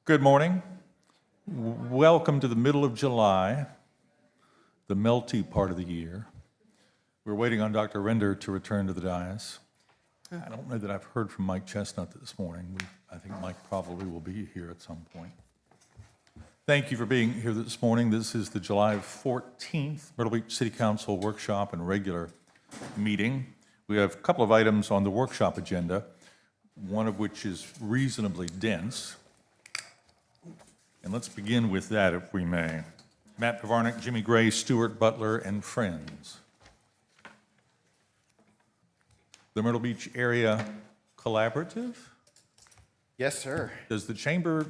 Good morning. Welcome to the middle of July, the melty part of the year. We're waiting on Dr. Render to return to the dais. I don't know that I've heard from Mike Chestnut this morning. I think Mike probably will be here at some point. Thank you for being here this morning. This is the July 14th Myrtle Beach City Council workshop and regular meeting. We have a couple of items on the workshop agenda, one of which is reasonably dense. And let's begin with that, if we may. Matt Pavarnik, Jimmy Gray, Stuart Butler, and friends. The Myrtle Beach Area Collaborative? Yes, sir. Does the chamber?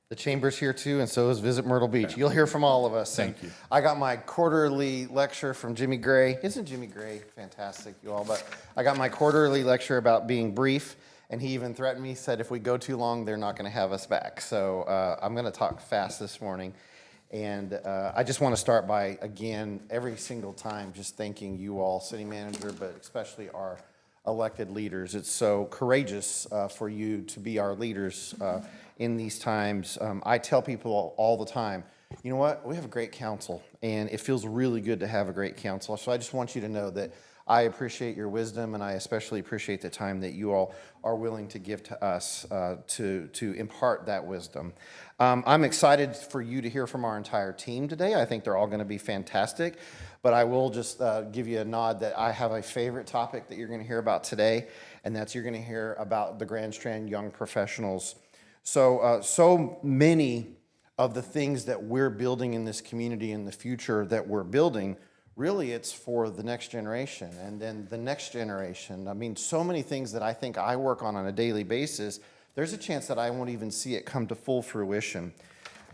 The chamber's here too, and so is Visit Myrtle Beach. You'll hear from all of us. Thank you. I got my quarterly lecture from Jimmy Gray. Isn't Jimmy Gray fantastic, you all? But I got my quarterly lecture about being brief, and he even threatened me, said if we go too long, they're not going to have us back. So I'm going to talk fast this morning. And I just want to start by, again, every single time, just thanking you all, city manager, but especially our elected leaders. It's so courageous for you to be our leaders in these times. I tell people all the time, you know what, we have a great council, and it feels really good to have a great council. So I just want you to know that I appreciate your wisdom, and I especially appreciate the time that you all are willing to give to us to impart that wisdom. I'm excited for you to hear from our entire team today. I think they're all going to be fantastic, but I will just give you a nod that I have a favorite topic that you're going to hear about today, and that's you're going to hear about the Grand Strand Young Professionals. So many of the things that we're building in this community in the future that we're building, really, it's for the next generation and then the next generation. I mean, so many things that I think I work on a daily basis, there's a chance that I won't even see it come to full fruition.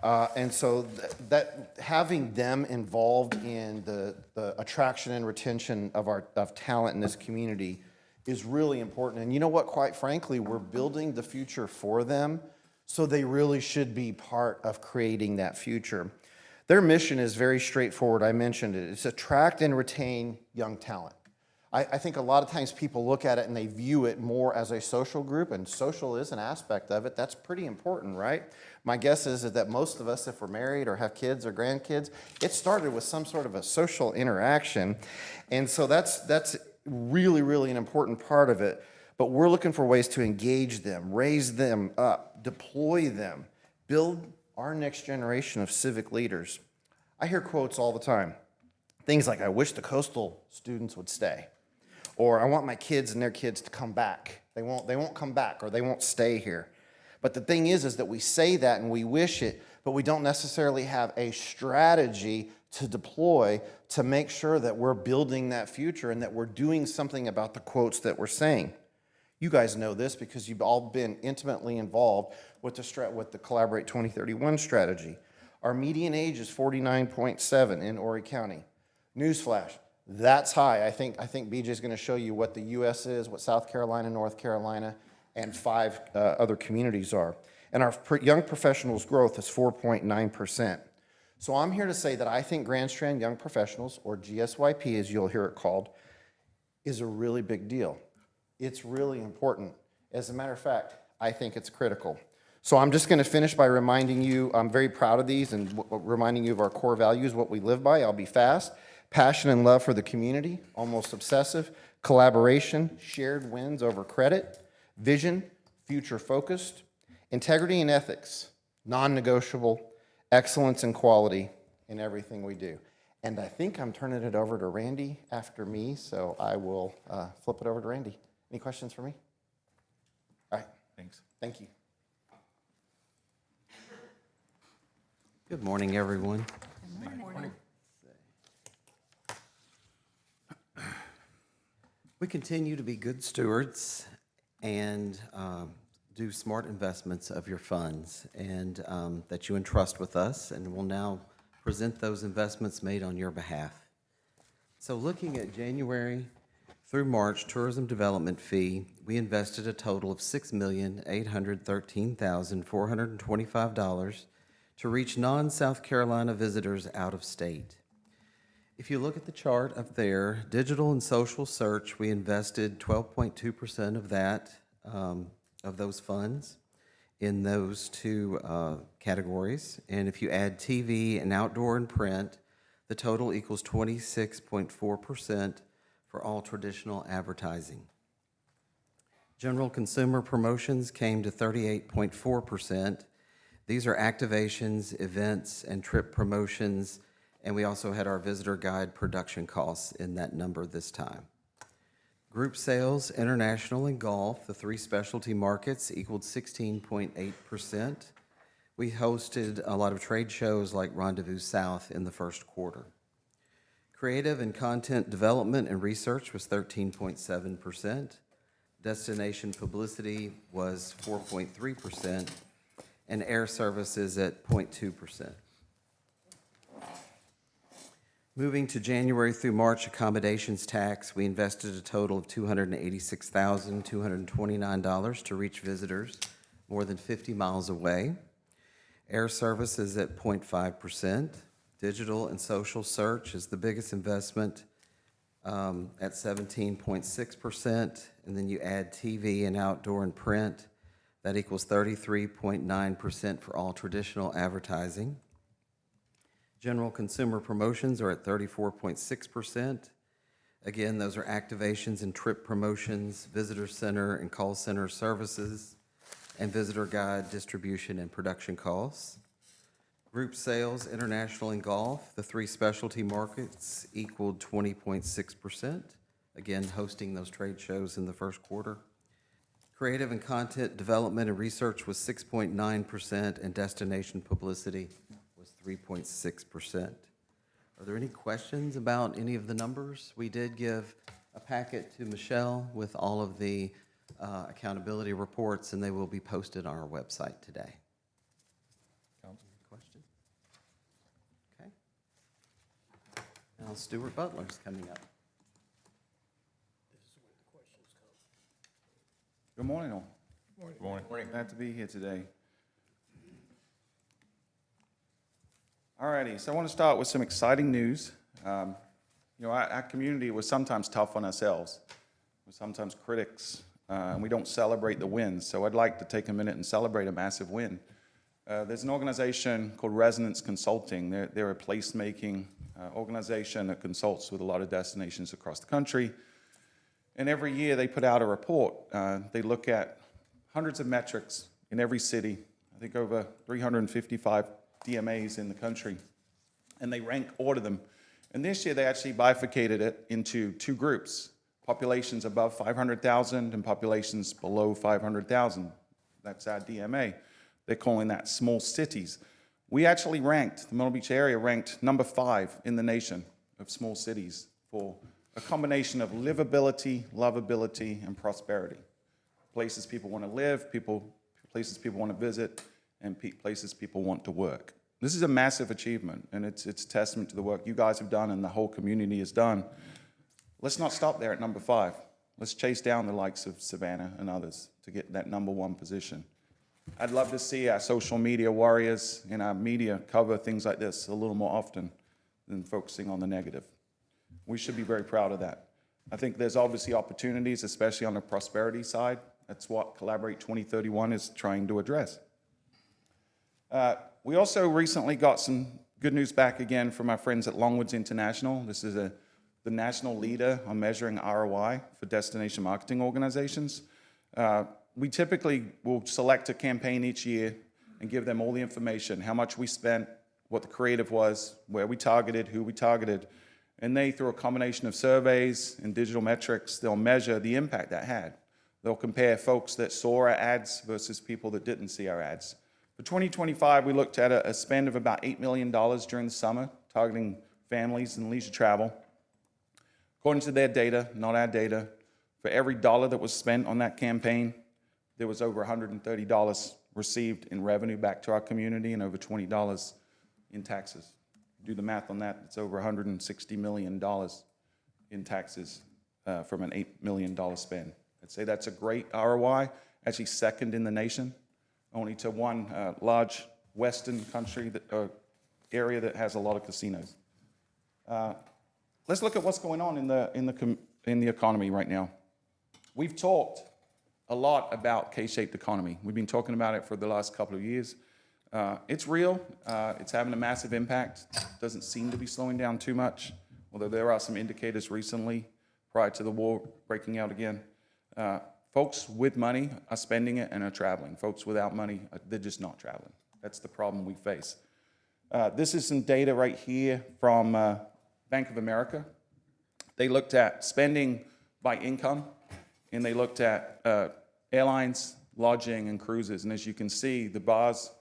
And so that having them involved in the attraction and retention of talent in this community is really important. And you know what, quite frankly, we're building the future for them, so they really should be part of creating that future. Their mission is very straightforward. I mentioned it. It's attract and retain young talent. I think a lot of times people look at it and they view it more as a social group, and social is an aspect of it. That's pretty important, right? My guess is that most of us, if we're married or have kids or grandkids, it started with some sort of a social interaction. And so that's really, really an important part of it. But we're looking for ways to engage them, raise them up, deploy them, build our next generation of civic leaders. I hear quotes all the time. Things like, I wish the coastal students would stay. Or I want my kids and their kids to come back. They won't come back, or they won't stay here. But the thing is that we say that and we wish it, but we don't necessarily have a strategy to deploy to make sure that we're building that future and that we're doing something about the quotes that we're saying. You guys know this because you've all been intimately involved with the Collaborate 2031 strategy. Our median age is 49.7 in Horry County. Newsflash, that's high. I think BJ's going to show you what the U.S. is, what South Carolina, North Carolina, and 5 other communities are. And our young professionals growth is 4.9%. So I'm here to say that I think Grand Strand Young Professionals, or GSYP as you'll hear it called, is a really big deal. It's really important. As a matter of fact, I think it's critical. So I'm just going to finish by reminding you, I'm very proud of these and reminding you of our core values, what we live by. I'll be fast. Passion and love for the community, almost obsessive. Collaboration, shared wins over credit. Vision, future focused. Integrity and ethics, non-negotiable. Excellence and quality in everything we do. And I think I'm turning it over to Randy after me, so I will flip it over to Randy. Any questions for me? All right. Thanks. Thank you. Good morning, everyone. Good morning. We continue to be good stewards and do smart investments of your funds and that you entrust with us, and we'll now present those investments made on your behalf. So looking at January through March tourism development fee, we invested a total of $6,813,425 to reach non-South Carolina visitors out of state. If you look at the chart up there, digital and social search, we invested 12.2% of that, of those funds. in those two categories. And if you add TV and outdoor and print, the total equals 26.4% for all traditional advertising. General consumer promotions came to 38.4%. These are activations, events, and trip promotions, and we also had our visitor guide production costs in that number this time. Group sales, international and golf, the three specialty markets, equaled 16.8%. We hosted a lot of trade shows like Rendezvous South in the first quarter. Creative and content development and research was 13.7%. Destination publicity was 4.3%, and air services at 0.2%. Moving to January through March accommodations tax, we invested a total of $286,229 to reach visitors more than 50 miles away. Air services at 0.5%. Digital and social search is the biggest investment at 17.6%. And then you add TV and outdoor and print, that equals 33.9% for all traditional advertising. General consumer promotions are at 34.6%. Again, those are activations and trip promotions, visitor center and call center services, and visitor guide distribution and production costs. Group sales, international and golf, the three specialty markets equaled 20.6%. Again, hosting those trade shows in the first quarter. Creative and content development and research was 6.9%, and destination publicity was 3.6%. Are there any questions about any of the numbers? We did give a packet to Michelle with all of the accountability reports, and they will be posted on our website today. Question? Okay. Now Stuart Butler's coming up. Good morning, all. Good morning. Glad to be here today. Alrighty, so I want to start with some exciting news. Our community was sometimes tough on ourselves. We're sometimes critics, and we don't celebrate the wins. So I'd like to take a minute and celebrate a massive win. There's an organization called Resonance Consulting. They're a placemaking organization that consults with a lot of destinations across the country. And every year they put out a report. They look at hundreds of metrics in every city, I think over 355 DMAs in the country, and they order them. And this year they actually bifurcated it into two groups, populations above 500,000 and populations below 500,000. That's our DMA. They're calling that small cities. We actually ranked, the Myrtle Beach area ranked number 5 in the nation of small cities for a combination of livability, lovability, and prosperity. Places people want to live, places people want to visit, and places people want to work. This is a massive achievement, and it's a testament to the work you guys have done and the whole community has done. Let's not stop there at number 5. Let's chase down the likes of Savannah and others to get that number 1 position. I'd love to see our social media warriors and our media cover things like this a little more often than focusing on the negative. We should be very proud of that. I think there's obviously opportunities, especially on the prosperity side. That's what Collaborate 2031 is trying to address. We also recently got some good news back again from our friends at Longwoods International. This is the national leader on measuring ROI for destination marketing organizations. We typically will select a campaign each year and give them all the information, how much we spent, what the creative was, where we targeted, who we targeted. And they, through a combination of surveys and digital metrics, they'll measure the impact that had. They'll compare folks that saw our ads versus people that didn't see our ads. For 2025, we looked at a spend of about $8 million during the summer, targeting families and leisure travel. According to their data, not our data, for every dollar that was spent on that campaign, there was over $130 received in revenue back to our community and over $20 in taxes. Do the math on that, it's over $160 million in taxes from an $8 million spend. I'd say that's a great ROI, actually second in the nation, only to one large Western country, area that has a lot of casinos. Let's look at what's going on in the economy right now. We've talked a lot about K-shaped economy. We've been talking about it for the last couple of years. It's real. It's having a massive impact. Doesn't seem to be slowing down too much, although there are some indicators recently prior to the war breaking out again. Folks with money are spending it and are traveling. Folks without money, they're just not traveling. That's the problem we face. This is some data right here from Bank of America. They looked at spending by income, and they looked at airlines, lodging, and cruises. And as you can see, the bars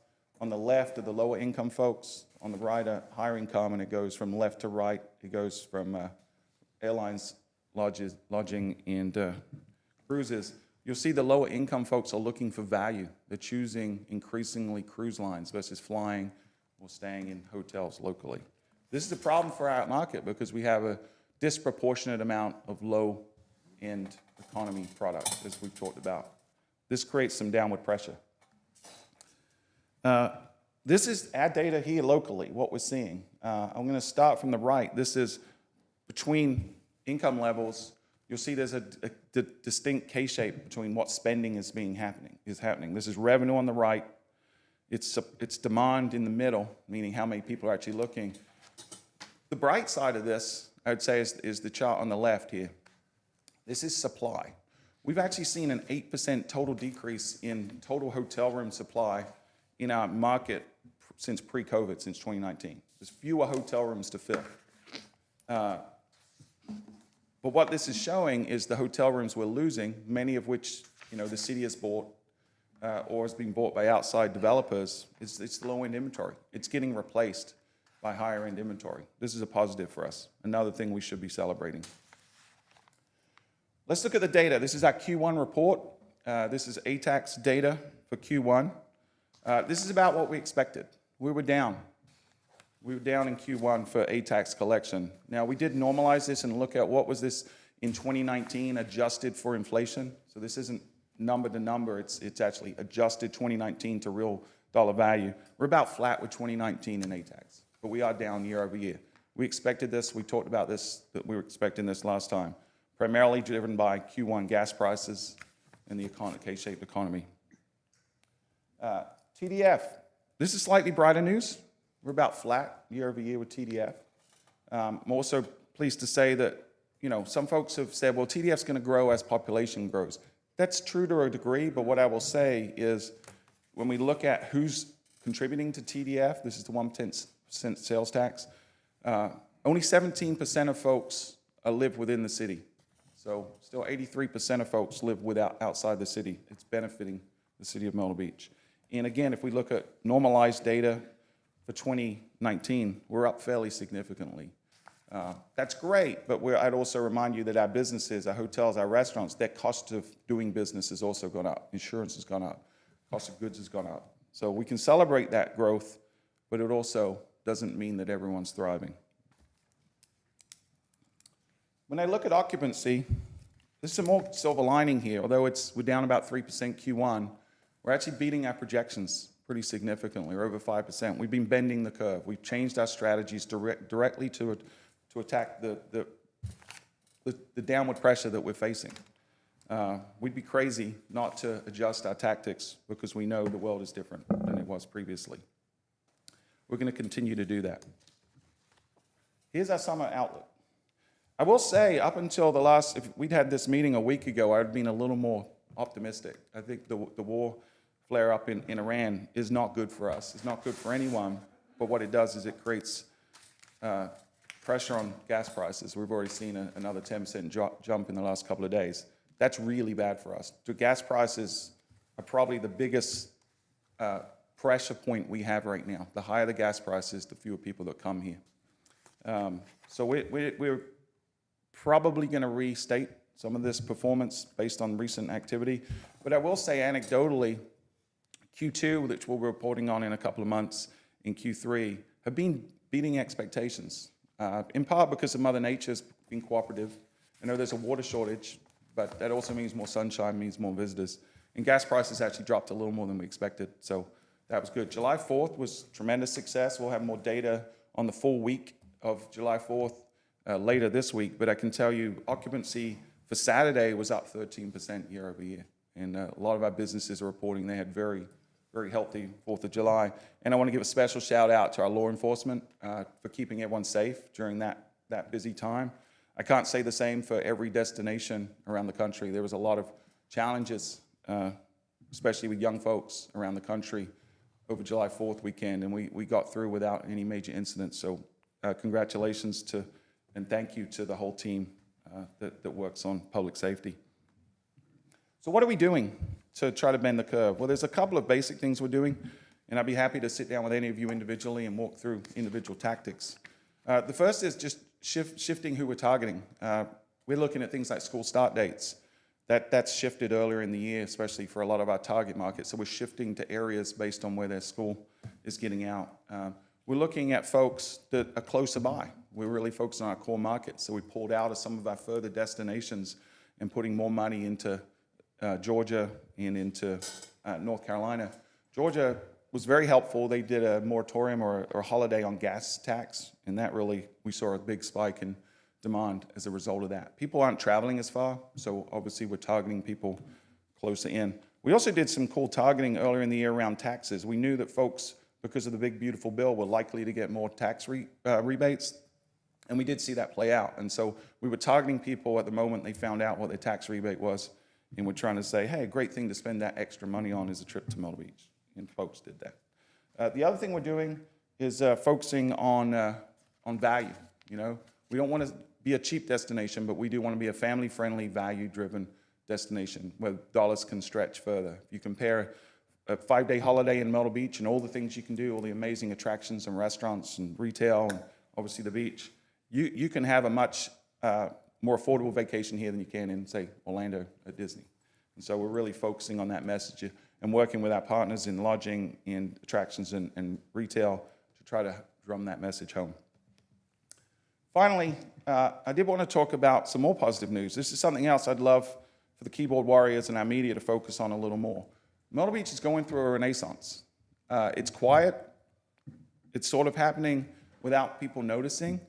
on the left are the lower income folks, on the right are higher income, and it goes from left to right. It goes from airlines, lodging, and cruises. You'll see the lower income folks are looking for value. They're choosing increasingly cruise lines versus flying or staying in hotels locally. This is a problem for our market because we have a disproportionate amount of low-end economy products, as we've talked about. This creates some downward pressure. This is our data here locally, what we're seeing. I'm going to start from the right. This is between income levels. You'll see there's a distinct K-shape between what spending is happening. This is revenue on the right. It's demand in the middle, meaning how many people are actually looking. The bright side of this, I would say, is the chart on the left here. This is supply. We've actually seen an 8% total decrease in total hotel room supply in our market since pre-COVID, since 2019. There's fewer hotel rooms to fill. But what this is showing is the hotel rooms we're losing, many of which the city has bought or has been bought by outside developers. It's low-end inventory. It's getting replaced by higher-end inventory. This is a positive for us, another thing we should be celebrating. Let's look at the data. This is our Q1 report. This is ATAX data for Q1. This is about what we expected. We were down. We were down in Q1 for ATAX collection. Now, we did normalize this and look at what was this in 2019 adjusted for inflation. So this isn't number to number. It's actually adjusted 2019 to real dollar value. We're about flat with 2019 in ATAX, but we are down year over year. We expected this. We talked about this, that we were expecting this last time, primarily driven by Q1 gas prices and the K-shaped economy. TDF. This is slightly brighter news. We're about flat year over year with TDF. I'm also pleased to say that, some folks have said, well, TDF's going to grow as population grows. That's true to a degree, but what I will say is when we look at who's contributing to TDF, this is the 1% sales tax, only 17% of folks live within the city. So still 83% of folks live outside the city. It's benefiting the city of Myrtle Beach. And again, if we look at normalized data for 2019, we're up fairly significantly. That's great, but I'd also remind you that our businesses, our hotels, our restaurants, their cost of doing business has also gone up. Insurance has gone up. Cost of goods has gone up. So we can celebrate that growth, but it also doesn't mean that everyone's thriving. When I look at occupancy, there's some more silver lining here. Although we're down about 3% Q1, we're actually beating our projections pretty significantly. We're over 5%. We've been bending the curve. We've changed our strategies directly to attack the downward pressure that we're facing. We'd be crazy not to adjust our tactics because we know the world is different than it was previously. We're going to continue to do that. Here's our summer outlook. I will say, up until if we'd had this meeting a week ago, I'd been a little more optimistic. I think the war flare-up in Iran is not good for us. It's not good for anyone, but what it does is it creates pressure on gas prices. We've already seen another 10% jump in the last couple of days. That's really bad for us. The gas prices are probably the biggest pressure point we have right now. The higher the gas prices, the fewer people that come here. So we're probably going to restate some of this performance based on recent activity. But I will say anecdotally, Q2, which we'll be reporting on in a couple of months, in Q3, have been beating expectations, in part because of Mother Nature's been cooperative. I know there's a water shortage, but that also means more sunshine, means more visitors. And gas prices actually dropped a little more than we expected, so that was good. July 4th was tremendous success. We'll have more data on the full week of July 4th later this week, but I can tell you occupancy for Saturday was up 13% year over year, And a lot of our businesses are reporting they had very, very healthy 4th of July. And I want to give a special shout out to our law enforcement for keeping everyone safe during that busy time. I can't say the same for every destination around the country. There was a lot of challenges, especially with young folks around the country over July 4th weekend, and we got through without any major incidents. So congratulations to and thank you to the whole team that works on public safety. So what are we doing to try to bend the curve? Well, there's a couple of basic things we're doing, and I'd be happy to sit down with any of you individually and walk through individual tactics. The first is just shifting who we're targeting. We're looking at things like school start dates. That's shifted earlier in the year, especially for a lot of our target markets. So we're shifting to areas based on where their school is getting out. We're looking at folks that are closer by. We're really focused on our core markets. So we pulled out of some of our further destinations and putting more money into Georgia and into North Carolina. Georgia was very helpful. They did a moratorium or a holiday on gas tax, and that really, we saw a big spike in demand as a result of that. People aren't traveling as far, so obviously we're targeting people closer in. We also did some cool targeting earlier in the year around taxes. We knew that folks, because of the big beautiful bill, were likely to get more tax rebates, and we did see that play out. And so we were targeting people at the moment they found out what their tax rebate was, and we're trying to say, hey, a great thing to spend that extra money on is a trip to Myrtle Beach, and folks did that. The other thing we're doing is focusing on value. You know, we don't want to be a cheap destination, but we do want to be a family-friendly, value-driven destination where dollars can stretch further. If you compare a 5-day holiday in Myrtle Beach and all the things you can do, all the amazing attractions and restaurants and retail and obviously the beach, you can have a much more affordable vacation here than you can in, say, Orlando at Disney. And so we're really focusing on that message and working with our partners in lodging and attractions and retail to try to drum that message home. Finally, I did want to talk about some more positive news. This is something else I'd love for the keyboard warriors and our media to focus on a little more. Myrtle Beach is going through a renaissance. It's quiet. It's sort of happening without people noticing.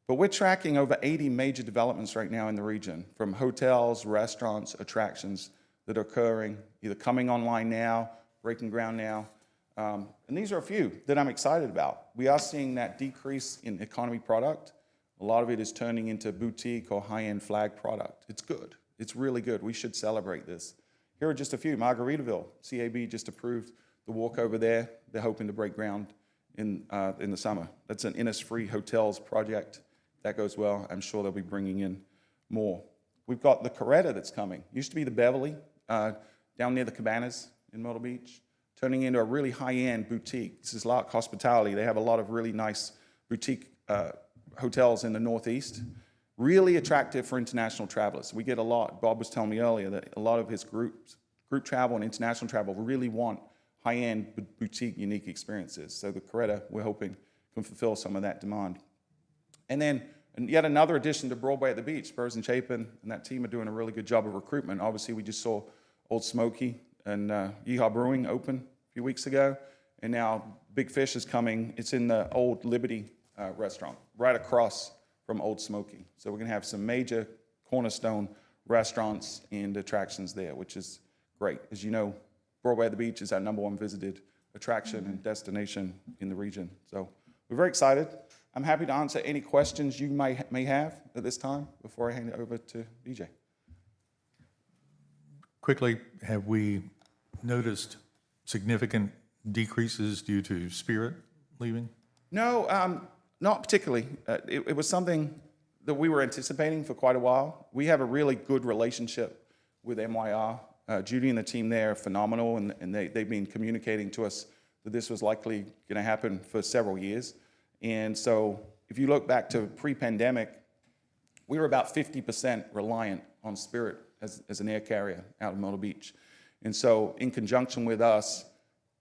But we're tracking over 80 major developments right now in the region, from hotels, restaurants, attractions that are occurring, either coming online now, breaking ground now. And these are a few that I'm excited about. We are seeing that decrease in economy product. A lot of it is turning into boutique or high-end flag product. It's good. It's really good. We should celebrate this. Here are just a few. Margaritaville, CAB just approved the walkover there. They're hoping to break ground in the summer. That's an Innisfree Hotels project. That goes well. I'm sure they'll be bringing in more. We've got the Coretta that's coming. Used to be the Beverly, down near the Cabanas in Myrtle Beach, turning into a really high-end boutique. This is Lark Hospitality. They have a lot of really nice boutique hotels in the Northeast. Really attractive for international travelers. We get a lot. Bob was telling me earlier that a lot of his group travel and international travel really want high-end boutique, unique experiences. So the Coretta, we're hoping, can fulfill some of that demand. And then yet another addition to Broadway at the Beach. Burrs and Chapin and that team are doing a really good job of recruitment. Obviously, we just saw Old Smoky and Yeehaw Brewing open a few weeks ago. And now Big Fish is coming. It's in the old Liberty restaurant, right across from Old Smoky. So we're going to have some major cornerstone restaurants and attractions there, which is great. As you know, Broadway at the Beach is our #1 visited attraction and destination in the region. So we're very excited. I'm happy to answer any questions you may have at this time before I hand it over to BJ. Quickly, have we noticed significant decreases due to Spirit leaving? No, not particularly. It was something that we were anticipating for quite a while. We have a really good relationship with MYR. Judy and the team there are phenomenal, and they've been communicating to us that this was likely going to happen for several years. And so if you look back to pre-pandemic, we were about 50% reliant on Spirit as an air carrier out of Myrtle Beach. And so in conjunction with us,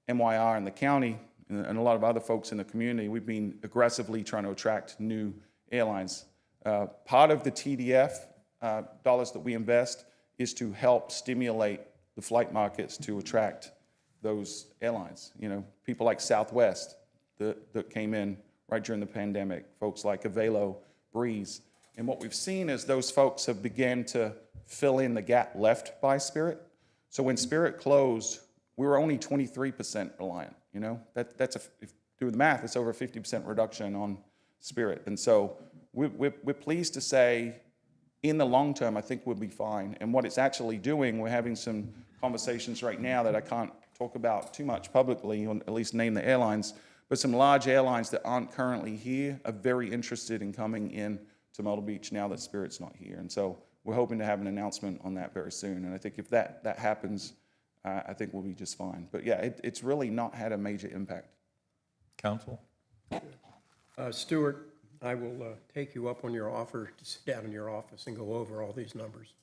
MYR and the county, and a lot of other folks in the community, we've been aggressively trying to attract new airlines. Part of the TDF dollars that we invest is to help stimulate the flight markets to attract those airlines. You know, people like Southwest that came in right during the pandemic, folks like Avelo, Breeze. And what we've seen is those folks have begun to fill in the gap left by Spirit. So when Spirit closed, we were only 23% reliant, you know? That's if you do the math, it's over a 50% reduction on Spirit. And so we're pleased to say, in the long term, I think we'll be fine. And what it's actually doing, we're having some conversations right now that I can't talk about too much publicly, or at least name the airlines, but some large airlines that aren't currently here are very interested in coming in to Myrtle Beach now that Spirit's not here. And so we're hoping to have an announcement on that very soon. And I think if that happens, I think we'll be just fine. But yeah, it's really not had a major impact. Council? Stuart, I will take you up on your offer to sit down in your office and go over all these numbers.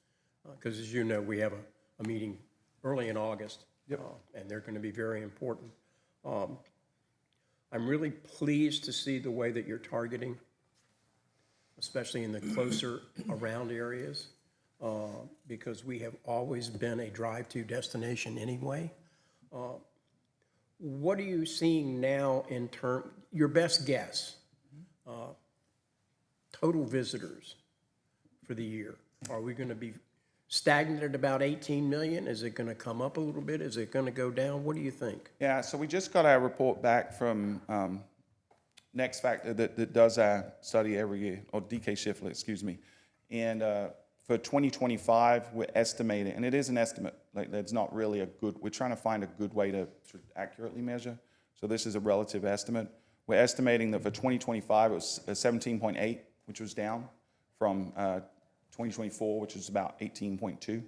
Because as you know, we have a meeting early in August. And they're going to be very important. I'm really pleased to see the way that you're targeting, especially in the closer around areas, because we have always been a drive-to destination anyway. What are you seeing now in your best guess, total visitors for the year? Are we going to be stagnant at about 18 million? Is it going to come up a little bit? Is it going to go down? What do you think? Yeah, so we just got our report back from Next Factor that does our study every year, or DK Schiffler, excuse me. And for 2025, we're estimating, and it is an estimate, like that's not really a good, we're trying to find a good way to accurately measure. So this is a relative estimate. We're estimating that for 2025, it was 17.8, which was down from 2024, which is about 18.2.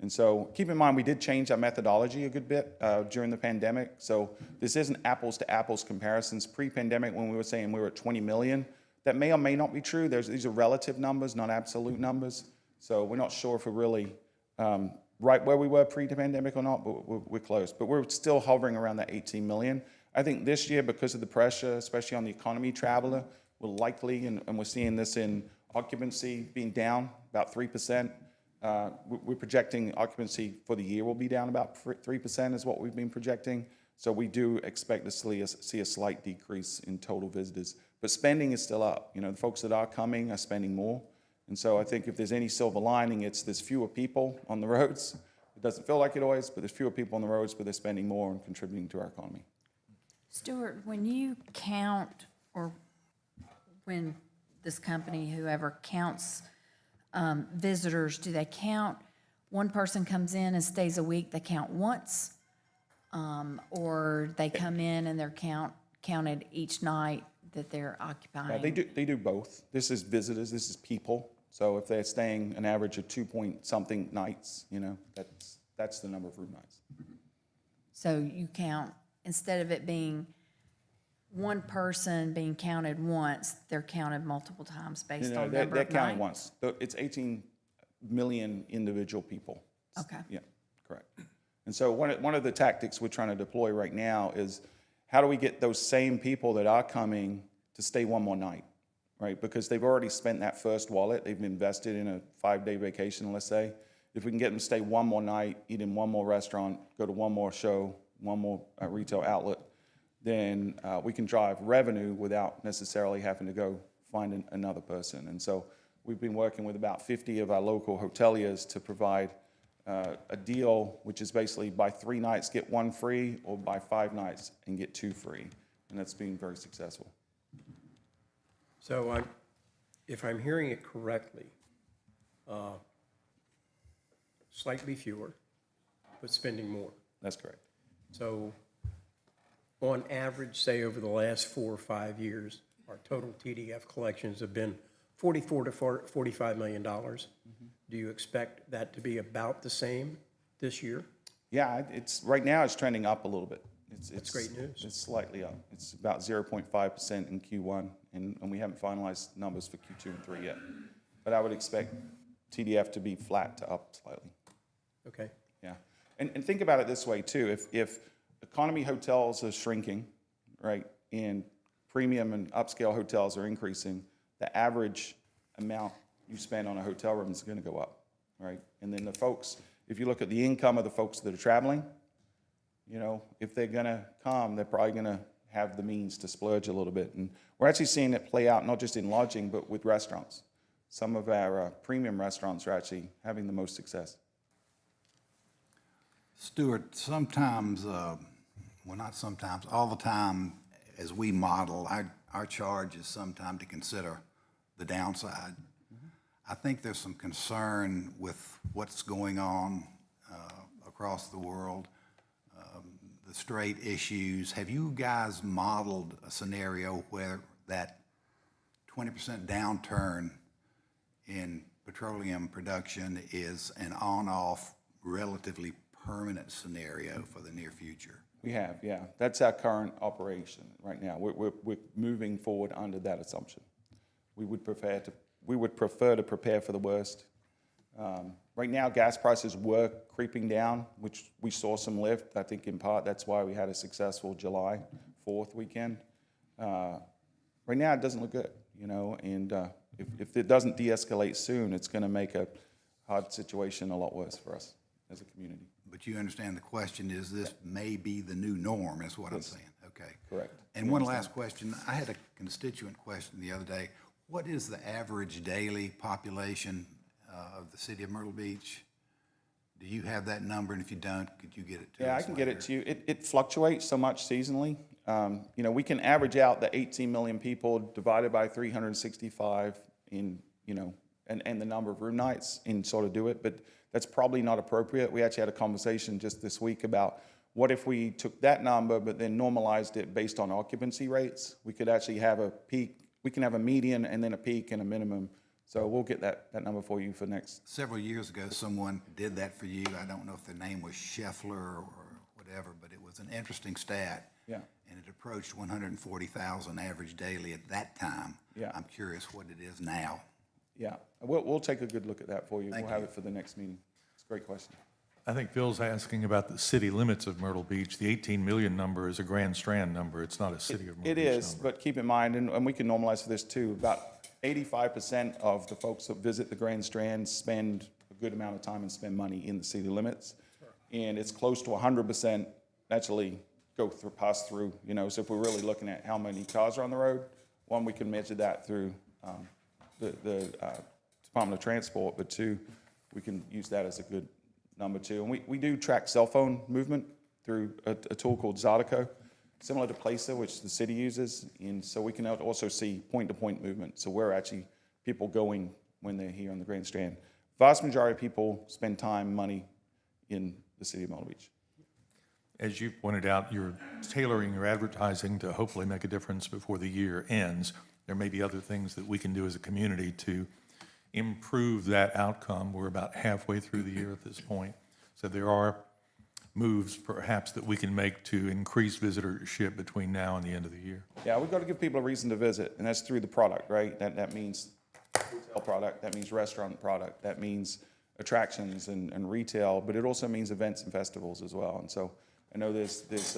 And so keep in mind, we did change our methodology a good bit during the pandemic. So this isn't apples to apples comparisons. Pre-pandemic, when we were saying we were at 20 million, that may or may not be true. These are relative numbers, not absolute numbers. So we're not sure if we're really right where we were pre-pandemic or not, but we're close. But we're still hovering around that 18 million. I think this year, because of the pressure, especially on the economy traveler, will likely, and we're seeing this in occupancy being down about 3%. We're projecting occupancy for the year will be down about 3% is what we've been projecting. So we do expect to see a slight decrease in total visitors. But spending is still up. You know, the folks that are coming are spending more. And so I think if there's any silver lining, it's there's fewer people on the roads. It doesn't feel like it always, but there's fewer people on the roads, but they're spending more and contributing to our economy. Stuart, when you count, or when this company, whoever counts visitors, do they count, one person comes in and stays a week, they count once? Or they come in and they're counted each night that they're occupying? They do both. This is visitors, this is people. So if they're staying an average of 2-point-something nights, you know, that's the number of room nights. So you count, instead of it being one person being counted once, they're counted multiple times based on number of They're counted nights? once. It's 18 million individual people. Okay. Yeah, correct. And so one of the tactics we're trying to deploy right now is how do we get those same people that are coming to stay one more night, right? Because they've already spent that first wallet. They've invested in a 5-day vacation, let's say. If we can get them to stay one more night, eat in one more restaurant, go to one more show, one more retail outlet, then we can drive revenue without necessarily having to go find another person. And so we've been working with about 50 of our local hoteliers to provide a deal, which is basically buy 3 nights, get 1 free, or buy 5 nights and get 2 free. And that's been very successful. So if I'm hearing it correctly, slightly fewer, but spending more. That's correct. So on average, say over the last 4 or 5 years, our total TDF collections have been $44 to $45 million. Do you expect that to be about the same this year? Yeah, right now it's trending up a little bit. That's great news. It's slightly up. It's about 0.5% in Q1, and we haven't finalized numbers for Q2 and 3 yet. But I would expect TDF to be flat to up slightly. Okay. Yeah, and think about it this way too. If economy hotels are shrinking, right, and premium and upscale hotels are increasing, the average amount you spend on a hotel room is going to go up, right? And then the folks, if you look at the income of the folks that are traveling, you know, if they're going to come, they're probably going to have the means to splurge a little bit. And we're actually seeing it play out not just in lodging, but with restaurants. Some of our premium restaurants are actually having the most success. Stuart, sometimes, well, not sometimes, all the time, as we model, our charge is sometimes to consider the downside. I think there's some concern with what's going on across the world, the strait issues. Have you guys modeled a scenario where that 20% downturn in petroleum production is an on-off, relatively permanent scenario for the near future? We have, yeah. That's our current operation right now. We're moving forward under that assumption. We would prefer to prepare for the worst. Right now, gas prices were creeping down, which we saw some lift. I think in part that's why we had a successful July 4th weekend. Right now, it doesn't look good, you know, and if it doesn't de-escalate soon, it's going to make a hard situation a lot worse for us as a community. But you understand the question is this may be the new norm, is what I'm saying. Okay. Correct. And one last question. I had a constituent question the other day. What is the average daily population of the city of Myrtle Beach? Do you have that number? And if you don't, could you get it to us? Yeah, I can get later? it to you. It fluctuates so much seasonally. You know, we can average out the 18 million people divided by 365 in, you know, and the number of room nights and sort of do it, but that's probably not appropriate. We actually had a conversation just this week about what if we took that number but then normalized it based on occupancy rates. We could actually have a peak, we can have a median and then a peak and a minimum. So we'll get that number for you for next. Several years ago, someone did that for you. I don't know if the name was Scheffler or whatever, but it was an interesting stat. Yeah. And it approached 140,000 average daily at that time. Yeah. I'm curious what it is now. Yeah, we'll take a good look at that for you. Thank We'll have you. it for the next meeting. It's a great question. I think Phil's asking about the city limits of Myrtle Beach. The 18 million number is a Grand Strand number. It's not a city of Myrtle It Beach is, number. but keep in mind, and we can normalize for this too, about 85% of the folks that visit the Grand Strand spend a good amount of time and spend money in the city limits. And it's close to 100% actually pass through, you know, so if we're really looking at how many cars are on the road, one, we can measure that through the Department of Transport, but two, we can use that as a good number too. And we do track cell phone movement through a tool called Zydeco, similar to Placer, which the city uses, and so we can also see point-to-point movement. So we're actually people going when they're here on the Grand Strand. Vast majority of people spend time, money in the city of Myrtle Beach. As you pointed out, you're tailoring your advertising to hopefully make a difference before the year ends. There may be other things that we can do as a community to improve that outcome. We're about halfway through the year at this point. So there are moves perhaps that we can make to increase visitorship between now and the end of the year. Yeah, we've got to give people a reason to visit, and that's through the product, right? That means hotel product, that means restaurant product, that means attractions and retail, but it also means events and festivals as well. And so I know there's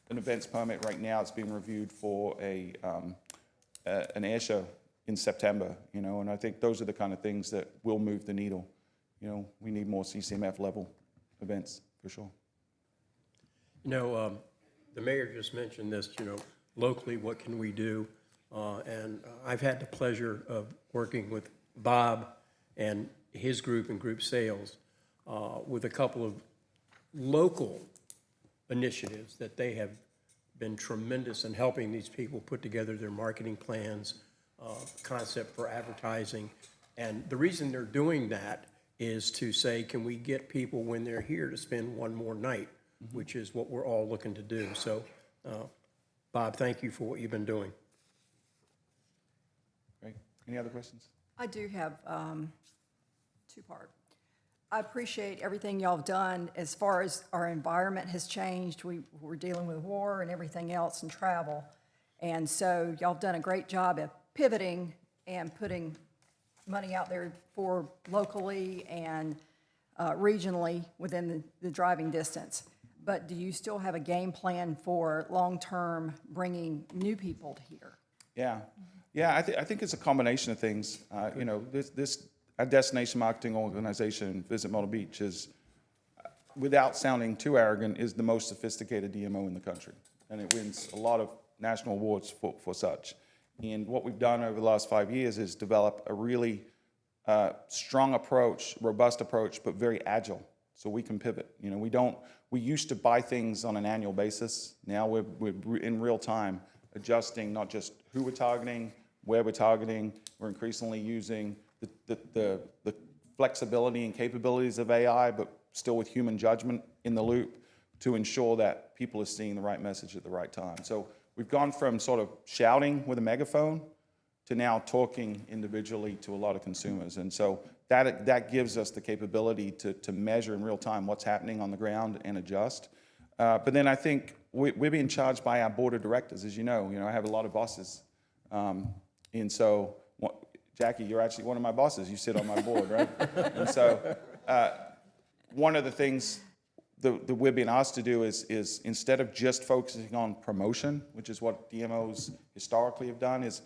an events permit right now. It's being reviewed for an air show in September, you know, and I think those are the kind of things that will move the needle. You know, we need more CCMF level events for sure. You know, the mayor just mentioned this, you know, locally, what can we do? And I've had the pleasure of working with Bob and his group and group sales with a couple of local initiatives that they have been tremendous in helping these people put together their marketing plans, concept for advertising. And the reason they're doing that is to say, can we get people when they're here to spend one more night, which is what we're all looking to do. So, Bob, thank you for what you've been doing. Great. Any other questions? I do have two-part. I appreciate everything y'all have done as far as our environment has changed. We're dealing with war and everything else and travel. And so y'all have done a great job at pivoting and putting money out there for locally and regionally within the driving distance. But do you still have a game plan for long-term bringing new people to here? Yeah, I think it's a combination of things. You know, our destination marketing organization, Visit Myrtle Beach, is, without sounding too arrogant, is the most sophisticated DMO in the country, and it wins a lot of national awards for such. And what we've done over the last 5 years is develop a really strong approach, robust approach, but very agile. so we can pivot. You know, we used to buy things on an annual basis. Now we're in real time adjusting not just who we're targeting, where we're targeting. We're increasingly using the flexibility and capabilities of AI, but still with human judgment in the loop to ensure that people are seeing the right message at the right time. So we've gone from sort of shouting with a megaphone to now talking individually to a lot of consumers. And so that gives us the capability to measure in real time what's happening on the ground and adjust. But then I think we're being charged by our board of directors, as you know. I have a lot of bosses. And so, Jackie, you're actually one of my bosses. You sit on my board, right? And so one of the things that we're being asked to do is instead of just focusing on promotion, which is what DMOs historically have done, is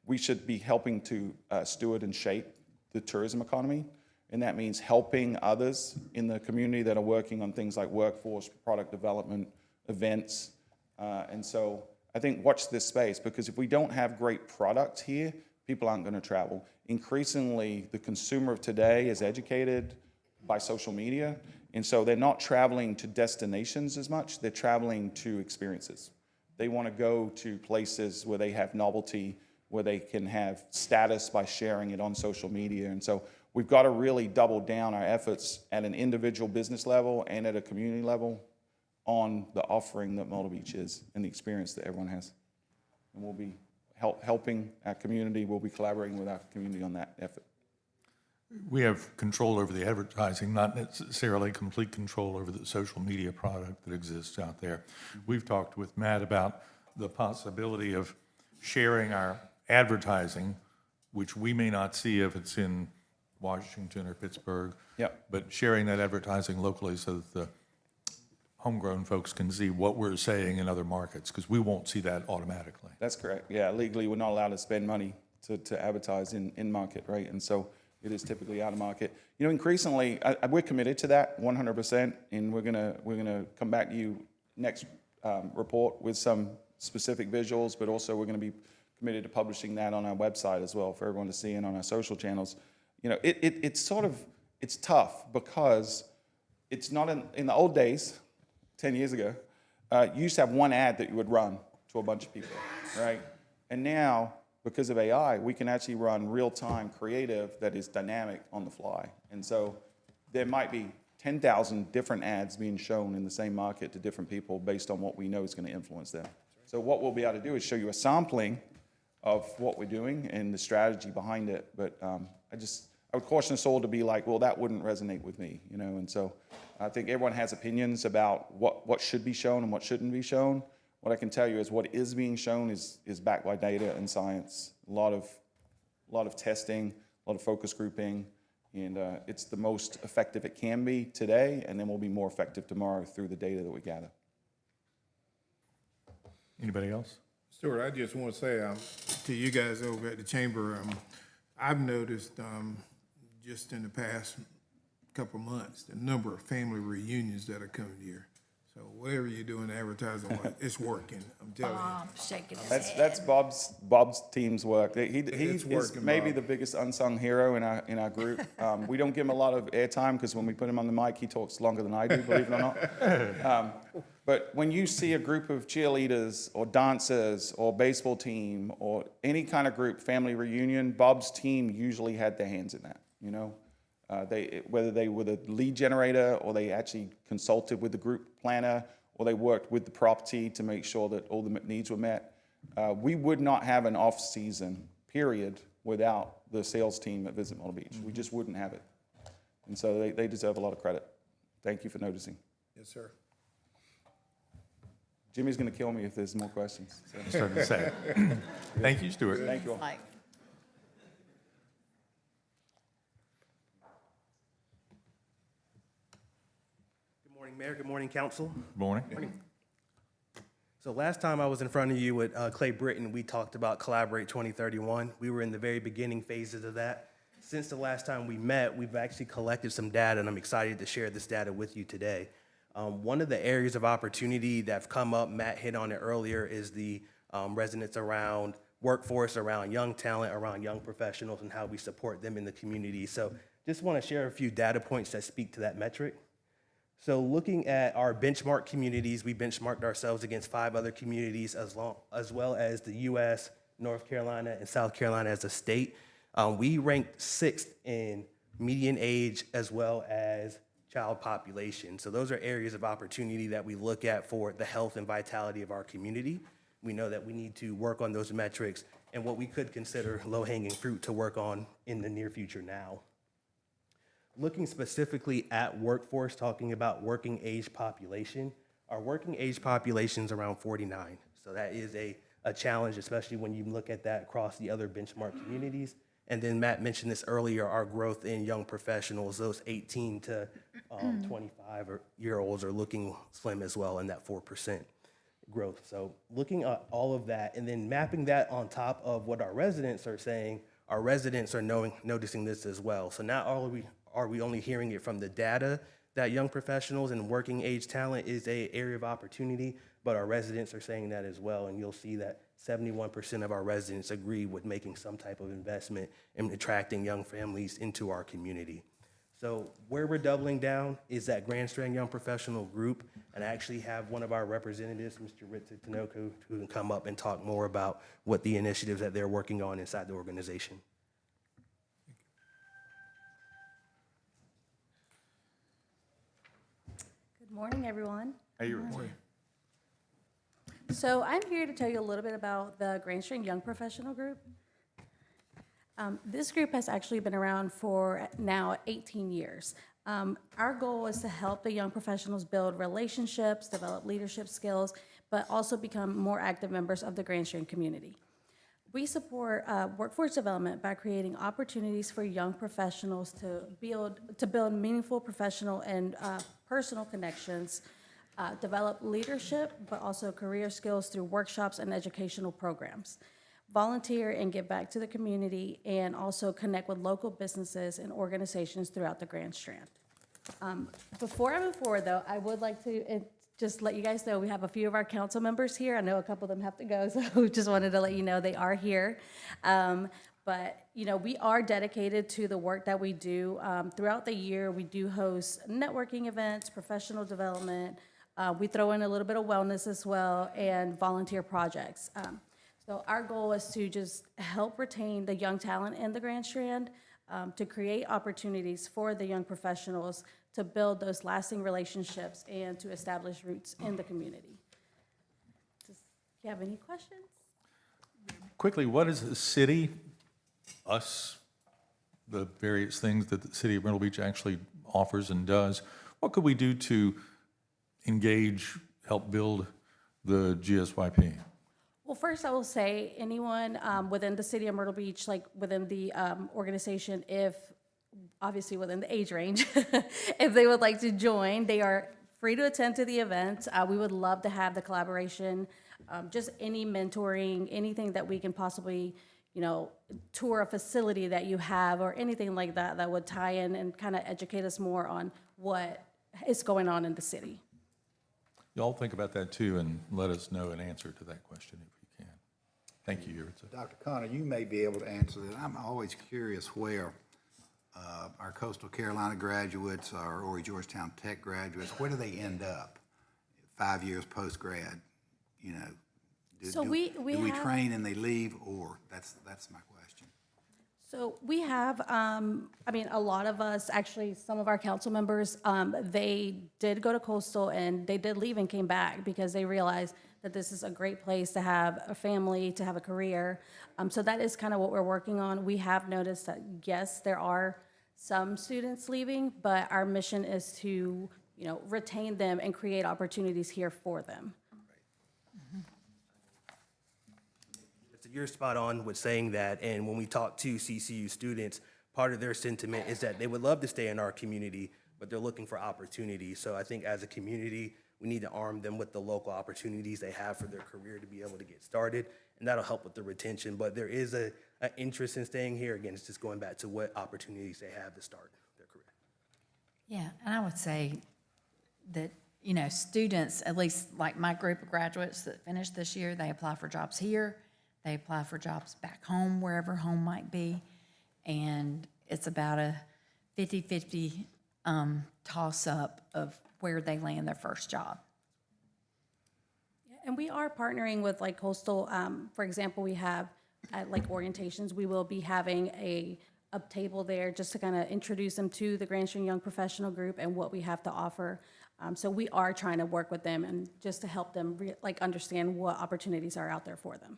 we should be helping to steward and shape the tourism economy. And that means helping others in the community that are working on things like workforce, product development, events. And so I think watch this space, because if we don't have great product here, people aren't going to travel. Increasingly, the consumer of today is educated by social media, and so they're not traveling to destinations as much, they're traveling to experiences. They want to go to places where they have novelty, where they can have status by sharing it on social media. And so we've got to really double down our efforts at an individual business level and at a community level on the offering that Myrtle Beach is and the experience that everyone has. And we'll be helping our community, we'll be collaborating with our community on that effort. We have control over the advertising, not necessarily complete control over the social media product that exists out there. We've talked with Matt about the possibility of sharing our advertising, which we may not see if it's in Washington or Pittsburgh, Yep. but sharing that advertising locally so that the homegrown folks can see what we're saying in other markets, because we won't see that automatically. That's correct. Yeah, legally, we're not allowed to spend money to advertise in market, right? And so it is typically out of market. Increasingly, we're committed to that 100%, and we're gonna come back to you next report with some specific visuals, but also we're gonna be committed to publishing that on our website as well for everyone to see and on our social channels. It's tough because it's not in the old days, 10 years ago, you used to have one ad that you would run to a bunch of people, right? And now, because of AI, we can actually run real-time creative that is dynamic on the fly. And so there might be 10,000 different ads being shown in the same market to different people based on what we know is going to influence them. So what we'll be able to do is show you a sampling of what we're doing and the strategy behind it. But I would caution us all to be like, well, that wouldn't resonate with me, And so I think everyone has opinions about what should be shown and what shouldn't be shown. What I can tell you is what is being shown is backed by data and science. A lot of testing, a lot of focus grouping, and it's the most effective it can be today, and then we'll be more effective tomorrow through the data that we gather. Anybody else? Stuart, I just want to say to you guys over at the chamber, I've noticed just in the past couple months the number of family reunions that are coming here. So whatever you're doing advertising, it's working. I'm telling you. Shaking his head. That's Bob's team's work. He's working, maybe Bob. the biggest unsung hero in our group. We don't give him a lot of airtime because when we put him on the mic, he talks longer than I do, believe it or not. But when you see a group of cheerleaders or dancers or baseball team or any kind of group family reunion, Bob's team usually had their hands in that. Whether they were the lead generator or they actually consulted with the group planner or they worked with the property to make sure that all the needs were met. We would not have an off-season period without the sales team at Visit Myrtle Beach. We just wouldn't have it. And so they deserve a lot of credit. Thank you for noticing. Yes, sir. Jimmy's going to kill me if there's more questions. So. I'm starting to say. Thank you, Stuart. Thank you all. Like, Good morning, Mayor. Good morning, Council. Morning. So last time I was in front of you with Clay Britton, we talked about Collaborate 2031. We were in the very beginning phases of that. Since the last time we met, we've actually collected some data, and I'm excited to share this data with you today. One of the areas of opportunity that have come up, Matt hit on it earlier, is the resonance around workforce, around young talent, around young professionals, and how we support them in the community. So just want to share a few data points that speak to that metric. So looking at our benchmark communities, we benchmarked ourselves against 5 other communities as well as the U.S., North Carolina, and South Carolina as a state. We ranked 6th in median age as well as child population. So those are areas of opportunity that we look at for the health and vitality of our community. We know that we need to work on those metrics and what we could consider low-hanging fruit to work on in the near future now. Looking specifically at workforce, talking about working age population, our working age population is around 49. So that is a challenge, especially when you look at that across the other benchmark communities. And then Matt mentioned this earlier, our growth in young professionals, those 18 to 25-year-olds are looking slim as well in that 4% growth. So looking at all of that and then mapping that on top of what our residents are saying, our residents are noticing this as well. So not are we only hearing it from the data that young professionals and working age talent is an area of opportunity, but our residents are saying that as well. And you'll see that 71% of our residents agree with making some type of investment in attracting young families into our community. So where we're doubling down is that Grand Strand Young Professional Group, and I actually have one of our representatives, Mr. Ritzik Tanoku, who can come up and talk more about what the initiatives that they're working on inside the organization. Good morning, everyone. Hey, you're So I'm here to tell you a little bit about the Grand Strand Young Professional Group. This group has actually been around for now 18 years. Our goal is to help the young professionals build relationships, develop leadership skills, but also become more active members of the Grand Strand community. We support workforce development by creating opportunities for young professionals to build meaningful professional and personal connections, develop leadership, but also career skills through workshops and educational programs, volunteer and give back to the community, and also connect with local businesses and organizations throughout the Grand Strand. Before I move forward, though, I would like to just let you guys know we have a few of our council members here. I know a couple of them have to go, so just wanted to let you know they are here. But, you know, we are dedicated to the work that we do. Throughout the year, we do host networking events, professional development. We throw in a little bit of wellness as well, and volunteer projects. So our goal is to just help retain the young talent in the Grand Strand, to create opportunities for the young professionals to build those lasting relationships and to establish roots in the community. Do you have any questions? Quickly, what is the city, us, the various things that the city of Myrtle Beach actually offers and does, what could we do to engage, help build the GSYP? Well, first I will say anyone within the city of Myrtle Beach, like within the organization, if obviously within the age range, if they would like to join, they are free to attend to the event. We would love to have the collaboration, just any mentoring, anything that we can possibly, you know, tour a facility that you have or anything like that that would tie in and kind of educate us more on what is going on in the city. Y'all think about that too and let us know an answer to that question if you can. Thank you, Yuritsa. Dr. Connor, you may be able to answer that. I'm always curious where our Coastal Carolina graduates, our Horry Georgetown Tech graduates, where do they end up 5 years post-grad? You know, So do we we have- train and they leave, or that's my question. So we have, I mean, a lot of us, actually, some of our council members, they did go to Coastal and they did leave and came back because they realized that this is a great place to have a family, to have a career. So that is kind of what we're working on. We have noticed that, yes, there are some students leaving, but our mission is to, you know, retain them and create opportunities here for them. You're spot on with saying that, and when we talk to CCU students, part of their sentiment is that they would love to stay in our community, but they're looking for opportunities. So I think as a community, we need to arm them with the local opportunities they have for their career to be able to get started, and that'll help with the retention. But there is an interest in staying here. Again, it's just going back to what opportunities they have to start their career. Yeah, and I would say that, you know, students, at least like my group of graduates that finished this year, they apply for jobs here, they apply for jobs back home, wherever home might be, and it's about a 50-50 toss-up of where they land their first job. And we are partnering with like coastal, for example, we have at like orientations, we will be having a table there just to kind of introduce them to the Grand String Young Professional Group and what we have to offer. So we are trying to work with them and just to help them like understand what opportunities are out there for them.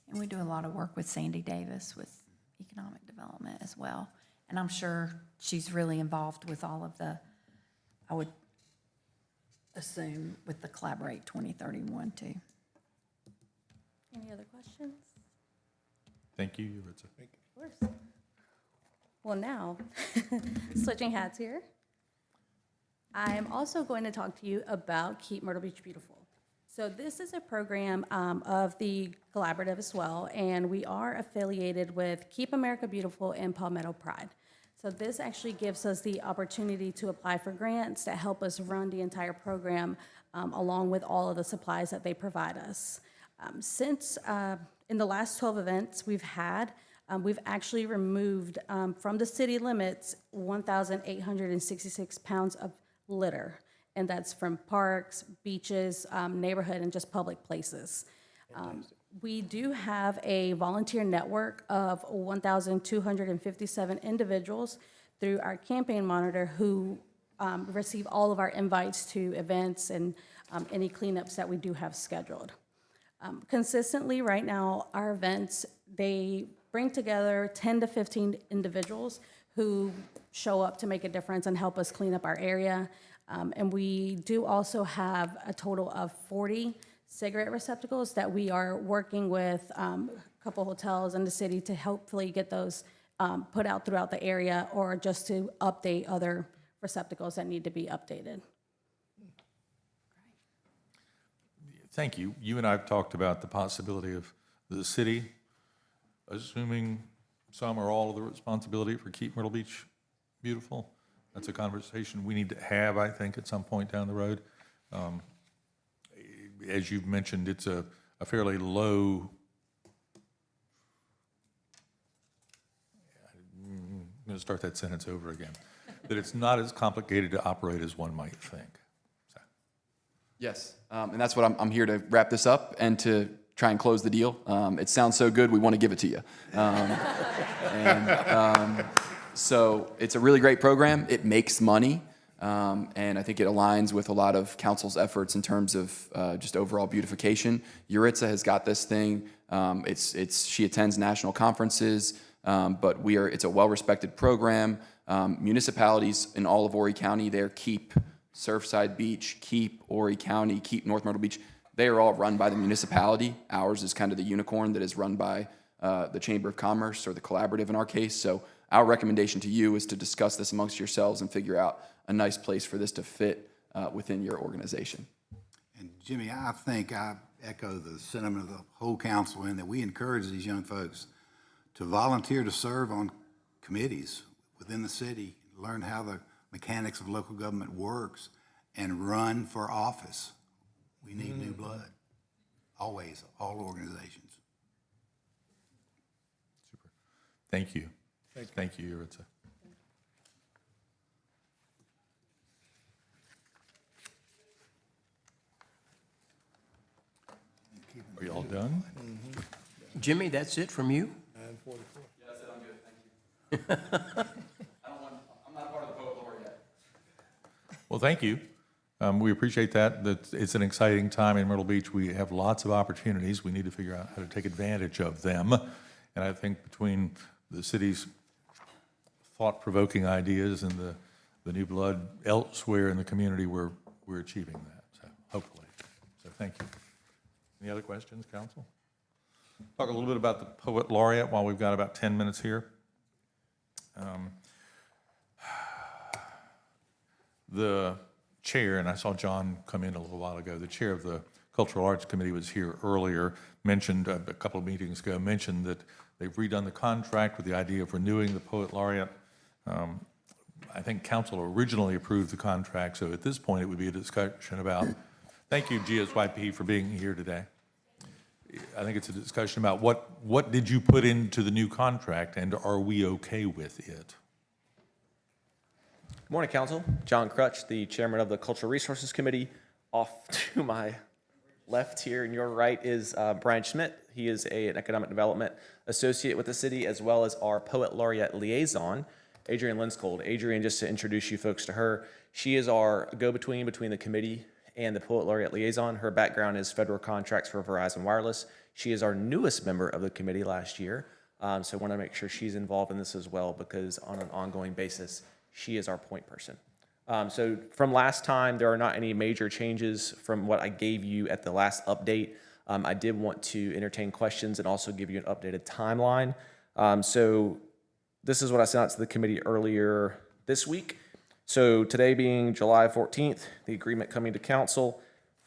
And we do a lot of work with Sandy Davis with economic development as well. And I'm sure she's really involved with all of the, I would assume, with the Collaborate 2031 too. Any other questions? Thank you, Yuritsa. Of course. Well, now, switching hats here, I am also going to talk to you about Keep Myrtle Beach Beautiful. So this is a program of the Collaborative as well, and we are affiliated with Keep America Beautiful and Palmetto Pride. So this actually gives us the opportunity to apply for grants that help us run the entire program along with all of the supplies that they provide us. Since in the last 12 events we've had, we've actually removed from the city limits 1,866 pounds of litter, and that's from parks, beaches, neighborhood, and just public places. We do have a volunteer network of 1,257 individuals through our campaign monitor who receive all of our invites to events and any cleanups that we do have scheduled. Consistently right now, our events, they bring together 10 to 15 individuals who show up to make a difference and help us clean up our area. And we do also have a total of 40 cigarette receptacles that we are working with a couple hotels in the city to hopefully get those put out throughout the area or just to update other receptacles that need to be updated. Thank you. You and I have talked about the possibility of the city assuming some or all of the responsibility for Keep Myrtle Beach Beautiful. That's a conversation we need to have, I think, at some point down the road. As you've mentioned, it's a fairly low, I'm going to start that sentence over again, that it's not as complicated to operate as one might think. So. Yes, and that's what I'm here to wrap this up and to try and close the deal. It sounds so good, we want to give it to you. So it's a really great program. It makes money, and I think it aligns with a lot of council's efforts in terms of just overall beautification. Yuritsa has got this thing. She attends national conferences, but it's a well-respected program. Municipalities in all of Horry County, there Keep Surfside Beach, Keep Horry County, Keep North Myrtle Beach, they are all run by the municipality. Ours is kind of the unicorn that is run by the Chamber of Commerce, or the Collaborative in our case. So our recommendation to you is to discuss this amongst yourselves and figure out a nice place for this to fit within your organization. And Jimmy, I think I echo the sentiment of the whole council in that we encourage these young folks to volunteer to serve on committees within the city, learn how the mechanics of local government works, and run for office. We need new blood, always, all organizations. Super. Thank you. Thank you, Yuritsa. Are you all done? Jimmy, that's it from you? 9:44. Yeah, that's it, I'm good, thank you. I'm not part of the poet laureate yet. Well, thank you. We appreciate that. It's an exciting time in Myrtle Beach. We have lots of opportunities. We need to figure out how to take advantage of them. And I think between the city's thought-provoking ideas and the new blood elsewhere in the community, we're achieving that, so hopefully. So thank you. Any other questions, council? Talk a little bit about the Poet Laureate while we've got about 10 minutes here. The chair, and I saw John come in a little while ago, the chair of the Cultural Arts Committee was here earlier, mentioned a couple of meetings ago, mentioned that they've redone the contract with the idea of renewing the Poet Laureate. I think council originally approved the contract, so at this point it would be a discussion about, thank you GSYP for being here today. I think it's a discussion about what did you put into the new contract and are we okay with it? Good morning, Council. John Crutch, the Chairman of the Cultural Resources Committee. Off to my left here and your right is Brian Schmidt. He is an Economic Development Associate with the city, as well as our Poet Laureate Liaison, Adrienne Linskold. Adrienne, just to introduce you folks to her, she is our go-between between the committee and the Poet Laureate Liaison. Her background is federal contracts for Verizon Wireless. She is our newest member of the committee last year, so I want to make sure she's involved in this as well, because on an ongoing basis, she is our point person. So from last time, there are not any major changes from what I gave you at the last update. I did want to entertain questions and also give you an updated timeline. So this is what I sent out to the committee earlier this week. So today being July 14th, the agreement coming to council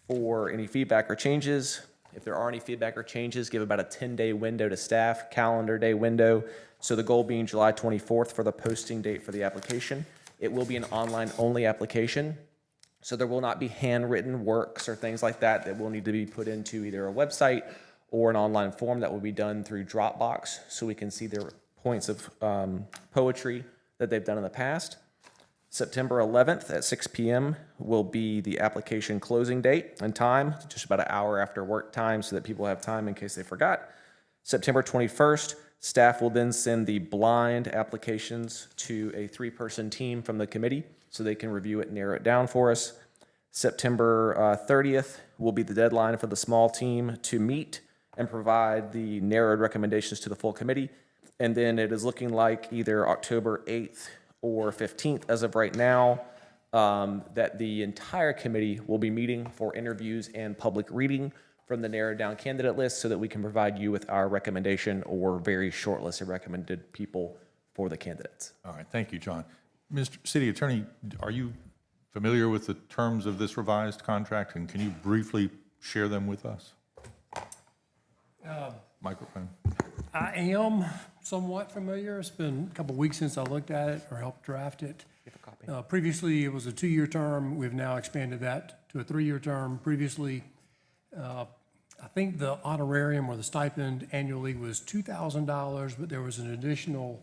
for any feedback or changes. If there are any feedback or changes, give about a 10-day window to staff, calendar day window. So the goal being July 24th for the posting date for the application. It will be an online-only application, so there will not be handwritten works or things like that that will need to be put into either a website or an online form that will be done through Dropbox, so we can see their points of poetry that they've done in the past. September 11th at 6 p.m. will be the application closing date and time, just about an hour after work time so that people have time in case they forgot. September 21st, staff will then send the blind applications to a 3-person team from the committee so they can review it and narrow it down for us. September 30th will be the deadline for the small team to meet and provide the narrowed recommendations to the full committee. And then it is looking like either October 8th or 15th as of right now, that the entire committee will be meeting for interviews and public reading from the narrowed down candidate list so that we can provide you with our recommendation or very short list of recommended people for the candidates. All right, thank you, John. Mr. City Attorney, are you familiar with the terms of this revised contract, and can you briefly share them with us? Microphone. I am somewhat familiar. It's been a couple of weeks since I looked at it or helped draft it. Previously, it was a 2-year term. We've now expanded that to a 3-year term. Previously, I think the honorarium or the stipend annually was $2,000, but there was an additional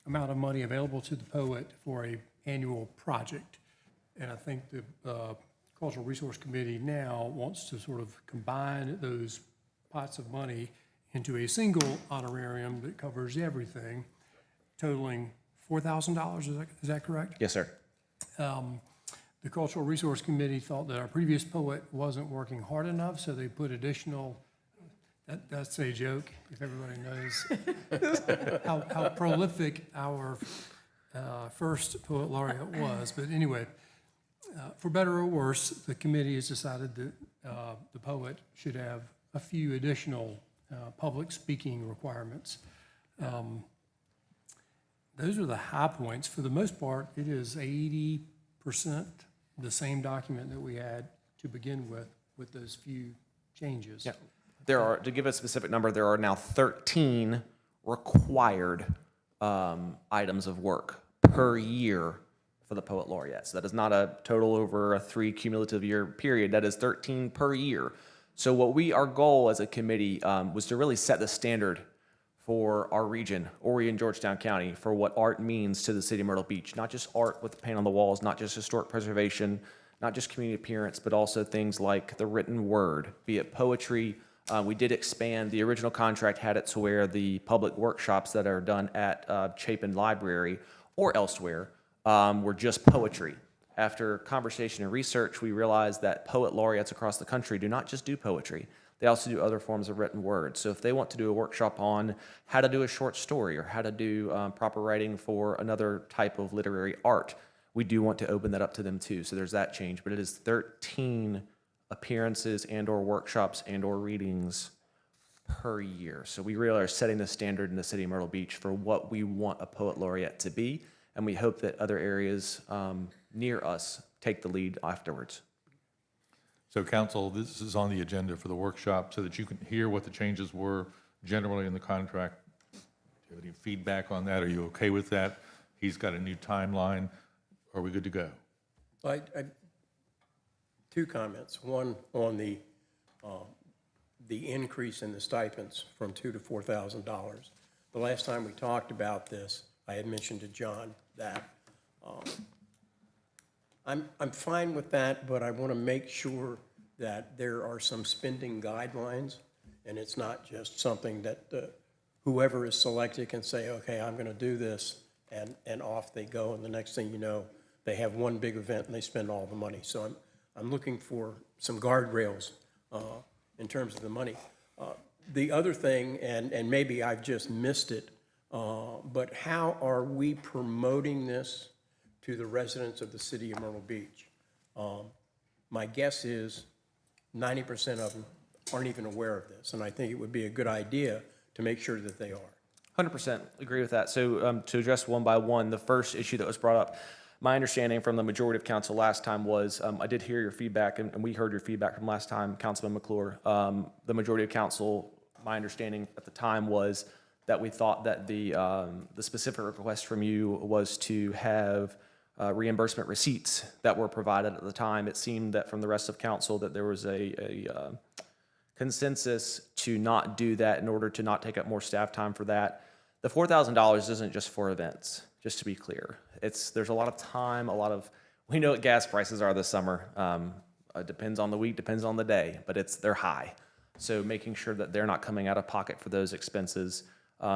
amount of money available to the poet for an annual project. And I think the Cultural Resource Committee now wants to sort of combine those pots of money into a single honorarium that covers everything, totaling $4,000. Is that correct? Yes, sir. The Cultural Resource Committee thought that our previous poet wasn't working hard enough, so they put additional, that's a joke, if everybody knows how prolific our first poet laureate was. But anyway, for better or worse, the committee has decided that the poet should have a few additional public speaking requirements. Those are the high points. For the most part, it is 80% the same document that we had to begin with those few changes. Yeah. There are, to give a specific number, there are now 13 required items of work per year for the Poet Laureate. So that is not a total over a 3 cumulative year period. That is 13 per year. So our goal as a committee was to really set the standard for our region, Horry and Georgetown County, for what art means to the city of Myrtle Beach. Not just art with the paint on the walls, not just historic preservation, not just community appearance, but also things like the written word, be it poetry. We did expand. The original contract had it to where the public workshops that are done at Chapin Library or elsewhere were just poetry. After conversation and research, we realized that poet laureates across the country do not just do poetry. They also do other forms of written word. So if they want to do a workshop on how to do a short story or how to do proper writing for another type of literary art, we do want to open that up to them too. So there's that change. But it is 13 appearances and or workshops and or readings per year. So we really are setting the standard in the city of Myrtle Beach for what we want a poet laureate to be. And we hope that other areas near us take the lead afterwards. So council, this is on the agenda for the workshop so that you can hear what the changes were generally in the contract. Do you have any feedback on that? Are you okay with that? He's got a new timeline. Are we good to go? Two comments. One on the increase in the stipends from $2,000 to $4,000. The last time we talked about this, I had mentioned to John that I'm fine with that, but I want to make sure that there are some spending guidelines, and it's not just something that whoever is selected can say, okay, I'm going to do this, and off they go, and the next thing you know, they have one big event and they spend all the money. So I'm looking for some guardrails in terms of the money. The other thing, and maybe I've just missed it, but how are we promoting this to the residents of the city of Myrtle Beach? My guess is 90% of them aren't even aware of this, and I think it would be a good idea to make sure that they are. 100% agree with that. So to address one by one, the first issue that was brought up, my understanding from the majority of council last time was, I did hear your feedback, and we heard your feedback from last time, Councilman McClure. The majority of council, my understanding at the time was that we thought that the specific request from you was to have reimbursement receipts that were provided at the time. It seemed that from the rest of council that there was a consensus to not do that in order to not take up more staff time for that. The $4,000 isn't just for events, just to be clear. There's a lot of time, we know what gas prices are this summer. It depends on the week, depends on the day, but they're high. So making sure that they're not coming out of pocket for those expenses.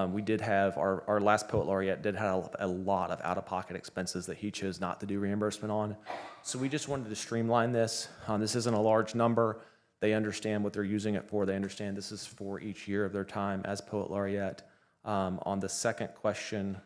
We did have, our last poet laureate did have a lot of out-of-pocket expenses that he chose not to do reimbursement on. So we just wanted to streamline this. This isn't a large number. They understand what they're using it for. They understand this is for each year of their time as poet laureate. On the second question,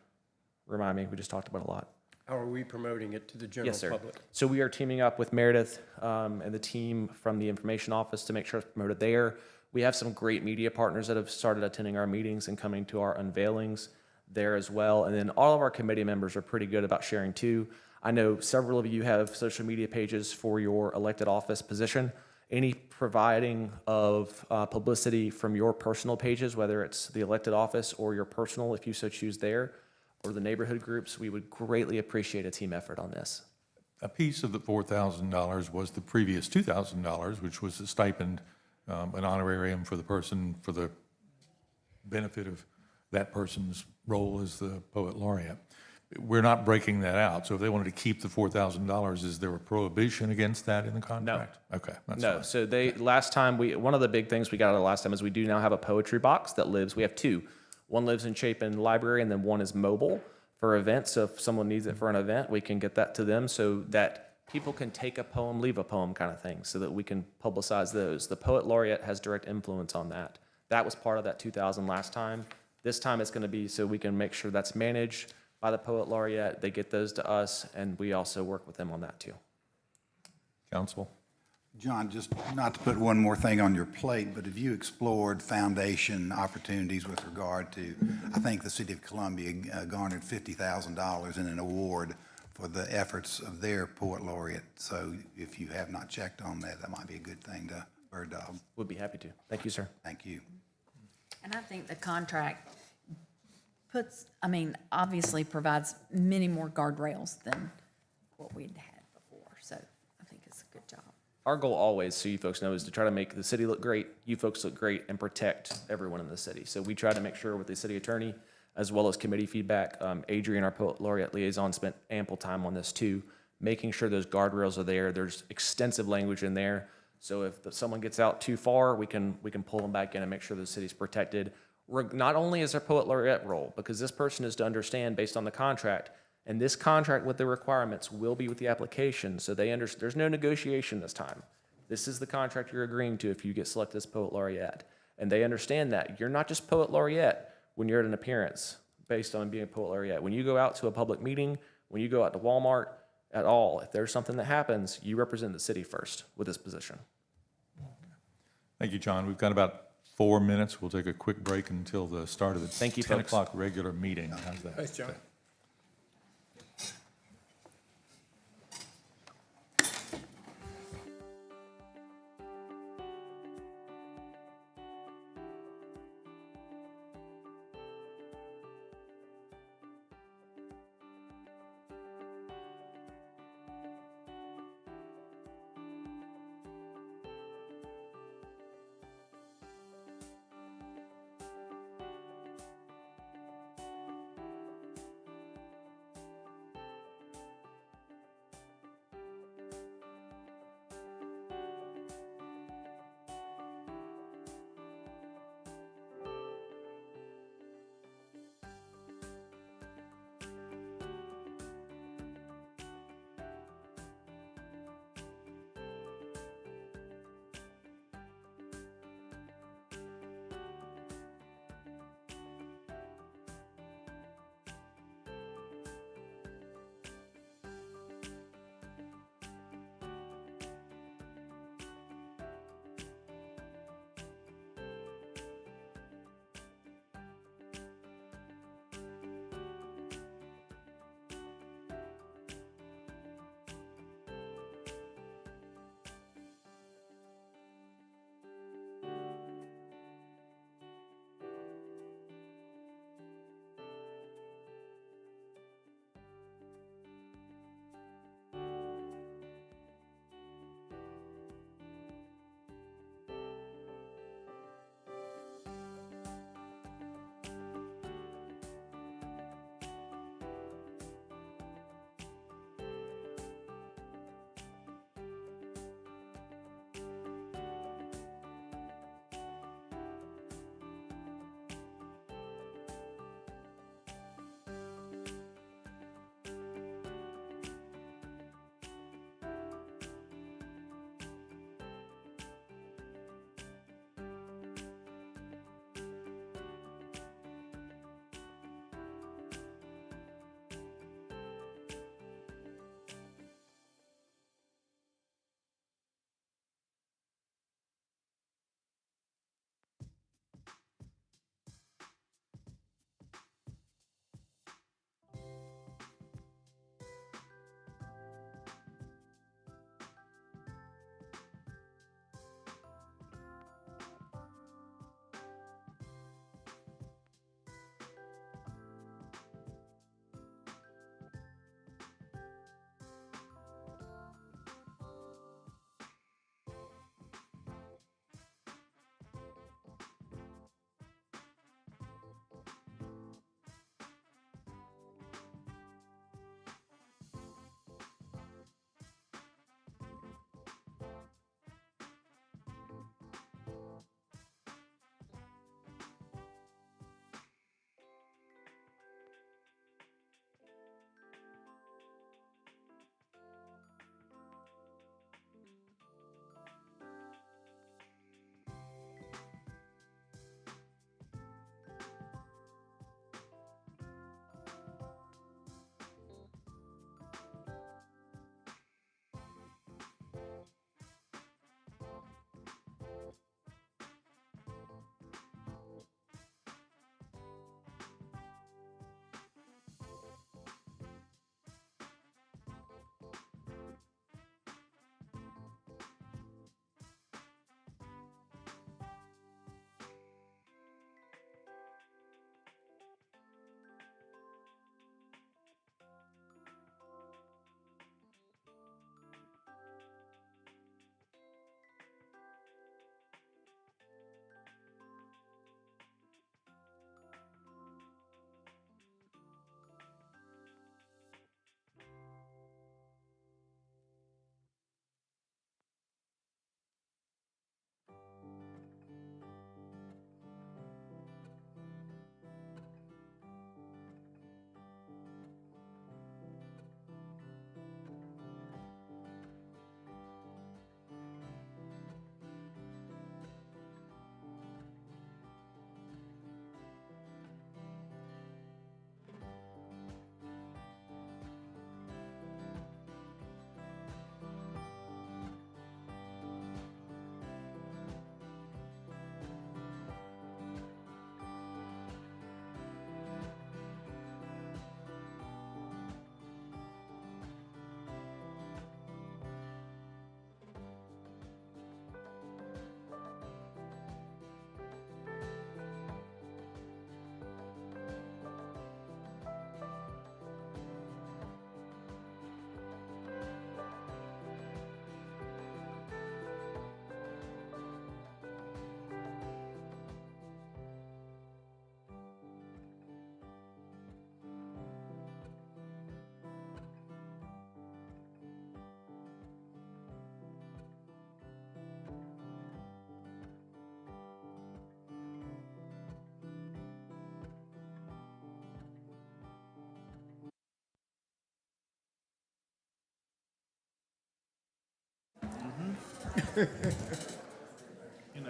remind me, we just talked about a lot. How are we promoting it to the general Yes, sir. public? So we are teaming up with Meredith and the team from the information office to make sure it's promoted there. We have some great media partners that have started attending our meetings and coming to our unveilings there as well. And then all of our committee members are pretty good about sharing too. I know several of you have social media pages for your elected office position. Any providing of publicity from your personal pages, whether it's the elected office or your personal, if you so choose there, or the neighborhood groups, we would greatly appreciate a team effort on this. A piece of the $4,000 was the previous $2,000, which was a stipend, an honorarium for the person for the benefit of that person's role as the poet laureate. We're not breaking that out. So if they wanted to keep the $4,000, is there a prohibition against that in the contract? No. Okay. That's No. fine. So last time, one of the big things we got out of last time is we do now have a poetry box that lives. We have two. One lives in Chapin Library, and then one is mobile for events. So if someone needs it for an event, we can get that to them so that people can take a poem, leave a poem kind of thing, so that we can publicize those. The poet laureate has direct influence on that. That was part of that 2,000 last time. This time it's going to be so we can make sure that's managed by the poet laureate. They get those to us, and we also work with them on that too. Council? John, just not to put one more thing on your plate, but have you explored foundation opportunities with regard to, I think the City of Columbia garnered $50,000 in an award for the efforts of their poet laureate. So if you have not checked on that, that might be a good thing to bird dog. Would be happy to. Thank you, sir. Thank you. And I think the contract obviously provides many more guardrails than what we'd had before. So I think it's a good job. Our goal always, so you folks know, is to try to make the city look great, you folks look great, and protect everyone in the city. So we try to make sure with the city attorney, as well as committee feedback, Adrian, our poet laureate liaison, spent ample time on this too, making sure those guardrails are there. There's extensive language in there. So if someone gets out too far, we can pull them back in and make sure the city's protected. Not only is their poet laureate role, because this person is to understand based on the contract, and this contract with the requirements will be with the application, so they understand. There's no negotiation this time. This is the contract you're agreeing to if you get selected as poet laureate. And they understand that. You're not just poet laureate when you're at an appearance based on being a poet laureate. When you go out to a public meeting, when you go out to Walmart, at all, if there's something that happens, you represent the city first with this position. Thank you, John. We've got about 4 minutes. We'll take a quick break until the start of the Thank you, 10 folks. o'clock regular meeting. How's that? Thanks, John.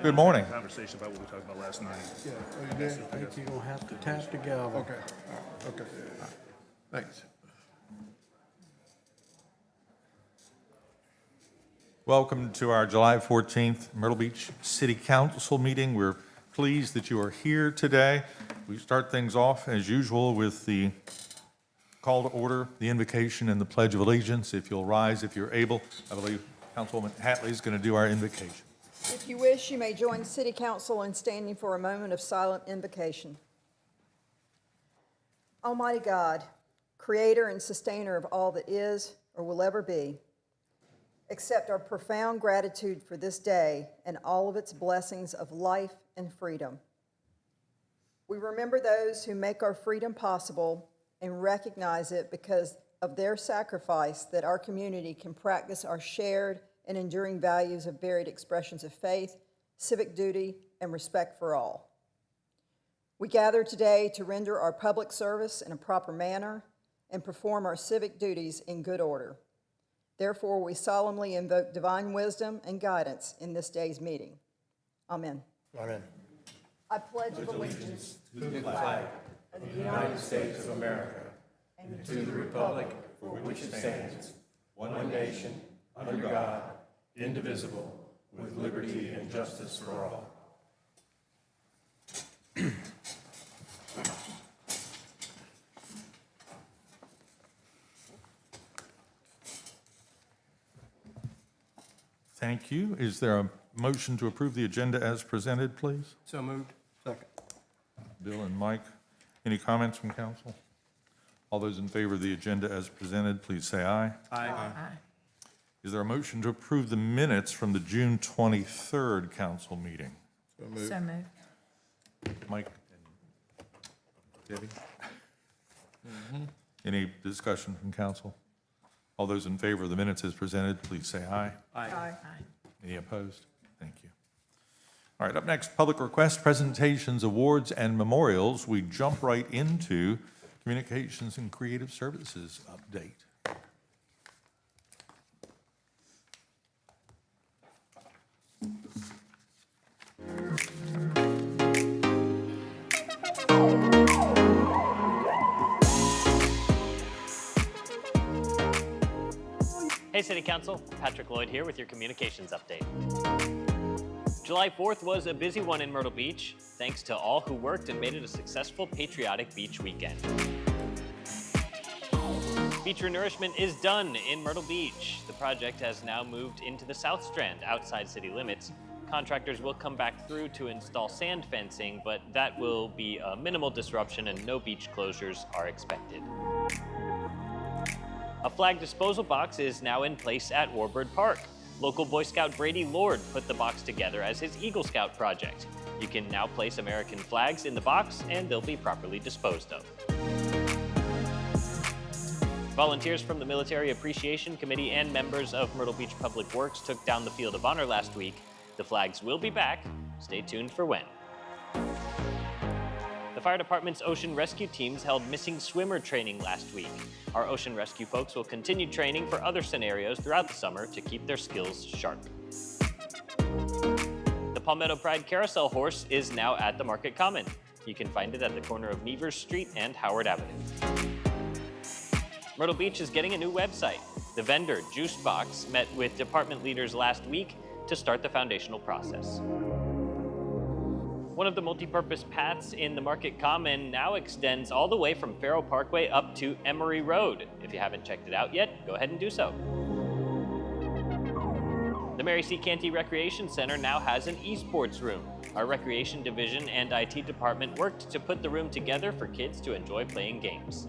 Good morning. Conversation about what we talked about last night. Yeah, oh, you did? I think you're gonna have to tap the gavel. Okay, all right, okay. Thanks. Welcome to our July 14th Myrtle Beach City Council meeting. We're pleased that you are here today. We start things off as usual with the call to order, the invocation, and the Pledge of Allegiance. If you'll rise, if you're able, I believe Councilwoman Hatley is going to do our invocation. If you wish, you may join City Council in standing for a moment of silent invocation. Almighty God, creator and sustainer of all that is or will ever be, accept our profound gratitude for this day and all of its blessings of life and freedom. We remember those who make our freedom possible and recognize it because of their sacrifice that our community can practice our shared and enduring values of varied expressions of faith, civic duty, and respect for all. We gather today to render our public service in a proper manner and perform our civic duties in good order. Therefore, we solemnly invoke divine wisdom and guidance in this day's meeting. Amen. Amen. I pledge allegiance To the flag of the United States of America and to the republic for which it stands, one nation, under God, indivisible, with liberty and justice for all. Thank you. Is there a motion to approve the agenda as presented, please? So moved. Second. Bill and Mike, any comments from council? All those in favor of the agenda as presented, please say aye. Aye. Is there a motion to approve the minutes from the June 23rd council meeting? So moved. Mike and Debbie? Any discussion from council? All those in favor of the minutes as presented, please say aye. Aye. Any opposed? Thank you. All right, up next, public requests, presentations, awards, and memorials. We jump right into communications and creative services update. Hey City Council, Patrick Lloyd here with your communications update. July 4th was a busy one in Myrtle Beach, thanks to all who worked and made it a successful patriotic beach weekend. Beach renourishment is done in Myrtle Beach. The project has now moved into the South Strand outside city limits. Contractors will come back through to install sand fencing, but that will be a minimal disruption and no beach closures are expected. A flag disposal box is now in place at Warbird Park. Local Boy Scout Brady Lord put the box together as his Eagle Scout project. You can now place American flags in the box and they'll be properly disposed of. Volunteers from the Military Appreciation Committee and members of Myrtle Beach Public Works took down the Field of Honor last week. The flags will be back. Stay tuned for when. The fire department's ocean rescue teams held missing swimmer training last week. Our ocean rescue folks will continue training for other scenarios throughout the summer to keep their skills sharp. The Palmetto Pride Carousel horse is now at the Market Common. You can find it at the corner of Nevers Street and Howard Avenue. Myrtle Beach is getting a new website. The vendor, Juice Box, met with department leaders last week to start the foundational process. One of the multi-purpose paths in the Market Common now extends all the way from Farrow Parkway up to Emery Road. If you haven't checked it out yet, go ahead and do so. The Mary C. Canty Recreation Center now has an esports room. Our Recreation Division and IT department worked to put the room together for kids to enjoy playing games.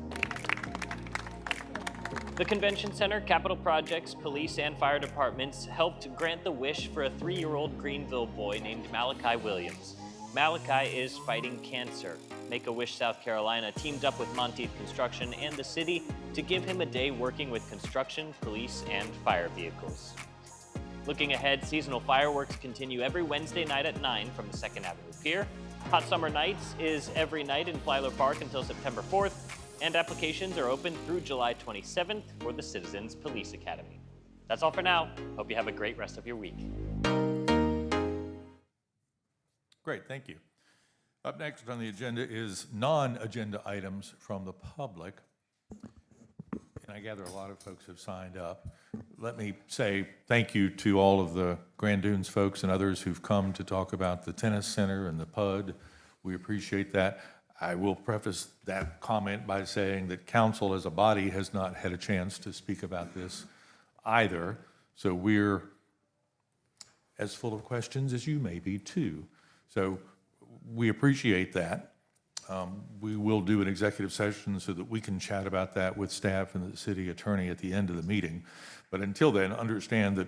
The Convention Center, Capital Projects, police, and fire departments helped grant the wish for a 3-year-old Greenville boy named Malachi Williams. Malachi is fighting cancer. Make-A-Wish South Carolina teamed up with Monteith Construction and the city to give him a day working with construction, police, and fire vehicles. Looking ahead, seasonal fireworks continue every Wednesday night at 9 from the 2nd Avenue Pier. Hot Summer Nights is every night in Plyler Park until September 4th, and applications are open through July 27th for the Citizens Police Academy. That's all for now. Hope you have a great rest of your week. Great, thank you. Up next on the agenda is non-agenda items from the public. And I gather a lot of folks have signed up. Let me say thank you to all of the Grand Dunes folks and others who've come to talk about the tennis center and the PUD. We appreciate that. I will preface that comment by saying that council as a body has not had a chance to speak about this either. So we're as full of questions as you may be too. So we appreciate that. We will do an executive session so that we can chat about that with staff and the city attorney at the end of the meeting. But until then, understand that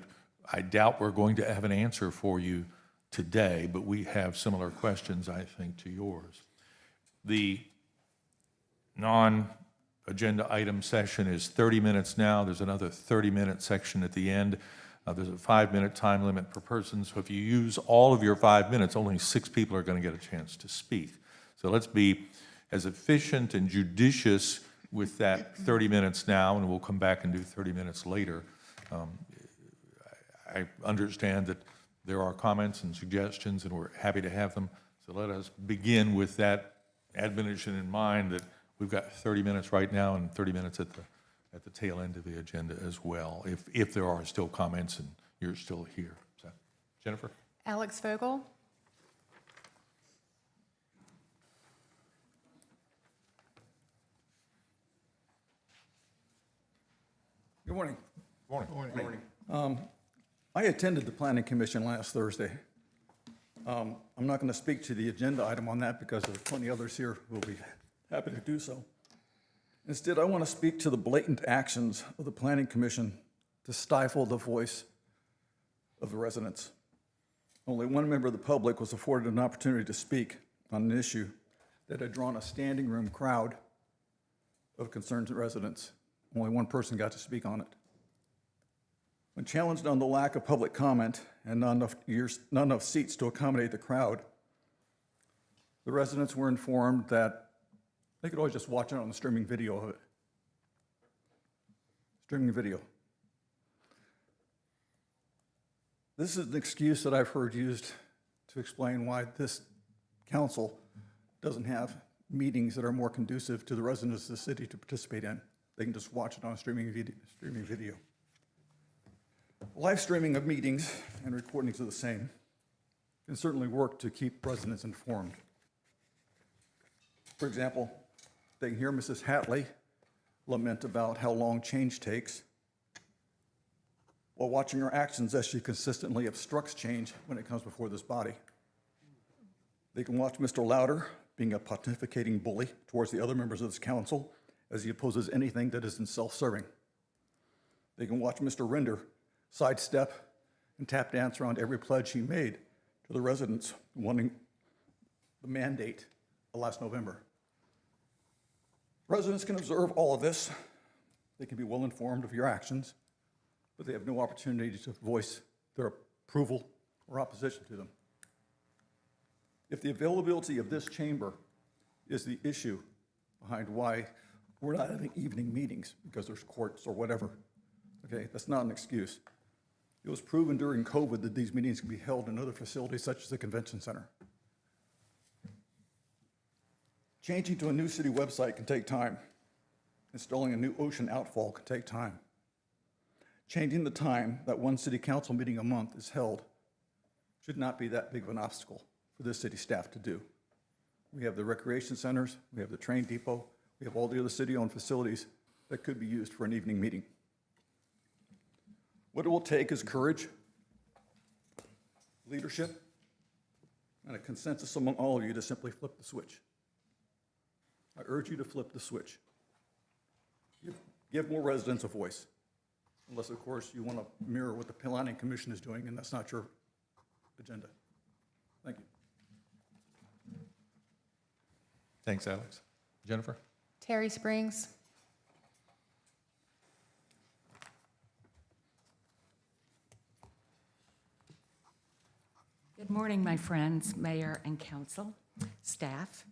I doubt we're going to have an answer for you today, but we have similar questions, I think, to yours. The non-agenda item session is 30 minutes now. There's another 30-minute section at the end. There's a 5-minute time limit per person. So if you use all of your 5 minutes, only 6 people are going to get a chance to speak. So let's be as efficient and judicious with that 30 minutes now, and we'll come back and do 30 minutes later. I understand that there are comments and suggestions, and we're happy to have them. So let us begin with that admonition in mind that we've got 30 minutes right now and 30 minutes at the tail end of the agenda as well, if there are still comments and you're still here. So, Jennifer? Alex Vogel. Good morning. Morning. I attended the Planning Commission last Thursday. I'm not going to speak to the agenda item on that because there are plenty others here who will be happy to do so. Instead, I want to speak to the blatant actions of the Planning Commission to stifle the voice of the residents. Only one member of the public was afforded an opportunity to speak on an issue that had drawn a standing room crowd of concerned residents. Only one person got to speak on it. When challenged on the lack of public comment and not enough seats to accommodate the crowd, the residents were informed that they could always just watch it on the streaming video of it. Streaming video. This is an excuse that I've heard used to explain why this council doesn't have meetings that are more conducive to the residents of the city to participate in. They can just watch it on streaming video. Live streaming of meetings and recordings are the same. Can certainly work to keep residents informed. For example, they can hear Mrs. Hatley lament about how long change takes while watching her actions as she consistently obstructs change when it comes before this body. They can watch Mr. Louder being a pontificating bully towards the other members of this council as he opposes anything that isn't self-serving. They can watch Mr. Render sidestep and tap dance around every pledge he made to the residents wanting the mandate last November. Residents can observe all of this. They can be well informed of your actions, but they have no opportunity to voice their approval or opposition to them. If the availability of this chamber is the issue behind why we're not having evening meetings because there's courts or whatever, okay, that's not an excuse. It was proven during COVID that these meetings can be held in other facilities such as the convention center. Changing to a new city website can take time. Installing a new ocean outfall can take time. Changing the time that one city council meeting a month is held should not be that big of an obstacle for this city staff to do. We have the recreation centers, we have the train depot, we have all the other city-owned facilities that could be used for an evening meeting. What it will take is courage, leadership, and a consensus among all of you to simply flip the switch. I urge you to flip the switch. Give more residents a voice. Unless, of course, you want to mirror what the Planning Commission is doing, and that's not your agenda. Thank you. Thanks, Alex. Jennifer? Terry Springs. Good morning, my friends, mayor and council, staff.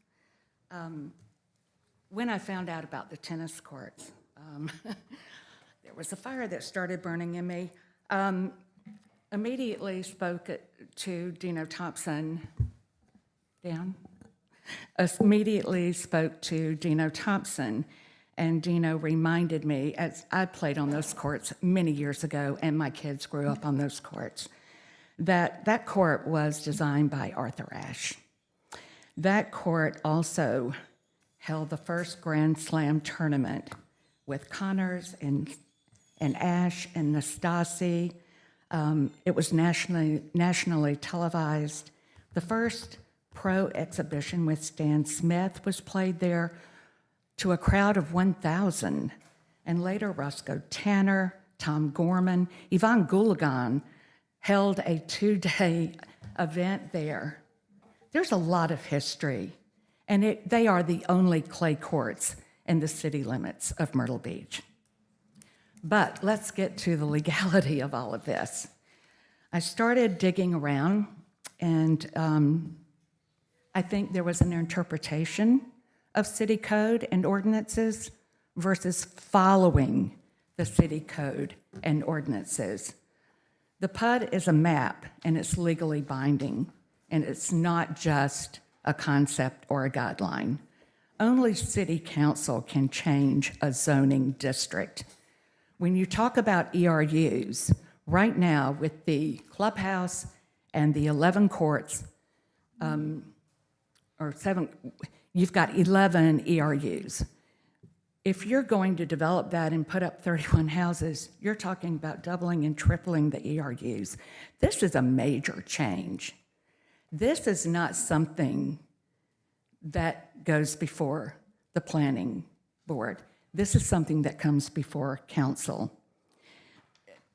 When I found out about the tennis courts, there was a fire that started burning in me. Immediately spoke to Dino Thompson, down, immediately spoke to Dino Thompson, and Dino reminded me, as I played on those courts many years ago, and my kids grew up on those courts, that that court was designed by Arthur Ashe. That court also held the first Grand Slam tournament with Connors and Ashe and Nastasi. It was nationally televised. The first pro exhibition with Stan Smith was played there to a crowd of 1,000. And later, Roscoe Tanner, Tom Gorman, Yvonne Goolagong held a 2-day event there. There's a lot of history, and they are the only clay courts in the city limits of Myrtle Beach. But let's get to the legality of all of this. I started digging around, and I think there was an interpretation of city code and ordinances versus following the city code and ordinances. The PUD is a map, and it's legally binding, and it's not just a concept or a guideline. Only city council can change a zoning district. When you talk about ERUs, right now with the clubhouse and the 11 courts, or 7, you've got 11 ERUs. If you're going to develop that and put up 31 houses, you're talking about doubling and tripling the ERUs. This is a major change. This is not something that goes before the planning board. This is something that comes before council.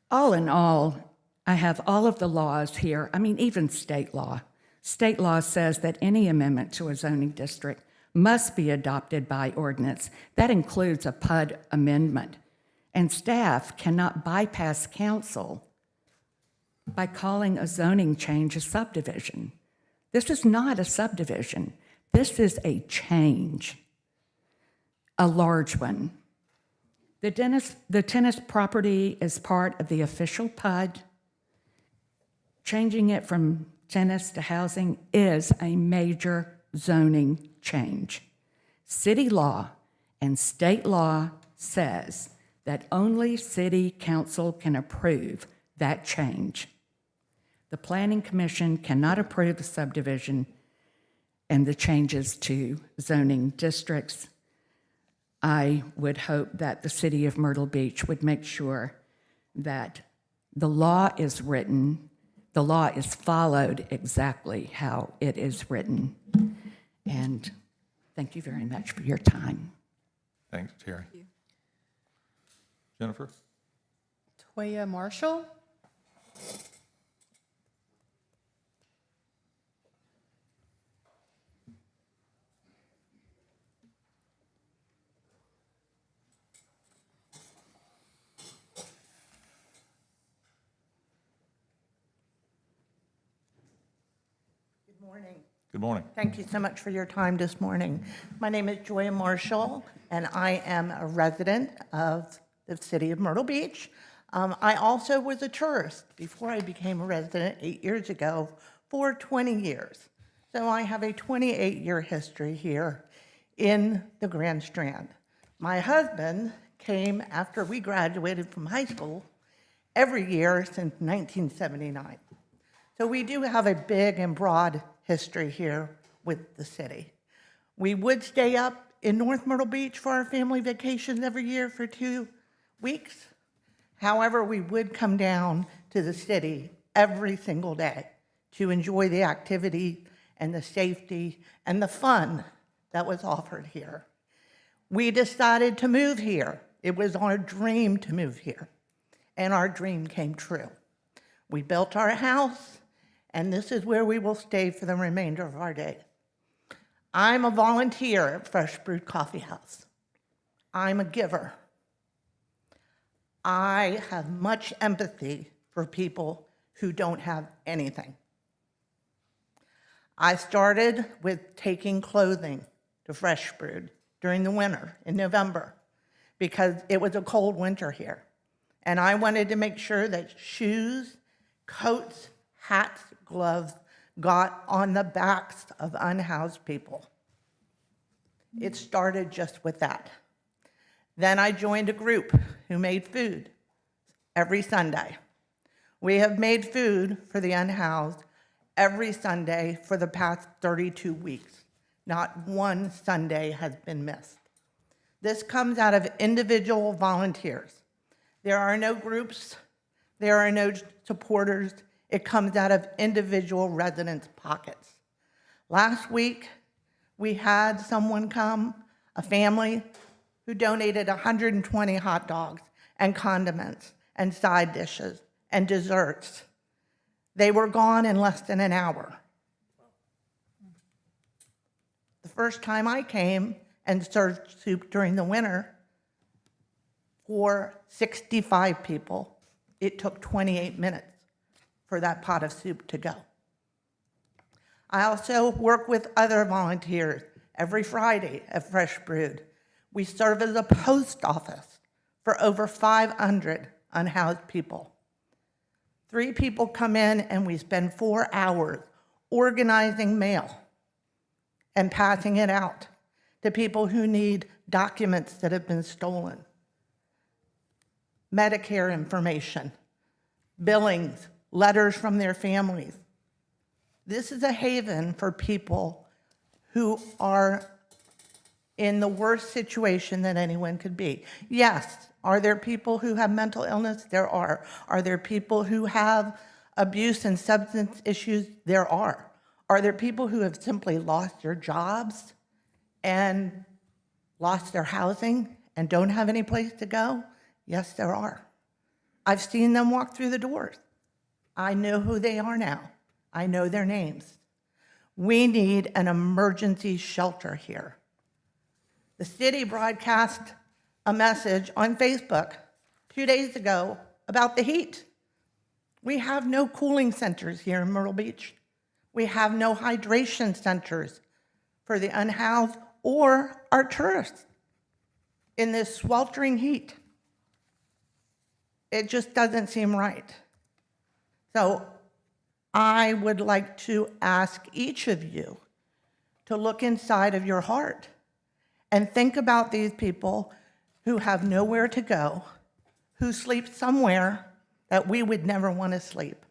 All in all, I have all of the laws here. I mean, even state law. State law says that any amendment to a zoning district must be adopted by ordinance. That includes a PUD amendment. And staff cannot bypass council by calling a zoning change a subdivision. This is not a subdivision. This is a change, a large one. The tennis property is part of the official PUD. Changing it from tennis to housing is a major zoning change. City law and state law says that only city council can approve that change. The planning commission cannot approve the subdivision and the changes to zoning districts. I would hope that the city of Myrtle Beach would make sure that the law is written, the law is followed exactly how it is written. And thank you very much for your time. Thanks, Terry. Jennifer? Toya Marshall. Good morning. Thank you so much for your time this morning. My name is Joya Marshall, and I am a resident of the city of Myrtle Beach. I also was a tourist before I became a resident 8 years ago for 20 years. So I have a 28-year history here in the Grand Strand. My husband came after we graduated from high school every year since 1979. So we do have a big and broad history here with the city. We would stay up in North Myrtle Beach for our family vacations every year for 2 weeks. However, we would come down to the city every single day to enjoy the activity and the safety and the fun that was offered here. We decided to move here. It was our dream to move here, and our dream came true. We built our house, and this is where we will stay for the remainder of our days. I'm a volunteer at Fresh Brewed Coffee House. I'm a giver. I have much empathy for people who don't have anything. I started with taking clothing to Fresh Brewed during the winter in November because it was a cold winter here. And I wanted to make sure that shoes, coats, hats, gloves, got on the backs of unhoused people. It started just with that. Then I joined a group who made food every Sunday. We have made food for the unhoused every Sunday for the past 32 weeks. Not one Sunday has been missed. This comes out of individual volunteers. There are no groups, there are no supporters. It comes out of individual residents' pockets. Last week, we had someone come, a family, who donated 120 hot dogs and condiments and side dishes and desserts. They were gone in less than an hour. The first time I came and served soup during the winter for 65 people, it took 28 minutes for that pot of soup to go. I also work with other volunteers every Friday at Fresh Brewed. We serve as a post office for over 500 unhoused people. 3 people come in and we spend 4 hours organizing mail and passing it out to people who need documents that have been stolen, Medicare information, billings, letters from their families. This is a haven for people who are in the worst situation that anyone could be. Yes, are there people who have mental illness? There are. Are there people who have abuse and substance issues? There are. Are there people who have simply lost their jobs and lost their housing and don't have any place to go? Yes, there are. I've seen them walk through the doors. I know who they are now. I know their names. We need an emergency shelter here. The city broadcast a message on Facebook 2 days ago about the heat. We have no cooling centers here in Myrtle Beach. We have no hydration centers for the unhoused or our tourists in this sweltering heat. It just doesn't seem right. So I would like to ask each of you to look inside of your heart and think about these people who have nowhere to go, who sleep somewhere that we would never want to sleep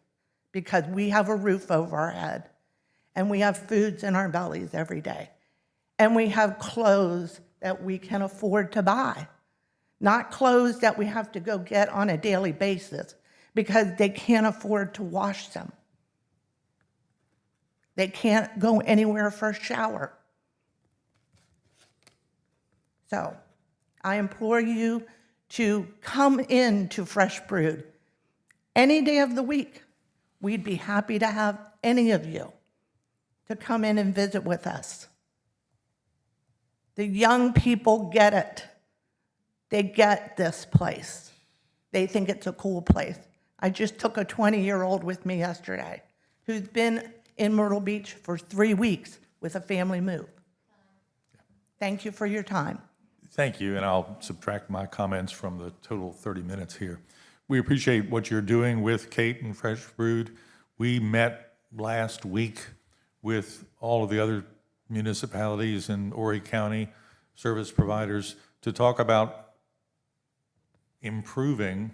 because we have a roof over our head and we have foods in our bellies every day and we have clothes that we can afford to buy, not clothes that we have to go get on a daily basis because they can't afford to wash them. They can't go anywhere for a shower. So I implore you to come in to Fresh Brewed any day of the week. We'd be happy to have any of you to come in and visit with us. The young people get it. They get this place. They think it's a cool place. I just took a 20-year-old with me yesterday who's been in Myrtle Beach for 3 weeks with a family move. Thank you for your time. Thank you, and I'll subtract my comments from the total 30 minutes here. We appreciate what you're doing with Kate and Fresh Brewed. We met last week with all of the other municipalities in Horry County, service providers, to talk about improving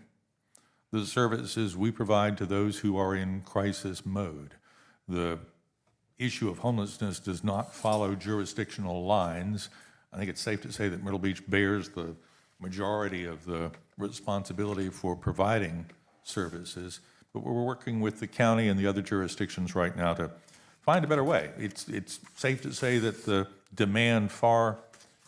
the services we provide to those who are in crisis mode. The issue of homelessness does not follow jurisdictional lines. I think it's safe to say that Myrtle Beach bears the majority of the responsibility for providing services, but we're working with the county and the other jurisdictions right now to find a better way. It's safe to say that the demand far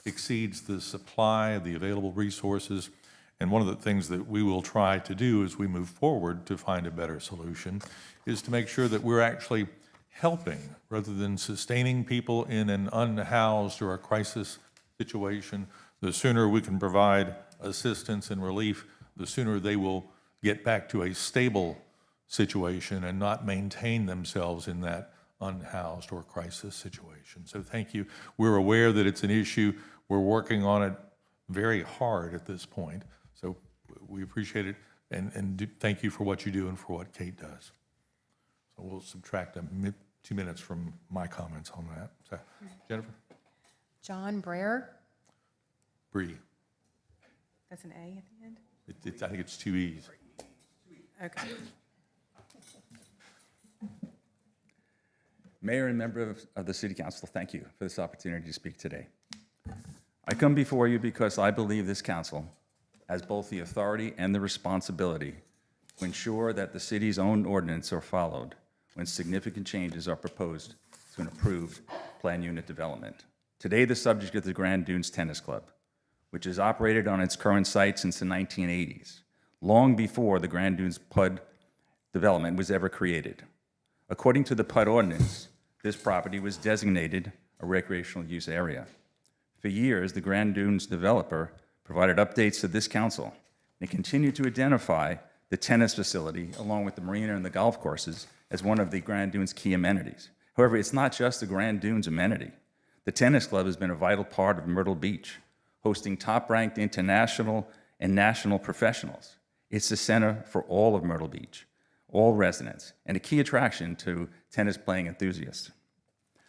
exceeds the supply, the available resources, and one of the things that we will try to do as we move forward to find a better solution is to make sure that we're actually helping rather than sustaining people in an unhoused or a crisis situation. The sooner we can provide assistance and relief, the sooner they will get back to a stable situation and not maintain themselves in that unhoused or crisis situation. So thank you. We're aware that it's an issue. We're working on it very hard at this point. So we appreciate it and thank you for what you do and for what Kate does. So we'll subtract a 2 minutes from my comments on that. So, Jennifer? John Breyer. Bree. That's an A at the end? I think it's 2 E's. Okay. Mayor and member of the City Council, thank you for this opportunity to speak today. I come before you because I believe this council has both the authority and the responsibility to ensure that the city's own ordinance are followed when significant changes are proposed to an approved plan unit development. Today, the subject is the Grand Dunes Tennis Club, which has operated on its current site since the 1980s, long before the Grand Dunes PUD development was ever created. According to the PUD ordinance, this property was designated a recreational use area. For years, the Grand Dunes developer provided updates to this council and continued to identify the tennis facility, along with the marina and the golf courses, as one of the Grand Dunes' key amenities. However, it's not just the Grand Dunes amenity. The tennis club has been a vital part of Myrtle Beach, hosting top-ranked international and national professionals. It's the center for all of Myrtle Beach, all residents, and a key attraction to tennis-playing enthusiasts.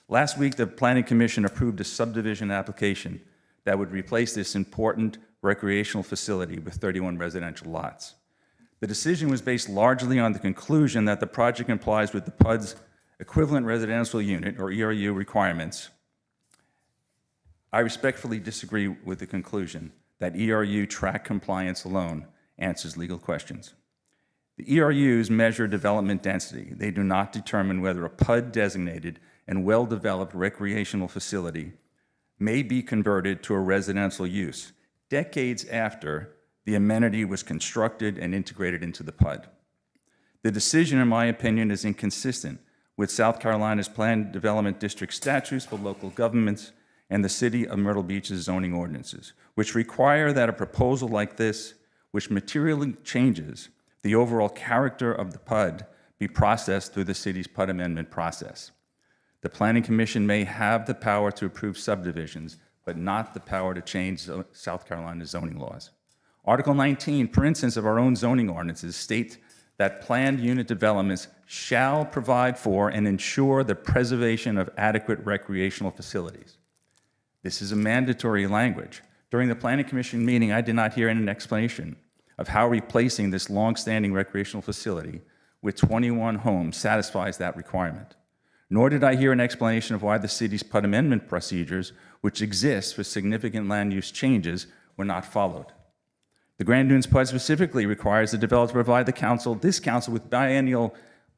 Last week, the Planning Commission approved a subdivision application that would replace this important recreational facility with 31 residential lots. The decision was based largely on the conclusion that the project complies with the PUD's equivalent residential unit, or ERU, requirements. I respectfully disagree with the conclusion that ERU track compliance alone answers legal questions. The ERUs measure development density. They do not determine whether a PUD-designated and well-developed recreational facility may be converted to a residential use, decades after the amenity was constructed and integrated into the PUD. The decision, in my opinion, is inconsistent with South Carolina's Planned Development District statutes for local governments and the City of Myrtle Beach's zoning ordinances, which require that a proposal like this, which materially changes the overall character of the PUD, be processed through the city's PUD amendment process. The Planning Commission may have the power to approve subdivisions, but not the power to change South Carolina's zoning laws. Article 19, for instance, of our own zoning ordinances states that planned unit developments shall provide for and ensure the preservation of adequate recreational facilities. This is a mandatory language. During the Planning Commission meeting, I did not hear any explanation of how replacing this long-standing recreational facility with 21 homes satisfies that requirement. Nor did I hear an explanation of why the city's PUD amendment procedures, which exist for significant land use changes, were not followed. The Grand Dunes PUD specifically requires the developer to provide this council with biennial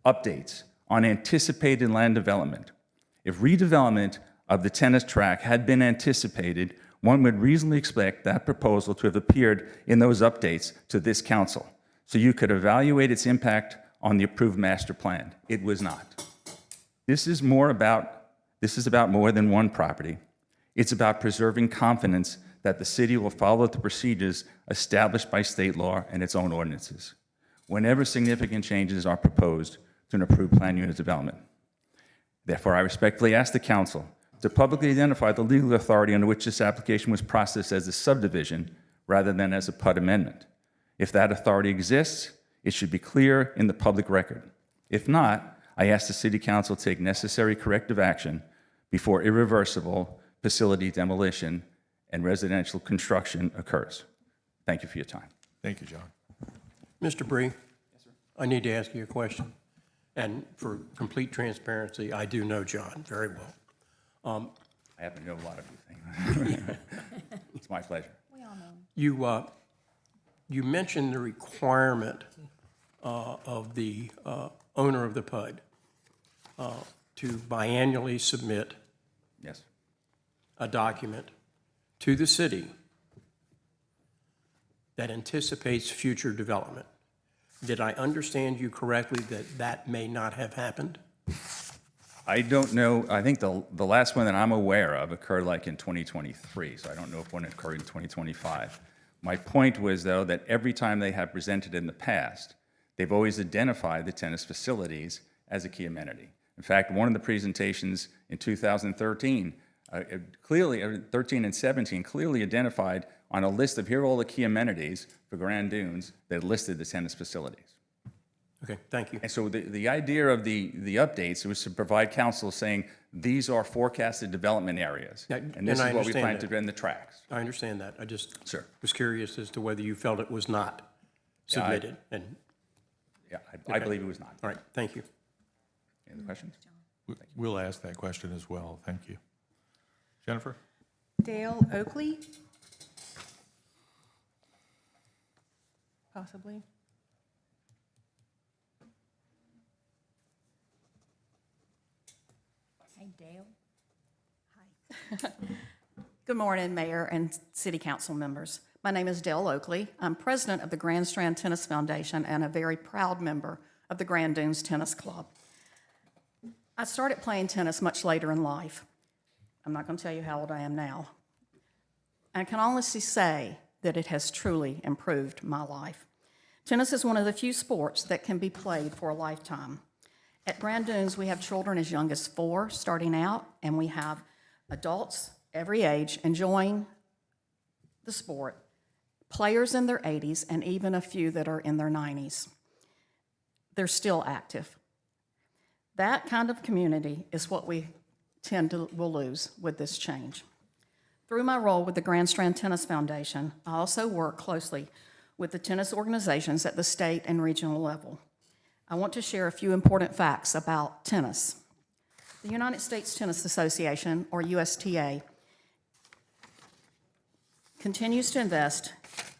updates on anticipated land development. If redevelopment of the tennis track had been anticipated, one would reasonably expect that proposal to have appeared in those updates to this council, so you could evaluate its impact on the approved master plan. It was not. This is about more than one property. It's about preserving confidence that the city will follow the procedures established by state law and its own ordinances whenever significant changes are proposed to an approved plan unit development. Therefore, I respectfully ask the council to publicly identify the legal authority under which this application was processed as a subdivision rather than as a PUD amendment. If that authority exists, it should be clear in the public record. If not, I ask the City Council to take necessary corrective action before irreversible facility demolition and residential construction occurs. Thank you for your time. Thank you, John. Mr. Bree? Yes, sir. I need to ask you a question. And for complete transparency, I do know John very well. I happen to know a lot of you. It's my pleasure. We all know. You mentioned the requirement of the owner of the PUD to biannually submit Yes. a document to the city that anticipates future development. Did I understand you correctly that that may not have happened? I don't know. I think the last one that I'm aware of occurred like in 2023, so I don't know if one occurred in 2025. My point was, though, that every time they have presented in the past, they've always identified the tennis facilities as a key amenity. In fact, one of the presentations in 2013, 13 and 17, clearly identified on a list of here are all the key amenities for Grand Dunes that listed the tennis facilities. Okay, thank you. And so the idea of the updates was to provide council saying, these are forecasted development areas. And this I is what we understand plan that. to do in the tracks. I understand that. I just Sure. was curious as to whether you felt it was not Yeah, submitted. And Yeah, I believe it was not. all right, thank you. Any other questions? We'll ask that question as well. Thank you. Jennifer? Dale Oakley? Possibly. Hey, Dale. Good morning, Mayor and City Council members. My name is Dale Oakley. I'm president of the Grand Strand Tennis Foundation and a very proud member of the Grand Dunes Tennis Club. I started playing tennis much later in life. I'm not going to tell you how old I am now. I can honestly say that it has truly improved my life. Tennis is one of the few sports that can be played for a lifetime. At Grand Dunes, we have children as young as 4 starting out, and we have adults every age enjoying the sport, players in their 80s, and even a few that are in their 90s. They're still active. That kind of community is what we will lose with this change. Through my role with the Grand Strand Tennis Foundation, I also work closely with the tennis organizations at the state and regional level. I want to share a few important facts about tennis. The United States Tennis Association, or USTA, continues to invest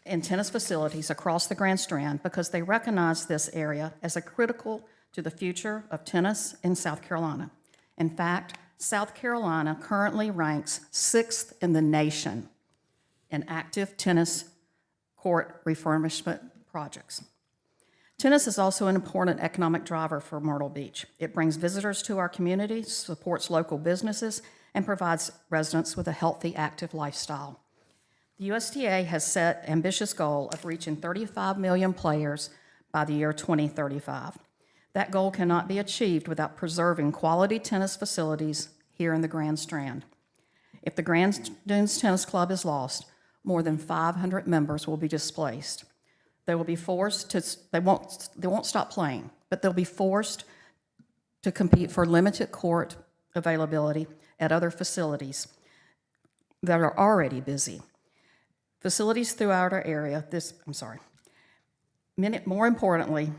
in tennis facilities across the Grand Strand because they recognize this area as a critical to the future of tennis in South Carolina. In fact, South Carolina currently ranks 6th in the nation in active tennis court refurbishment projects. Tennis is also an important economic driver for Myrtle Beach. It brings visitors to our community, supports local businesses, and provides residents with a healthy, active lifestyle. The USTA has set an ambitious goal of reaching 35 million players by the year 2035. That goal cannot be achieved without preserving quality tennis facilities here in the Grand Strand. If the Grand Dunes Tennis Club is lost, more than 500 members will be displaced. They will be forced to, they won't stop playing, but they'll be forced to compete for limited court availability at other facilities that are already busy. Facilities throughout our area, more importantly,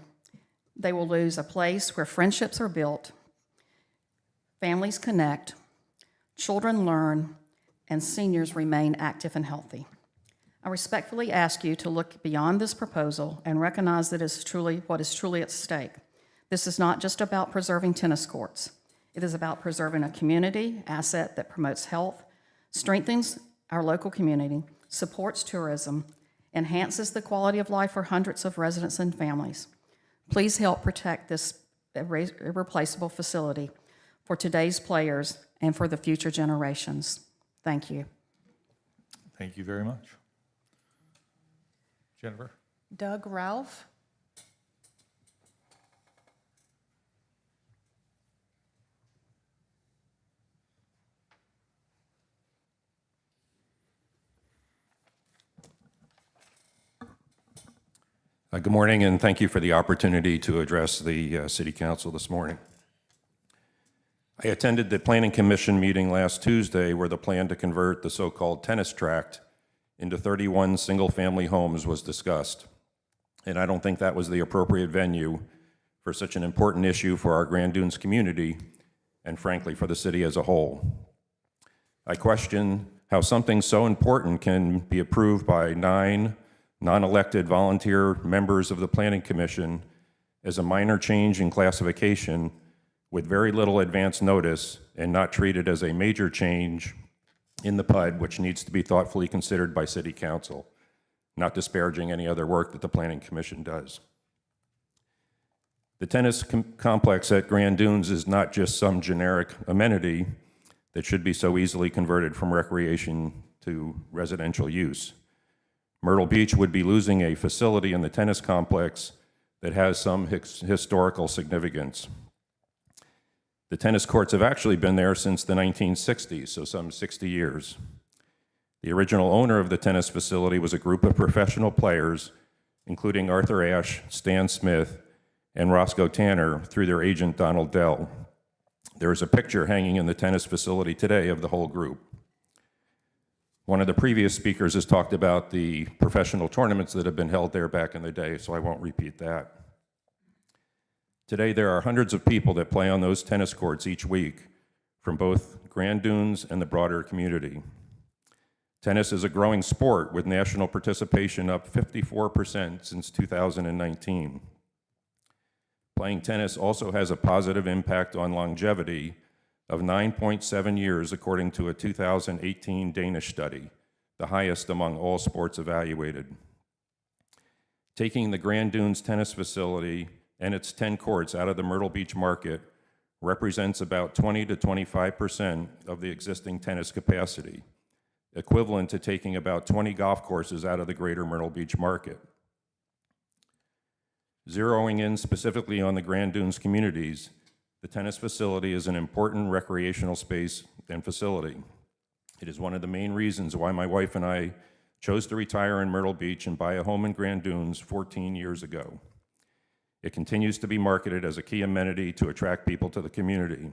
they will lose a place where friendships are built, families connect, children learn, and seniors remain active and healthy. I respectfully ask you to look beyond this proposal and recognize that what is truly at stake. This is not just about preserving tennis courts. It is about preserving a community asset that promotes health, strengthens our local community, supports tourism, enhances the quality of life for hundreds of residents and families. Please help protect this irreplaceable facility for today's players and for the future generations. Thank you. Thank you very much. Jennifer? Doug Ralph? Good morning, and thank you for the opportunity to address the City Council this morning. I attended the Planning Commission meeting last Tuesday where the plan to convert the so-called tennis tract into 31 single-family homes was discussed. And I don't think that was the appropriate venue for such an important issue for our Grand Dunes community and frankly for the city as a whole. I question how something so important can be approved by 9 non-elected volunteer members of the Planning Commission as a minor change in classification with very little advance notice and not treated as a major change in the PUD, which needs to be thoughtfully considered by City Council, not disparaging any other work that the Planning Commission does. The tennis complex at Grand Dunes is not just some generic amenity that should be so easily converted from recreation to residential use. Myrtle Beach would be losing a facility in the tennis complex that has some historical significance. The tennis courts have actually been there since the 1960s, so some 60 years. The original owner of the tennis facility was a group of professional players, including Arthur Ashe, Stan Smith, and Roscoe Tanner through their agent, Donald Dell. There is a picture hanging in the tennis facility today of the whole group. One of the previous speakers has talked about the professional tournaments that have been held there back in the day, so I won't repeat that. Today, there are hundreds of people that play on those tennis courts each week from both Grand Dunes and the broader community. Tennis is a growing sport with national participation up 54% since 2019. Playing tennis also has a positive impact on longevity of 9.7 years, according to a 2018 Danish study, the highest among all sports evaluated. Taking the Grand Dunes tennis facility and its 10 courts out of the Myrtle Beach market represents about 20 to 25% of the existing tennis capacity, equivalent to taking about 20 golf courses out of the greater Myrtle Beach market. Zeroing in specifically on the Grand Dunes communities, the tennis facility is an important recreational space and facility. It is one of the main reasons why my wife and I chose to retire in Myrtle Beach and buy a home in Grand Dunes 14 years ago. It continues to be marketed as a key amenity to attract people to the community.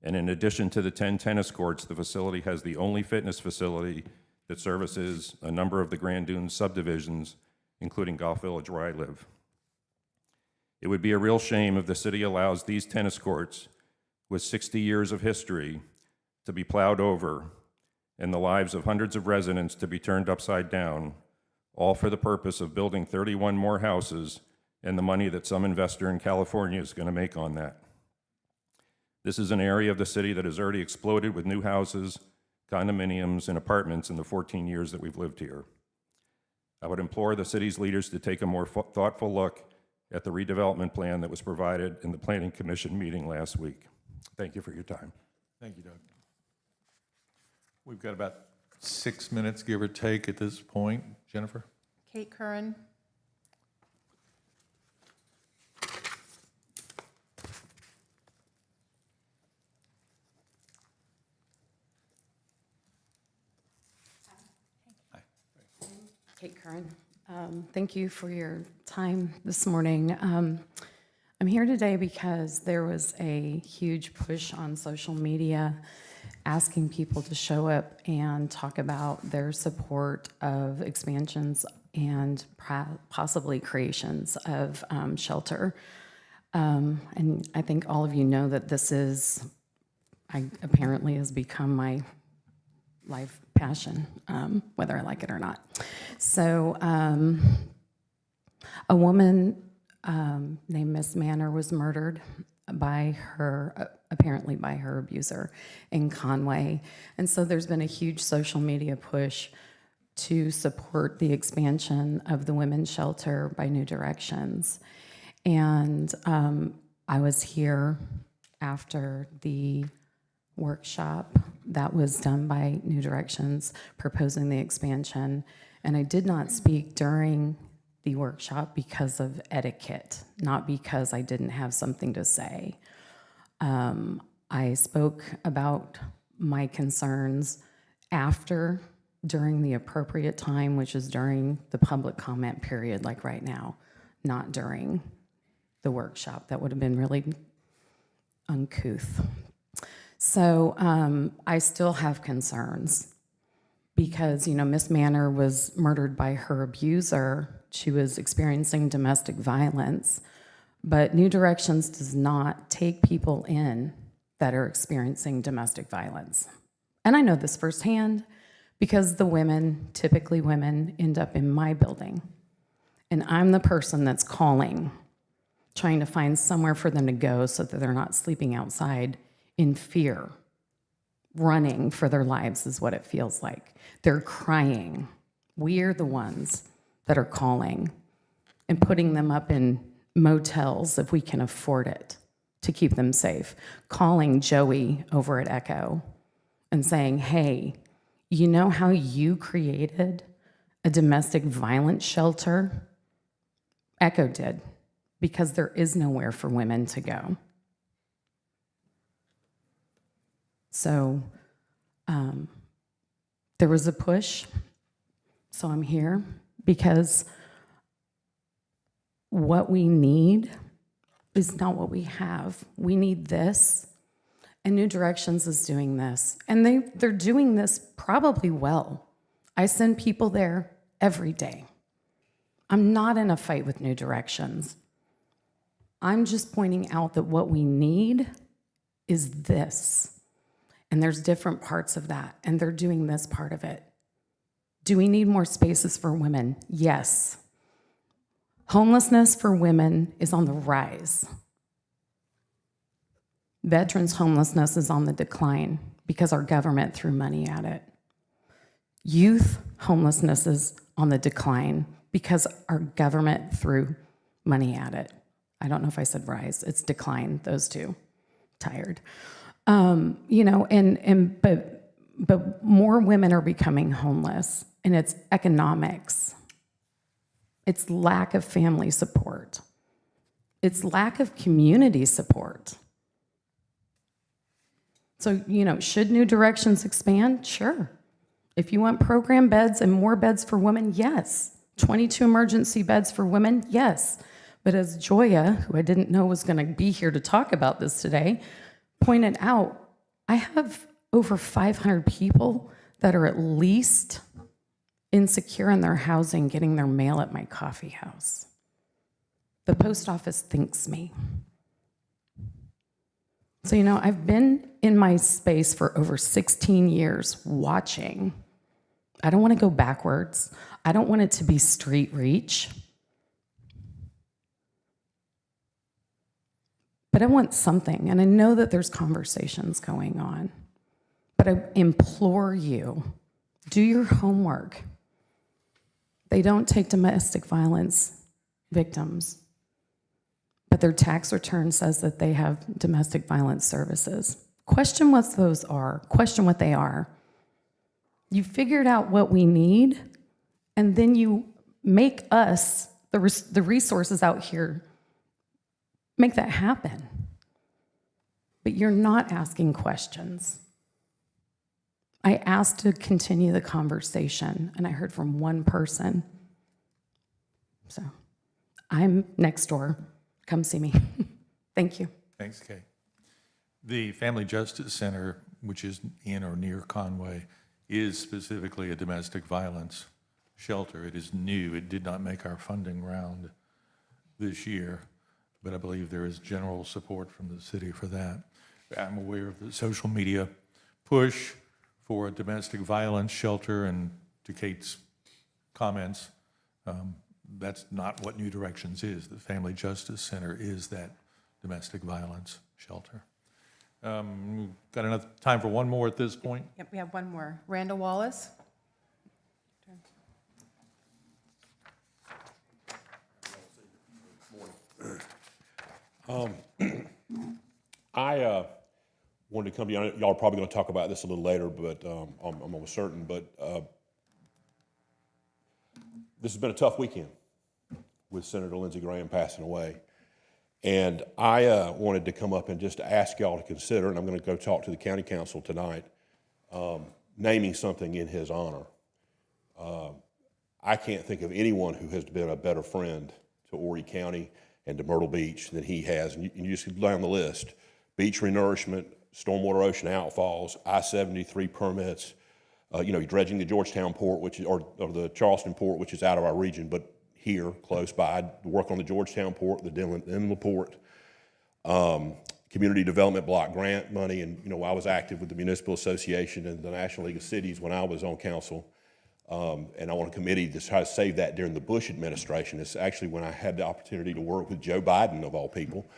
And in addition to the 10 tennis courts, the facility has the only fitness facility that services a number of the Grand Dunes subdivisions, including Golf Village where I live. It would be a real shame if the city allows these tennis courts with 60 years of history to be plowed over and the lives of hundreds of residents to be turned upside down, all for the purpose of building 31 more houses and the money that some investor in California is going to make on that. This is an area of the city that has already exploded with new houses, condominiums, and apartments in the 14 years that we've lived here. I would implore the city's leaders to take a more thoughtful look at the redevelopment plan that was provided in the Planning Commission meeting last week. Thank you for your time. Thank you, Doug. We've got about 6 minutes, give or take, at this point. Jennifer? Kate Curran. Kate Curran. Thank you for your time this morning. I'm here today because there was a huge push on social media asking people to show up and talk about their support of expansions and possibly creations of shelter. And I think all of you know that this apparently has become my life passion, whether I like it or not. So a woman named Miss Manor was murdered apparently by her abuser in Conway. And so there's been a huge social media push to support the expansion of the women's shelter by New Directions. And I was here after the workshop that was done by New Directions proposing the expansion, and I did not speak during the workshop because of etiquette, not because I didn't have something to say. I spoke about my concerns during the appropriate time, which is during the public comment period, like right now, not during the workshop. That would have been really uncouth. So I still have concerns because, Miss Manor was murdered by her abuser. She was experiencing domestic violence, but New Directions does not take people in that are experiencing domestic violence. And I know this firsthand because typically women, end up in my building. And I'm the person that's calling, trying to find somewhere for them to go so that they're not sleeping outside in fear. Running for their lives is what it feels like. They're crying. We're the ones that are calling and putting them up in motels if we can afford it to keep them safe. Calling Joey over at Echo and saying, hey, you know how you created a domestic violence shelter? Echo did, because there is nowhere for women to go. So there was a push, so I'm here because what we need is not what we have. We need this, and New Directions is doing this, and they're doing this probably well. I send people there every day. I'm not in a fight with New Directions. I'm just pointing out that what we need is this, and there's different parts of that, and they're doing this part of it. Do we need more spaces for women? Yes. Homelessness for women is on the rise. Veterans homelessness is on the decline because our government threw money at it. Youth homelessness is on the decline because our government threw money at it. I don't know if I said rise, it's decline, those two. Tired. You know, but more women are becoming homeless, and it's economics. It's lack of family support. It's lack of community support. So, you know, should New Directions expand? Sure. If you want program beds and more beds for women, yes. 22 emergency beds for women, yes. But as Joya, who I didn't know was going to be here to talk about this today, pointed out, I have over 500 people that are at least insecure in their housing getting their mail at my coffee house. The post office thinks me. So, you know, I've been in my space for over 16 years watching. I don't want to go backwards. I don't want it to be street reach. But I want something, and I know that there's conversations going on. But I implore you, do your homework. They don't take domestic violence victims, but their tax return says that they have domestic violence services. Question what those are. Question what they are. You figured out what we need, and then you make us, the resources out here, make that happen. But you're not asking questions. I asked to continue the conversation, and I heard from one person. So I'm next door. Come see me. Thank you. Thanks, Kay. The Family Justice Center, which is in or near Conway, is specifically a domestic violence shelter. It is new. It did not make our funding round this year, but I believe there is general support from the city for that. I'm aware of the social media push for a domestic violence shelter, and to Kate's comments, that's not what New Directions is. The Family Justice Center is that domestic violence shelter. Got enough time for one more at this point? Yep, we have one more. Randall Wallace. I wanted to come to you. Y'all are probably going to talk about this a little later, but I'm almost certain. But this has been a tough weekend with Senator Lindsey Graham passing away. And I wanted to come up and just ask y'all to consider, and I'm going to go talk to the county council tonight, naming something in his honor. I can't think of anyone who has been a better friend to Horry County and to Myrtle Beach than he has. And you just go down the list: beach renourishment, stormwater ocean outfalls, I-73 permits, dredging the Georgetown port, or the Charleston port, which is out of our region, but here, close by. Work on the Georgetown port, the inland port, community development block grant money. And, I was active with the Municipal Association and the National League of Cities when I was on council. And I on a committee to try to save that during the Bush administration. It's actually when I had the opportunity to work with Joe Biden, of all people.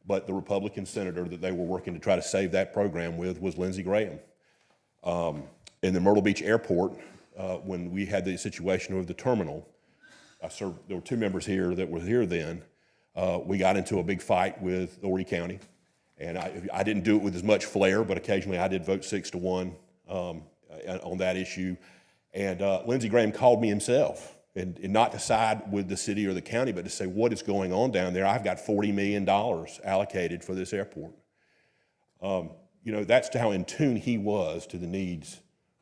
But the Republican senator that they were working to try to save that program with was Lindsey Graham. In the Myrtle Beach Airport, when we had the situation of the terminal, there were two members here that were here then. We got into a big fight with Horry County. And I didn't do it with as much flair, but occasionally I did vote 6-1 on that issue. And Lindsey Graham called me himself, and not to side with the city or the county, but to say, what is going on down there? I've got $40 million allocated for this airport. That's how in tune he was to the needs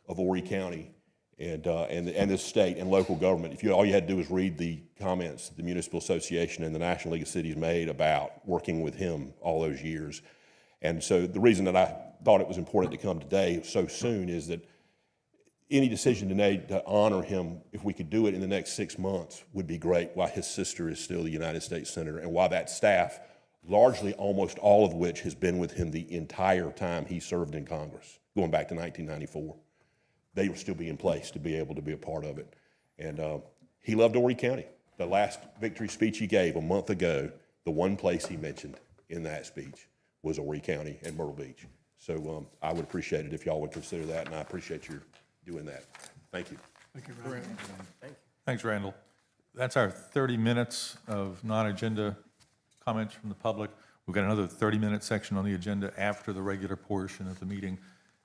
of Horry County. and the state and local government. All you had to do was read the comments the Municipal Association and the National League of Cities made about working with him all those years. And so the reason that I thought it was important to come today so soon is that any decision today to honor him, if we could do it in the next 6 months, would be great, while his sister is still the United States Senator, and while that staff, largely almost all of which has been with him the entire time he served in Congress, going back to 1994. They will still be in place to be able to be a part of it. And he loved Horry County. The last victory speech he gave a month ago, the one place he mentioned in that speech was Horry County and Myrtle Beach. So I would appreciate it if y'all would consider that, and I appreciate your doing that. Thank you. Thank you, Randall. Thanks, Randall. That's our 30 minutes of non-agenda comments from the public. We've got another 30-minute section on the agenda after the regular portion of the meeting.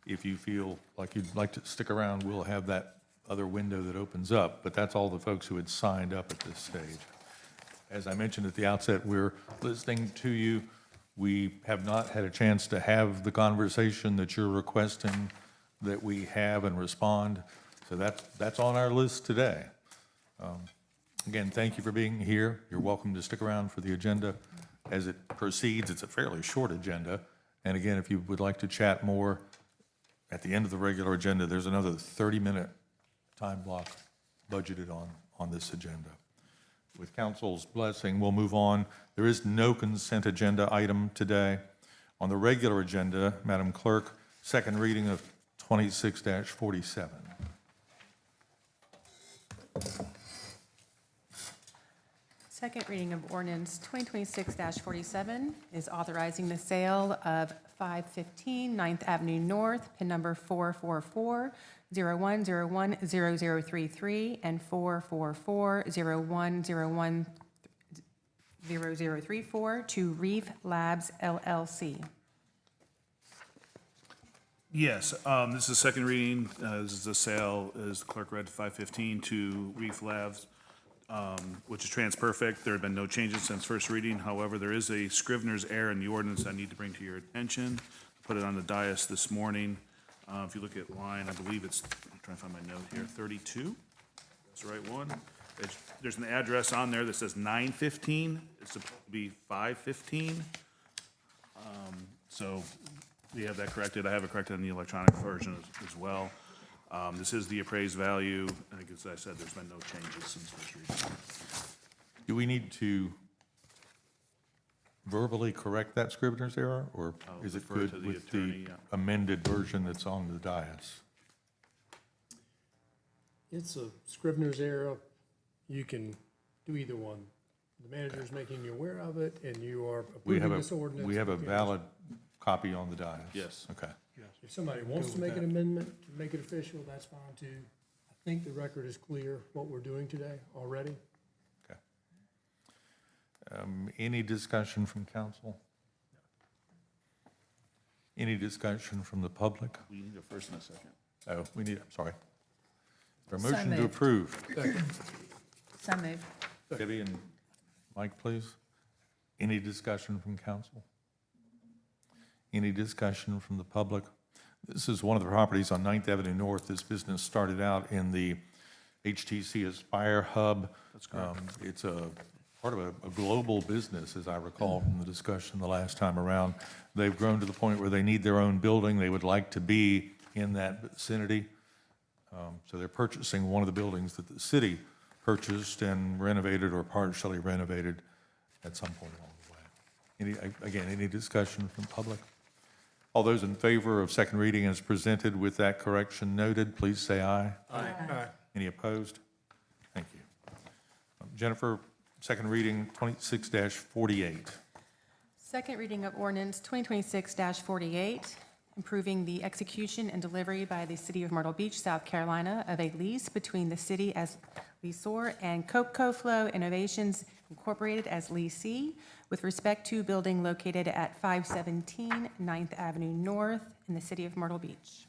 If you feel like you'd like to stick around, we'll have that other window that opens up, but that's all the folks who had signed up at this stage. As I mentioned at the outset, we're listening to you. We have not had a chance to have the conversation that you're requesting that we have and respond. So that's on our list today. Again, thank you for being here. You're welcome to stick around for the agenda as it proceeds. It's a fairly short agenda. And again, if you would like to chat more at the end of the regular agenda, there's another 30-minute time block budgeted on this agenda. With council's blessing, we'll move on. There is no consent agenda item today. On the regular agenda, Madam Clerk, second reading of 26-47. Second reading of ordinance 2026-47 is authorizing the sale of 515 9th Avenue North, PIN number 444-0101-0033 and 444-0101-0034 to Reef Labs LLC. Yes, this is second reading. This is the sale, as the clerk read, 515 to Reef Labs, which is TransPerfect. There have been no changes since first reading. However, there is a Scrivener's error in the ordinance I need to bring to your attention. Put it on the dais this morning. If you look at line, I believe it's, I'm trying to find my note here, 32. That's the right one. There's an address on there that says 915. It's supposed to be 515. So we have that corrected. I have it corrected in the electronic version as well. This is the appraised value. I think, as I said, there's been no changes since first reading. Do we need to verbally correct that Scrivener's error, or is it defer good to the with attorney, the yeah. amended version that's on the dais? It's a Scrivener's error. You can do either one. The manager's making you aware of it, and you are We have approving this ordinance. we have a Okay. valid copy on the dais? Yes. Okay. If somebody wants to make an amendment, to make it official, that's fine too. I think the record is clear what we're doing today already. Okay. Any discussion from council? Any discussion from the public? We need a first and a second. Oh, we need, I'm sorry. Is there a So motion to moved. approve? So moved. Debbie and Mike, please. Any discussion from council? Any discussion from the public? This is one of the properties on 9th Avenue North. This business started out in the HTC Aspire Hub. That's correct. It's a part of a global business, as I recall from the discussion the last time around. They've grown to the point where they need their own building. They would like to be in that vicinity. So they're purchasing one of the buildings that the city purchased and renovated or partially renovated at some point along the way. Any discussion from public? All those in favor of second reading as presented with that correction noted, please say aye. Aye. Any opposed? Thank you. Jennifer, second reading 26-48. Second reading of ordinance 2026-48, improving the execution and delivery by the City of Myrtle Beach, South Carolina, of a lease between the city as lessor and CoFlow Innovations Incorporated as leasee with respect to building located at 517 9th Avenue North in the City of Myrtle Beach.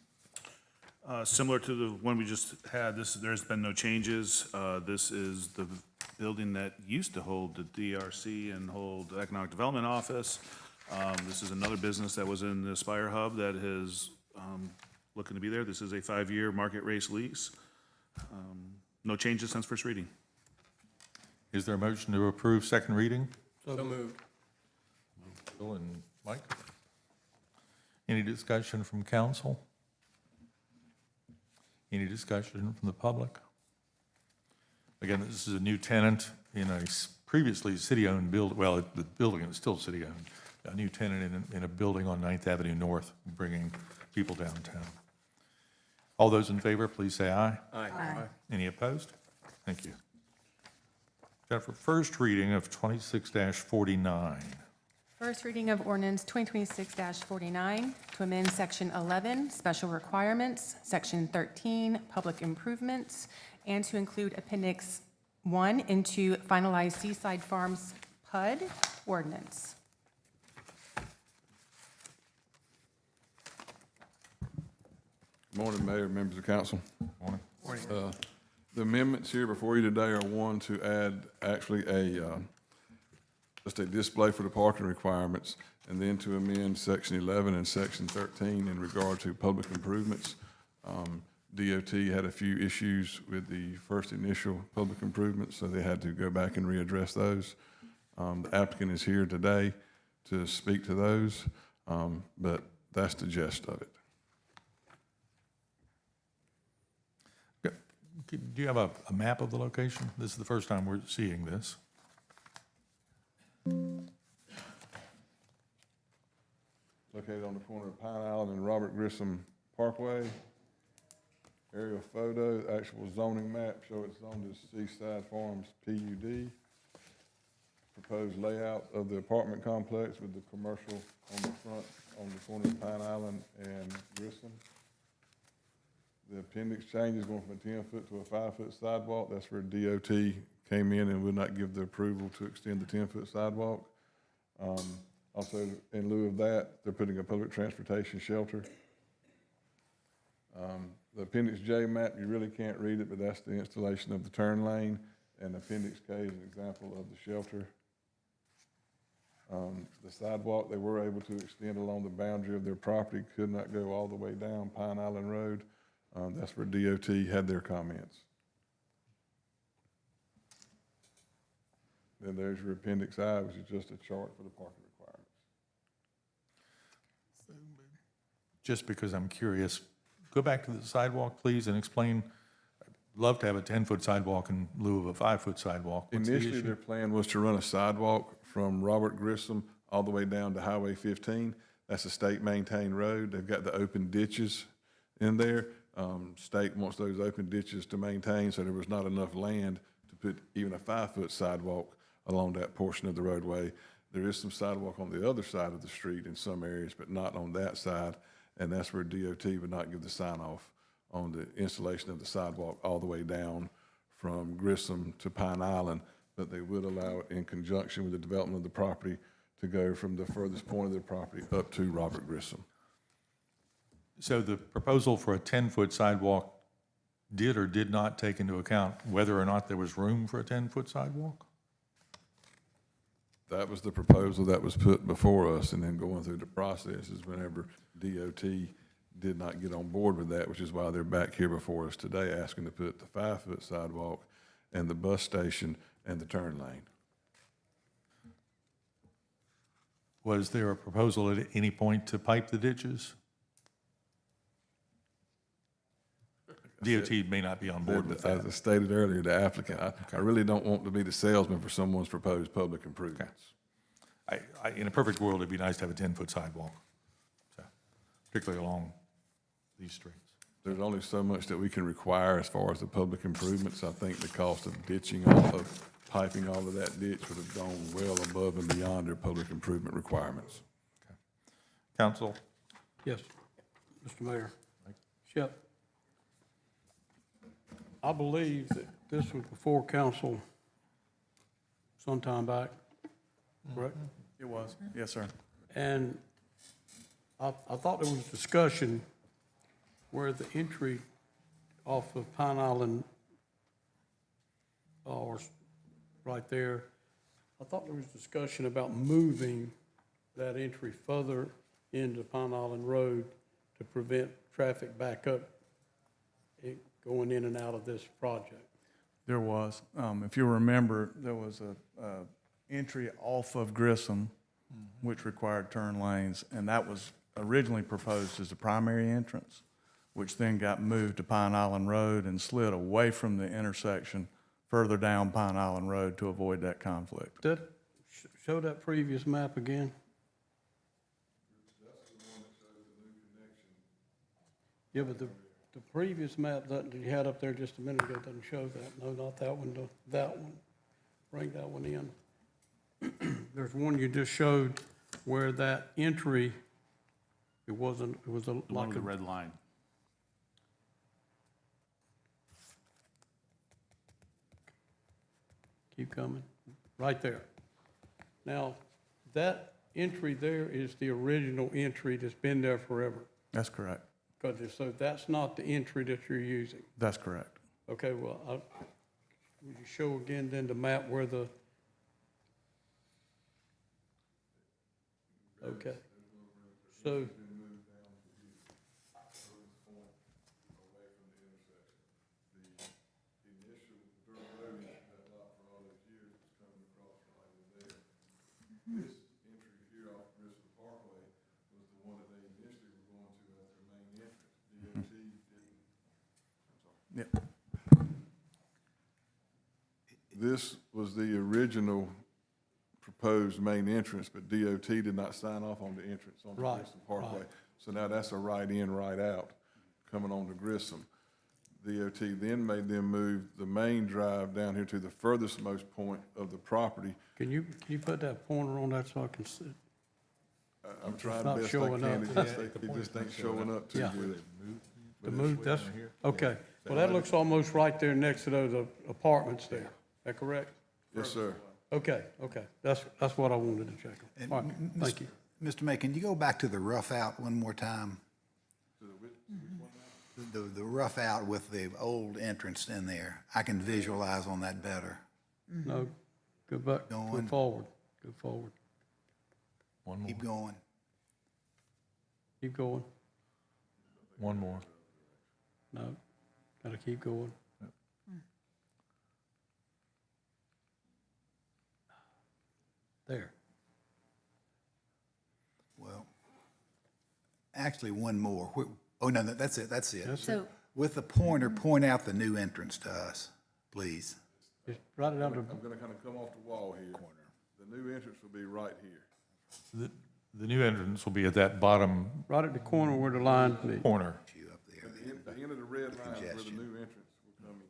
Similar to the one we just had, there's been no changes. This is the building that used to hold the DRC and hold the Economic Development Office. This is another business that was in the Aspire Hub that is looking to be there. This is a 5-year market race lease. No changes since first reading. Is there a motion to approve second reading? So moved. Bill and Mike? Any discussion from council? Any discussion from the public? Again, this is a new tenant in a previously city-owned building. Well, the building is still city-owned. A new tenant in a building on 9th Avenue North, bringing people downtown. All those in favor, please say aye. Aye. Any opposed? Thank you. Jennifer, first reading of 26-49. First reading of ordinance 2026-49 to amend Section 11, Special Requirements, Section 13, Public Improvements, and to include Appendix 1 into finalized Seaside Farms PUD ordinance. Morning, Mayor, members of council. Morning. The amendments here before you today are one to add actually just a display for the parking requirements, and then to amend Section 11 and Section 13 in regard to public improvements. DOT had a few issues with the first initial public improvements, so they had to go back and readdress those. The applicant is here today to speak to those, but that's the gist of it. Do you have a map of the location? This is the first time we're seeing this. Located on the corner of Pine Island and Robert Grissom Parkway. Aerial photo, actual zoning map show it's zoned as Seaside Farms PUD. Proposed layout of the apartment complex with the commercial on the front on the corner of Pine Island and Grissom. The appendix changes going from a 10-foot to a 5-foot sidewalk. That's where DOT came in and would not give the approval to extend the 10-foot sidewalk. Also, in lieu of that, they're putting a public transportation shelter. The Appendix J map, you really can't read it, but that's the installation of the turn lane. And Appendix K is an example of the shelter. The sidewalk, they were able to extend along the boundary of their property, could not go all the way down Pine Island Road. That's where DOT had their comments. Then there's your Appendix I, which is just a chart for the parking requirements. Just because I'm curious, go back to the sidewalk, please, and explain. I'd love to have a 10-foot sidewalk in lieu of a 5-foot sidewalk. What's the Initially, issue? their plan was to run a sidewalk from Robert Grissom all the way down to Highway 15. That's a state-maintained road. They've got the open ditches in there. State wants those open ditches to maintain, so there was not enough land to put even a 5-foot sidewalk along that portion of the roadway. There is some sidewalk on the other side of the street in some areas, but not on that side, and that's where DOT would not give the sign-off on the installation of the sidewalk all the way down from Grissom to Pine Island, but they would allow it in conjunction with the development of the property to go from the furthest point of their property up to Robert Grissom. So the proposal for a 10-foot sidewalk did or did not take into account whether or not there was room for a 10-foot sidewalk? That was the proposal that was put before us, and then going through the process is whenever DOT did not get on board with that, which is why they're back here before us today asking to put the 5-foot sidewalk and the bus station and the turn lane. Was there a proposal at any point to pipe the ditches? DOT may not be on board with that. As I stated earlier, the applicant, I really don't want to be the salesman for someone's proposed public improvements. In a perfect world, it'd be nice to have a 10-foot sidewalk, so, particularly along these streets. There's only so much that we can require as far as the public improvements. I think the cost of ditching all of, piping all of that ditch would have gone well above and beyond their public improvement requirements. Okay. Council? Yes, Mr. Mayor. Shep. I believe that this was before council sometime back, correct? It was, yes, sir. And I thought there was discussion where the entry off of Pine Island, or right there, I thought there was discussion about moving that entry further into Pine Island Road to prevent traffic backup. going in and out of this project? There was. If you remember, there was a entry off of Grissom, which required turn lanes, and that was originally proposed as the primary entrance, which then got moved to Pine Island Road and slid away from the intersection further down Pine Island Road to avoid that conflict. Show that previous map again. Yeah, but the previous map that you had up there just a minute ago doesn't show that. No, not that one, that one. Bring that one in. There's one you just showed where that entry, it was The one like with a the red line. Keep coming, right there. Now, that entry there is the original entry that's been there forever. That's correct. So that's not the entry that you're using. That's correct. Okay, well, would you show again then the map where the, okay. So, This entry here off Grissom Parkway was the one that they initially were going to as their main entrance. DOT didn't. Yep. This was the original proposed main entrance, but DOT did not sign off on the entrance on the Right, Grissom Parkway. right. So now that's a right in, right out coming on to Grissom. DOT then made them move the main drive down here to the furthest most point of the property. can you put that pointer on that so I can see? I'm trying not best I showing can. up. It just ain't showing up too Yeah. good. The move, that's, okay. Well, that looks almost right there next to those apartments there. Is that correct? Yes, sir. Okay. That's what I wanted to check on. All right, thank you. Mr. May, can you go back to the rough out one more time? The rough out with the old entrance in there. I can visualize on that better. No, go back, go Going. forward, go forward. One more. Keep going. Keep going. One more. No, gotta keep going. There. Well, actually, one more. Oh, no, that's it, that's it. So, With the pointer, point out the new entrance to us, please. Just write it out. I'm gonna kind of come off the wall here. The new entrance will be right here. The new entrance will be at that bottom Right at the corner where the line meets. corner. The end of the red line is where the new entrance will come in.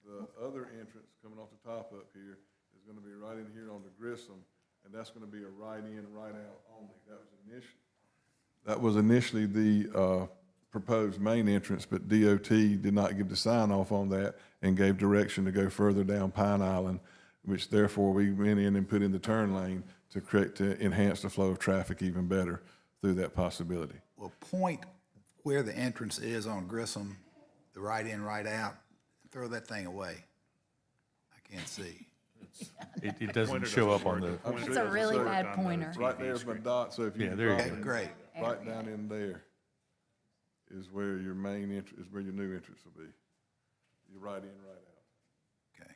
The other entrance coming off the top up here is gonna be right in here on the Grissom, and that's gonna be a right in, right out only. That was initially the proposed main entrance, but DOT did not give the sign off on that and gave direction to go further down Pine Island, which therefore we went in and put in the turn lane to enhance the flow of traffic even better through that possibility. Well, point where the entrance is on Grissom, the right in, right out, throw that thing away. I can't see. It doesn't show up on the, it's a really bad pointer. Right there's my dot, so if you Yeah, can there you drop go. it Great. right down in there is where your main entrance, is where your new entrance will be. You're right in, right out. Okay.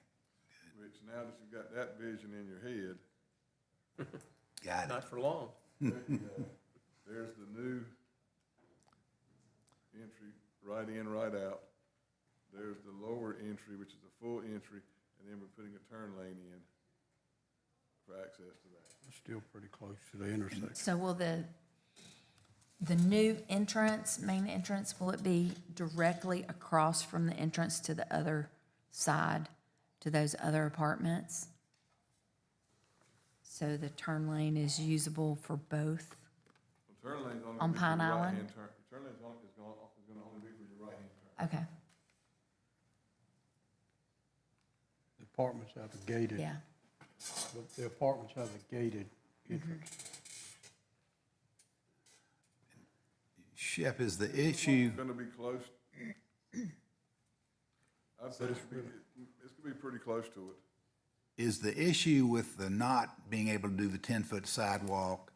Which now that you've got that vision in your head, Got it. Not for long. there's the new entry, right in, right out. There's the lower entry, which is a full entry, and then we're putting a turn lane in for access to that. It's still pretty close to the intersection. so will the new entrance, main entrance, will it be directly across from the entrance to the other side, to those other apartments? So the turn lane is usable for both? The turn lane's only On gonna be for Pine your Island? right-hand turn. The turn lane's gonna only be for your right-hand turn. Okay, The apartments have a gated. yeah. The apartments have a gated entrance. Shep, is the issue, It's gonna be close. I'd say it's gonna be pretty close to it. is the issue with the not being able to do the 10-foot sidewalk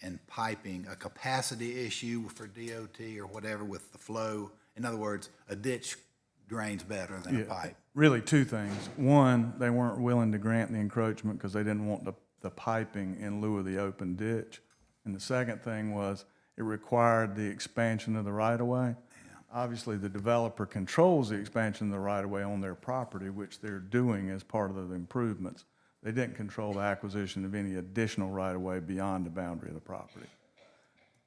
and piping a capacity issue for DOT or whatever with the flow? In other words, a ditch drains better than a pipe. Really, two things. One, they weren't willing to grant the encroachment because they didn't want the piping in lieu of the open ditch. And the second thing was it required the expansion of the right-of-way. Obviously, the developer controls the expansion of the right-of-way on their property, which they're doing as part of the improvements. They didn't control the acquisition of any additional right-of-way beyond the boundary of the property.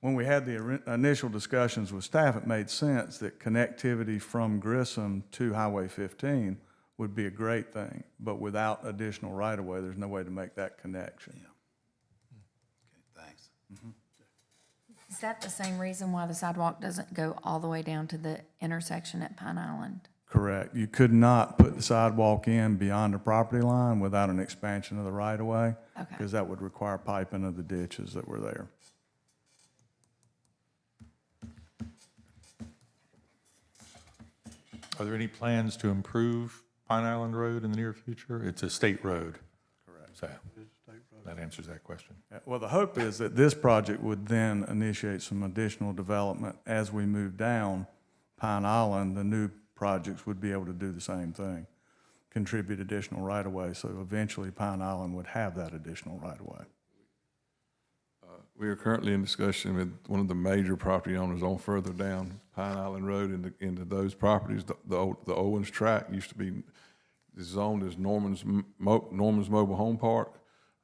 When we had the initial discussions with staff, it made sense that connectivity from Grissom to Highway 15 would be a great thing, but without additional right-of-way, there's no way to make that connection. Okay, thanks. Is that the same reason why the sidewalk doesn't go all the way down to the intersection at Pine Island? Correct. You could not put the sidewalk in beyond the property line without an expansion of the right-of-way, Okay. because that would require piping of the ditches that were there. Are there any plans to improve Pine Island Road in the near future? It's a state road. Correct. So that answers that question. Well, the hope is that this project would then initiate some additional development as we move down Pine Island. The new projects would be able to do the same thing, contribute additional right-of-way, so eventually Pine Island would have that additional right-of-way. We are currently in discussion with one of the major property owners on further down Pine Island Road into those properties. The Owens tract used to be zoned as Norman's Mobile Home Park.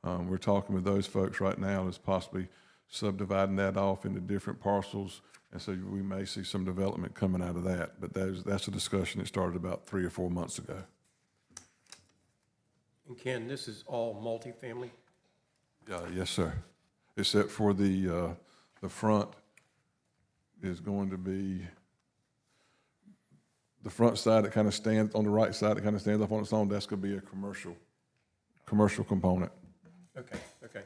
We're talking with those folks right now as possibly subdividing that off into different parcels, and so we may see some development coming out of that. But that's a discussion that started about 3 or 4 months ago. And Ken, this is all multifamily? Yes, sir. Except for the front is going to be, the front side that kind of stands, on the right side that kind of stands up on its own, that's going to be a commercial component. Okay, okay.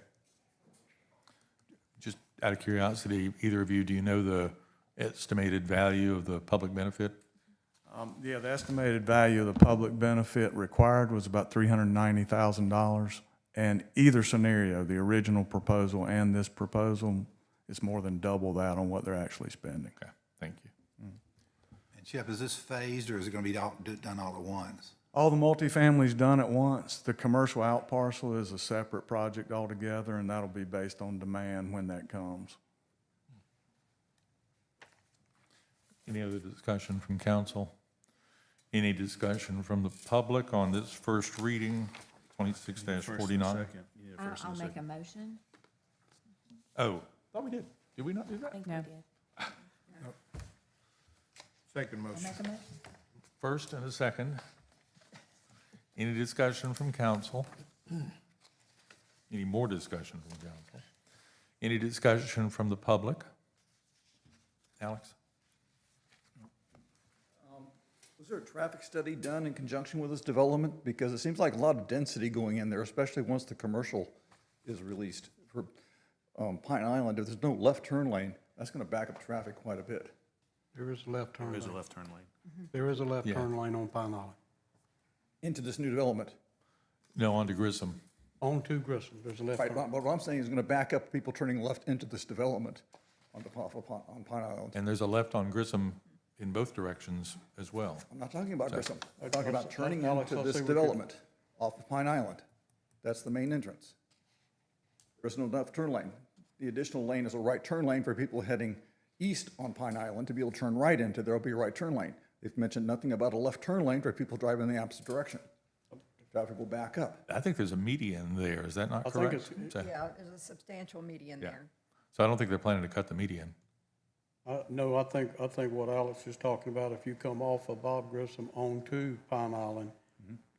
Just out of curiosity, either of you, do you know the estimated value of the public benefit? Yeah, the estimated value of the public benefit required was about $390,000. And either scenario, the original proposal and this proposal, is more than double that on what they're actually spending. Okay, thank you. And Chip, is this phased or is it going to be done all at once? All the multifamily's done at once. The commercial out parcel is a separate project altogether, and that'll be based on demand when that comes. Any other discussion from council? Any discussion from the public on this first reading, 26-49? I'll make a motion. Oh, thought we did. Did we not do I that? think we did. Second I'll motion. make a motion. First and a second. Any discussion from council? Any more discussion from council? Any discussion from the public? Alex? Was there a traffic study done in conjunction with this development? Because it seems like a lot of density going in there, especially once the commercial is released. For Pine Island, if there's no left turn lane, that's going to back up traffic quite a bit. There is a left turn lane. There is a left turn lane. There is a left Yeah. turn lane on Pine Island. Into this new development. No, on to Grissom. On to Grissom, there's a left Right, turn. but what I'm saying is going to back up people turning left into this development on Pine Island. And there's a left on Grissom in both directions as well. I'm not talking about Grissom. I'm talking about Alex, turning Alex, into I'll this say we could- development off of Pine Island. That's the main entrance. There's no left turn lane. The additional lane is a right turn lane for people heading east on Pine Island to be able to turn right into. There'll be a right turn lane. They've mentioned nothing about a left turn lane for people driving in the opposite direction. Traffic will back up. I think there's a median there, is that not I think correct? it's- So- Yeah, there's a substantial median Yeah. there. So I don't think they're planning to cut the median. No, I think what Alex is talking about, if you come off of Bob Grissom onto Pine Island,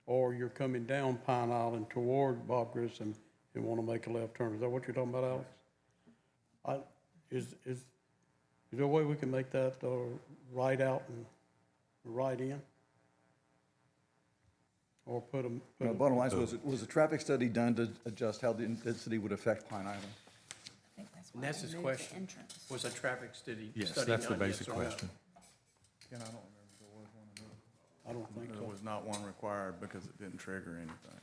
or you're coming down Pine Island toward Bob Grissom and want to make a left turn, is that what you're talking about, Alex? Is there a way we can make that right out and right in? Or put them? Bottom line is, was a traffic study done to adjust how the density would affect Pine Island? I think that's And why that's we his moved the question. entrance. Was a traffic study Yes, study that's the done, yes basic or no? question. Ken, I don't remember if there was one or not. I don't think There so. was not one required because it didn't trigger anything.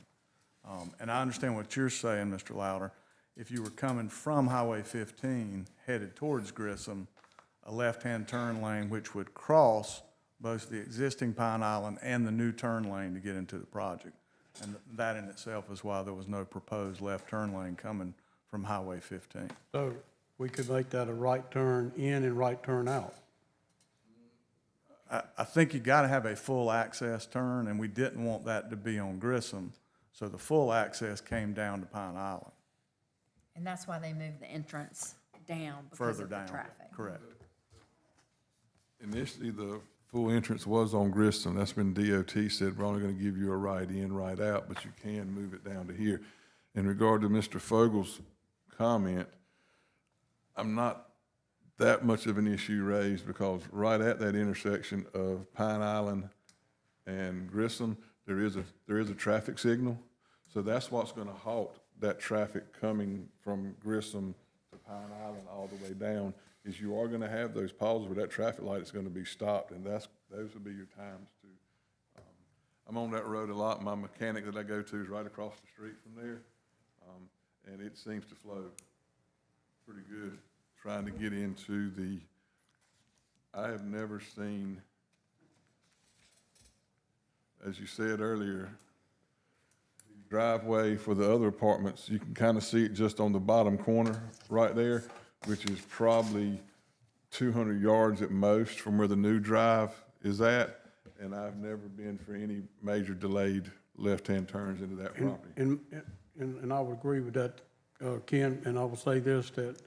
And I understand what you're saying, Mr. Louder. If you were coming from Highway 15 headed towards Grissom, a left-hand turn lane which would cross both the existing Pine Island and the new turn lane to get into the project. And that in itself is why there was no proposed left turn lane coming from Highway 15. So we could make that a right turn in and right turn out. I think you got to have a full access turn, and we didn't want that to be on Grissom, so the full access came down to Pine Island, And that's why they moved the entrance down because further of the down. traffic. Correct. Initially, the full entrance was on Grissom. That's when DOT said, we're only going to give you a right in, right out, but you can move it down to here. In regard to Mr. Fogel's comment, I'm not that much of an issue raised because right at that intersection of Pine Island and Grissom, there is a traffic signal. So that's what's going to halt that traffic coming from Grissom to Pine Island all the way down, is you are going to have those pauses where that traffic light is going to be stopped, and those will be your times to. I'm on that road a lot. My mechanic that I go to is right across the street from there, and it seems to flow pretty good. Trying to get into I have never seen, as you said earlier, the driveway for the other apartments, you can kind of see it just on the bottom corner right there, which is probably 200 yards at most from where the new drive is at, and I've never been for any major delayed left-hand turns into that property. And I would agree with that, Ken, and I will say this, that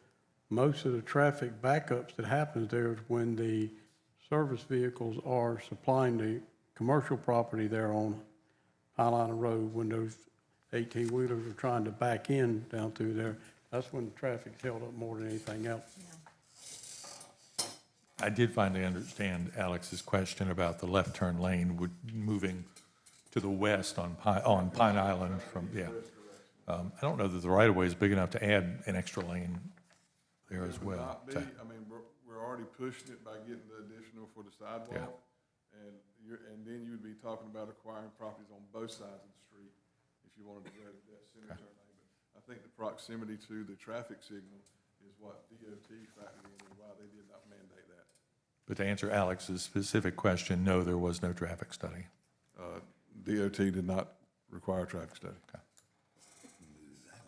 most of the traffic backups that happens there is when the service vehicles are supplying the commercial property there on Highline Road, when those 18-wheelers are trying to back in down through there. That's when the traffic's held up more than anything else. I did finally understand Alex's question about the left turn lane moving to the west on Pine Island from, yeah. I don't know that the right-of-way is big enough to add an extra lane there as well. Might be. I mean, we're already pushing it by getting the additional for the sidewalk. And then you'd be talking about acquiring properties on both sides of the street if you wanted to go to that cemetery lane. But I think the proximity to the traffic signal is what DOT factored in and why they did not mandate that. But to answer Alex's specific question, no, there was no traffic study. DOT did not require a traffic study. Okay.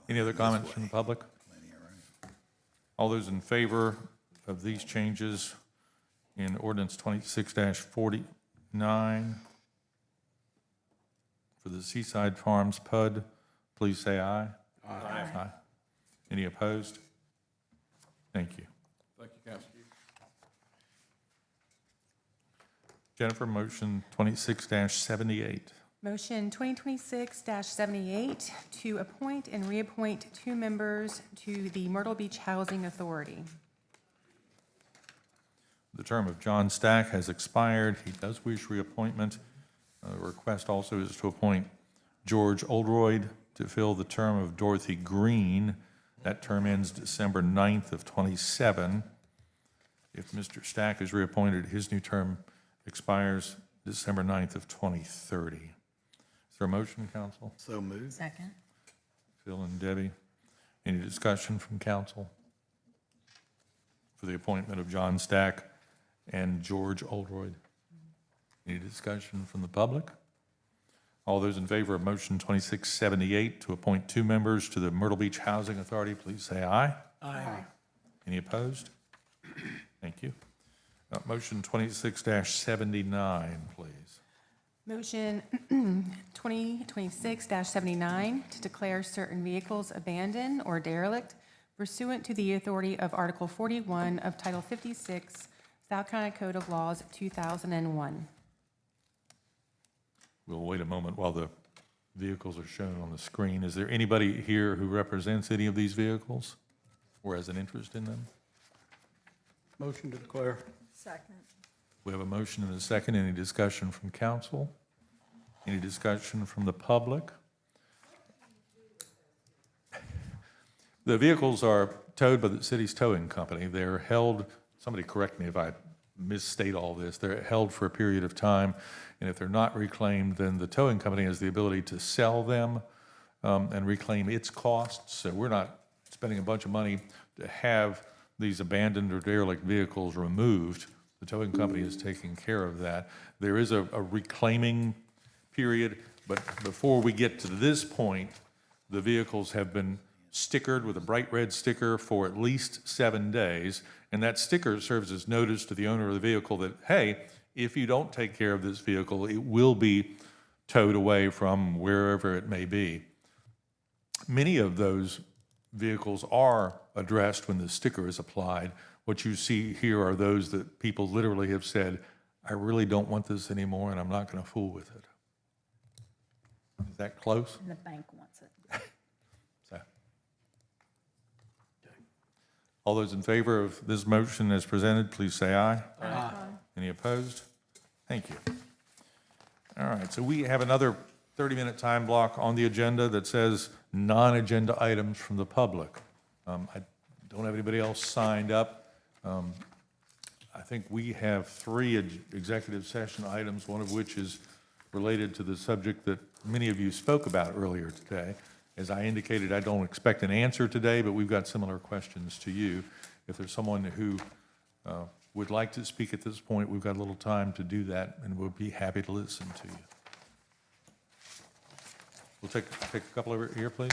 Any other comments from the public? All those in favor of these changes in ordinance 26-49 for the Seaside Farms PUD, please say aye. Aye. Any opposed? Thank you. Thank you, Council. Jennifer, motion 26-78. Motion 2026-78 to appoint and reappoint 2 members to the Myrtle Beach Housing Authority. The term of John Stack has expired. He does wish reappointment. The request also is to appoint George Oldroyd to fill the term of Dorothy Green. That term ends December 9th of 27. If Mr. Stack is reappointed, his new term expires December 9th of 2030. Is there a motion, council? So moved. Second. Phil and Debbie. Any discussion from council for the appointment of John Stack and George Oldroyd? Any discussion from the public? All those in favor of motion 2678 to appoint 2 members to the Myrtle Beach Housing Authority, please say aye. Aye. Any opposed? Thank you. Motion 26-79, please. Motion 2026-79 to declare certain vehicles abandoned or derelict pursuant to the authority of Article 41 of Title 56, South Carolina Code of Laws, 2001. We'll wait a moment while the vehicles are shown on the screen. Is there anybody here who represents any of these vehicles or has an interest in them? Motion to declare. Second. We have a motion and a second. Any discussion from council? Any discussion from the public? The vehicles are towed by the city's towing company. They're held, somebody correct me if I misstate all this, they're held for a period of time, and if they're not reclaimed, then the towing company has the ability to sell them and reclaim its costs. So we're not spending a bunch of money to have these abandoned or derelict vehicles removed. The towing company is taking care of that. There is a reclaiming period, but before we get to this point, the vehicles have been stickered with a bright red sticker for at least 7 days, and that sticker serves as notice to the owner of the vehicle that, hey, if you don't take care of this vehicle, it will be towed away from wherever it may be. Many of those vehicles are addressed when the sticker is applied. What you see here are those that people literally have said, I really don't want this anymore and I'm not going to fool with it. Is that close? And the bank wants it. So. All those in favor of this motion as presented, please say aye. Aye. Any opposed? Thank you. All right, so we have another 30-minute time block on the agenda that says non-agenda items from the public. I don't have anybody else signed up. I think we have 3 executive session items, one of which is related to the subject that many of you spoke about earlier today. As I indicated, I don't expect an answer today, but we've got similar questions to you. If there's someone who would like to speak at this point, we've got a little time to do that, and we'll be happy to listen to you. We'll take a couple over here, please.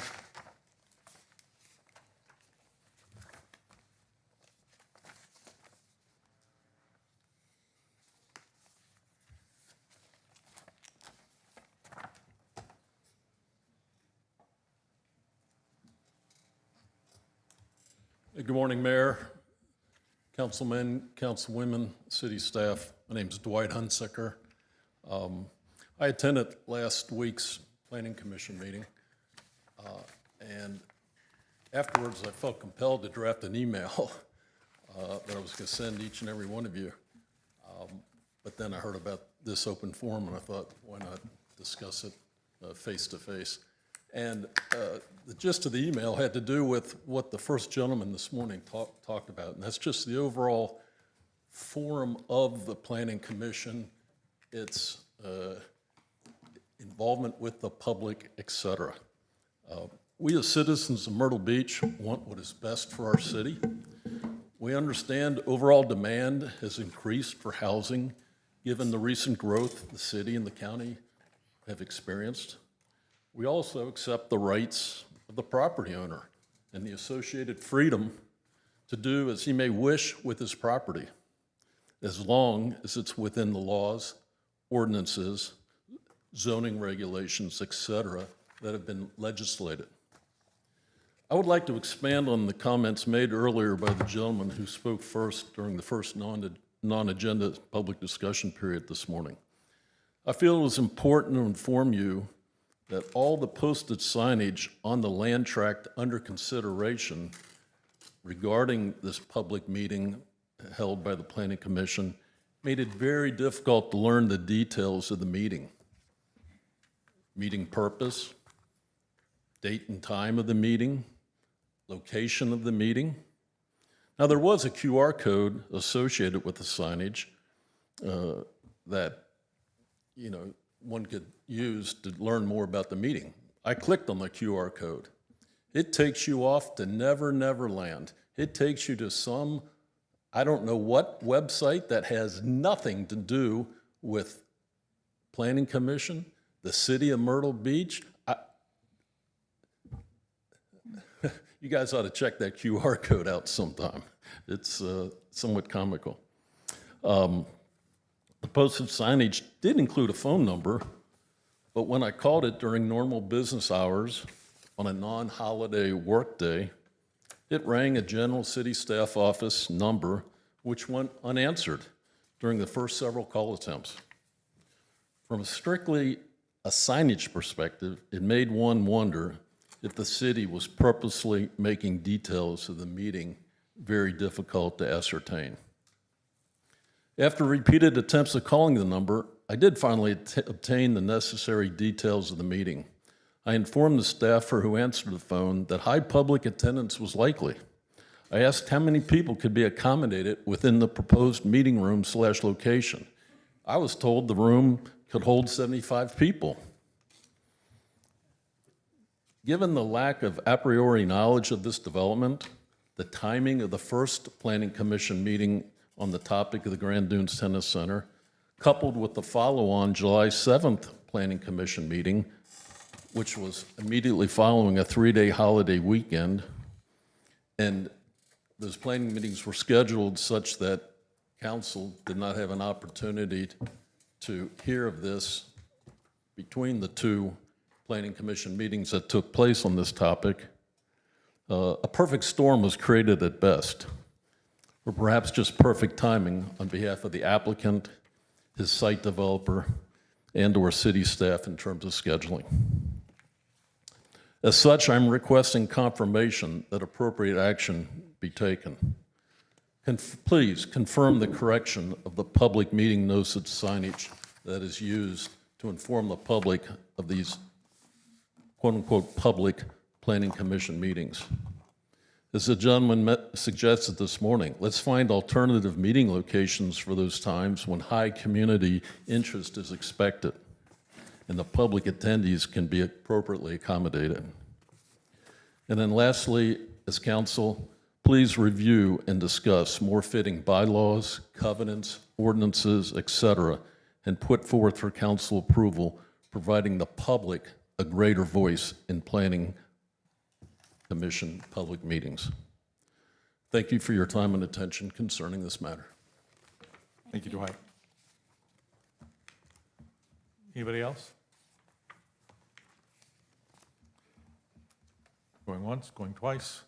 Good morning, Mayor, Councilmen, Councilwomen, City staff. My name is Dwight Hunsaker. I attended last week's Planning Commission meeting, and afterwards I felt compelled to draft an email that I was going to send each and every one of you. But then I heard about this open forum, and I thought, why not discuss it face to face? And the gist of the email had to do with what the first gentleman this morning talked about, and that's just the overall forum of the Planning Commission, its involvement with the public, et cetera. We as citizens of Myrtle Beach want what is best for our city. We understand overall demand has increased for housing given the recent growth the city and the county have experienced. We also accept the rights of the property owner and the associated freedom to do as he may wish with his property, as long as it's within the laws, ordinances, zoning regulations, et cetera, that have been legislated. I would like to expand on the comments made earlier by the gentleman who spoke first during the first non-agenda public discussion period this morning. I feel it was important to inform you that all the posted signage on the land tract under consideration regarding this public meeting held by the Planning Commission made it very difficult to learn the details of the meeting. Meeting purpose, date and time of the meeting, location of the meeting. Now, there was a QR code associated with the signage that, one could use to learn more about the meeting. I clicked on the QR code. It takes you off to Never Never Land. It takes you to some, I don't know what website that has nothing to do with Planning Commission, the city of Myrtle Beach. You guys ought to check that QR code out sometime. It's somewhat comical. The posted signage did include a phone number, but when I called it during normal business hours on a non-holiday workday, it rang a general city staff office number, which went unanswered during the first several call attempts. From a strictly a signage perspective, it made one wonder if the city was purposely making details of the meeting very difficult to ascertain. After repeated attempts at calling the number, I did finally obtain the necessary details of the meeting. I informed the staffer who answered the phone that high public attendance was likely. I asked how many people could be accommodated within the proposed meeting room / location. I was told the room could hold 75 people. Given the lack of a priori knowledge of this development, the timing of the first Planning Commission meeting on the topic of the Grand Dunes Tennis Center, coupled with the follow-on July 7th Planning Commission meeting, which was immediately following a 3-day holiday weekend. And those planning meetings were scheduled such that council did not have an opportunity to hear of this between the two Planning Commission meetings that took place on this topic. A perfect storm was created at best, or perhaps just perfect timing on behalf of the applicant, his site developer, and/or city staff in terms of scheduling. As such, I'm requesting confirmation that appropriate action be taken. Please confirm the correction of the public meeting notice signage that is used to inform the public of these quote-unquote public Planning Commission meetings. As the gentleman suggested this morning, let's find alternative meeting locations for those times when high community interest is expected and the public attendees can be appropriately accommodated. And then lastly, as council, please review and discuss more fitting bylaws, covenants, ordinances, etc., and put forth for council approval, providing the public a greater voice in Planning Commission public meetings. Thank you for your time and attention concerning this matter. Thank you, Dwight. Anybody else? Going once, going twice.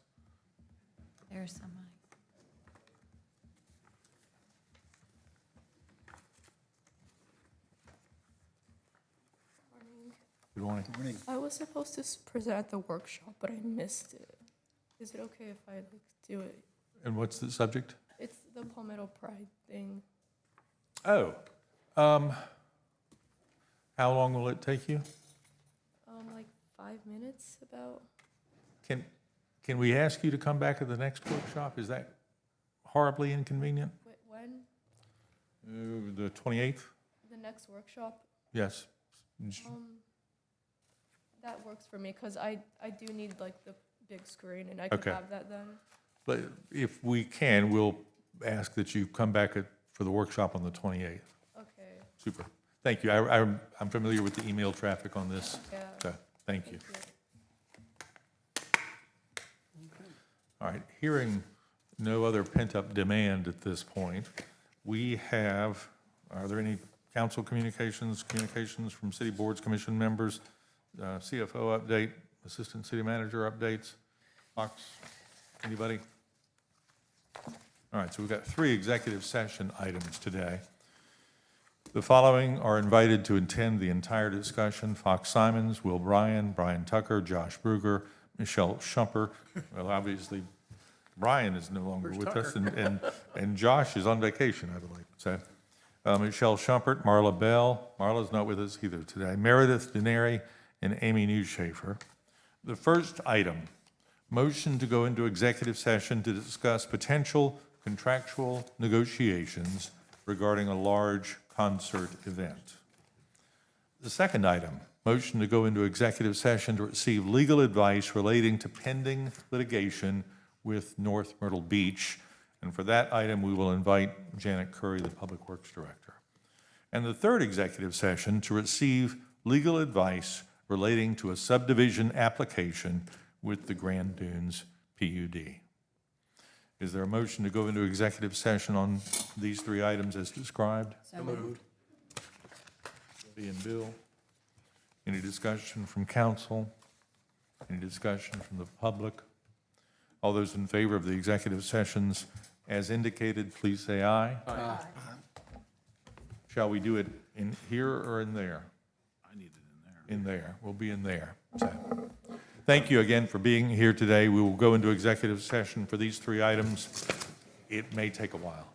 There's some. Good morning. I was supposed to present the workshop, but I missed it. Is it okay if I do it? And what's the subject? It's the Palmetto Pride thing. Oh, how long will it take you? Like 5 minutes about. Can we ask you to come back at the next workshop? Is that horribly inconvenient? Wait, when? The 28th? The next workshop? Yes. That works for me because I do need like the big screen and I can Okay. have that then. But if we can, we'll ask that you come back for the workshop on the 28th. Okay. Super. Thank you. I'm familiar with the email traffic on this. Yeah. So, thank you. All right, hearing no other pent-up demand at this point, we have, are there any council communications from city boards, commission members, CFO update, assistant city manager updates? Fox, anybody? All right, so we've got 3 executive session items today. The following are invited to attend the entire discussion: Fox Simons, Will Bryan, Brian Tucker, Josh Bruger, Michelle Shumper. Well, obviously, Brian is no longer with us, and Josh is on vacation, I believe. So, Michelle Shumpert, Marla Bell. Marla's not with us either today. Meredith Denary and Amy Newshafer. The first item, motion to go into executive session to discuss potential contractual negotiations regarding a large concert event. The second item, motion to go into executive session to receive legal advice relating to pending litigation with North Myrtle Beach. And for that item, we will invite Janet Curry, the Public Works Director. And the third executive session to receive legal advice relating to a subdivision application with the Grand Dunes PUD. Is there a motion to go into executive session on these 3 items as described? So moved. Debbie and Bill. Any discussion from council? Any discussion from the public? All those in favor of the executive sessions as indicated, please say aye. Aye. Shall we do it in here or in there? I need it in there. In there. We'll be in there. So, thank you again for being here today. We will go into executive session for these 3 items. It may take a while.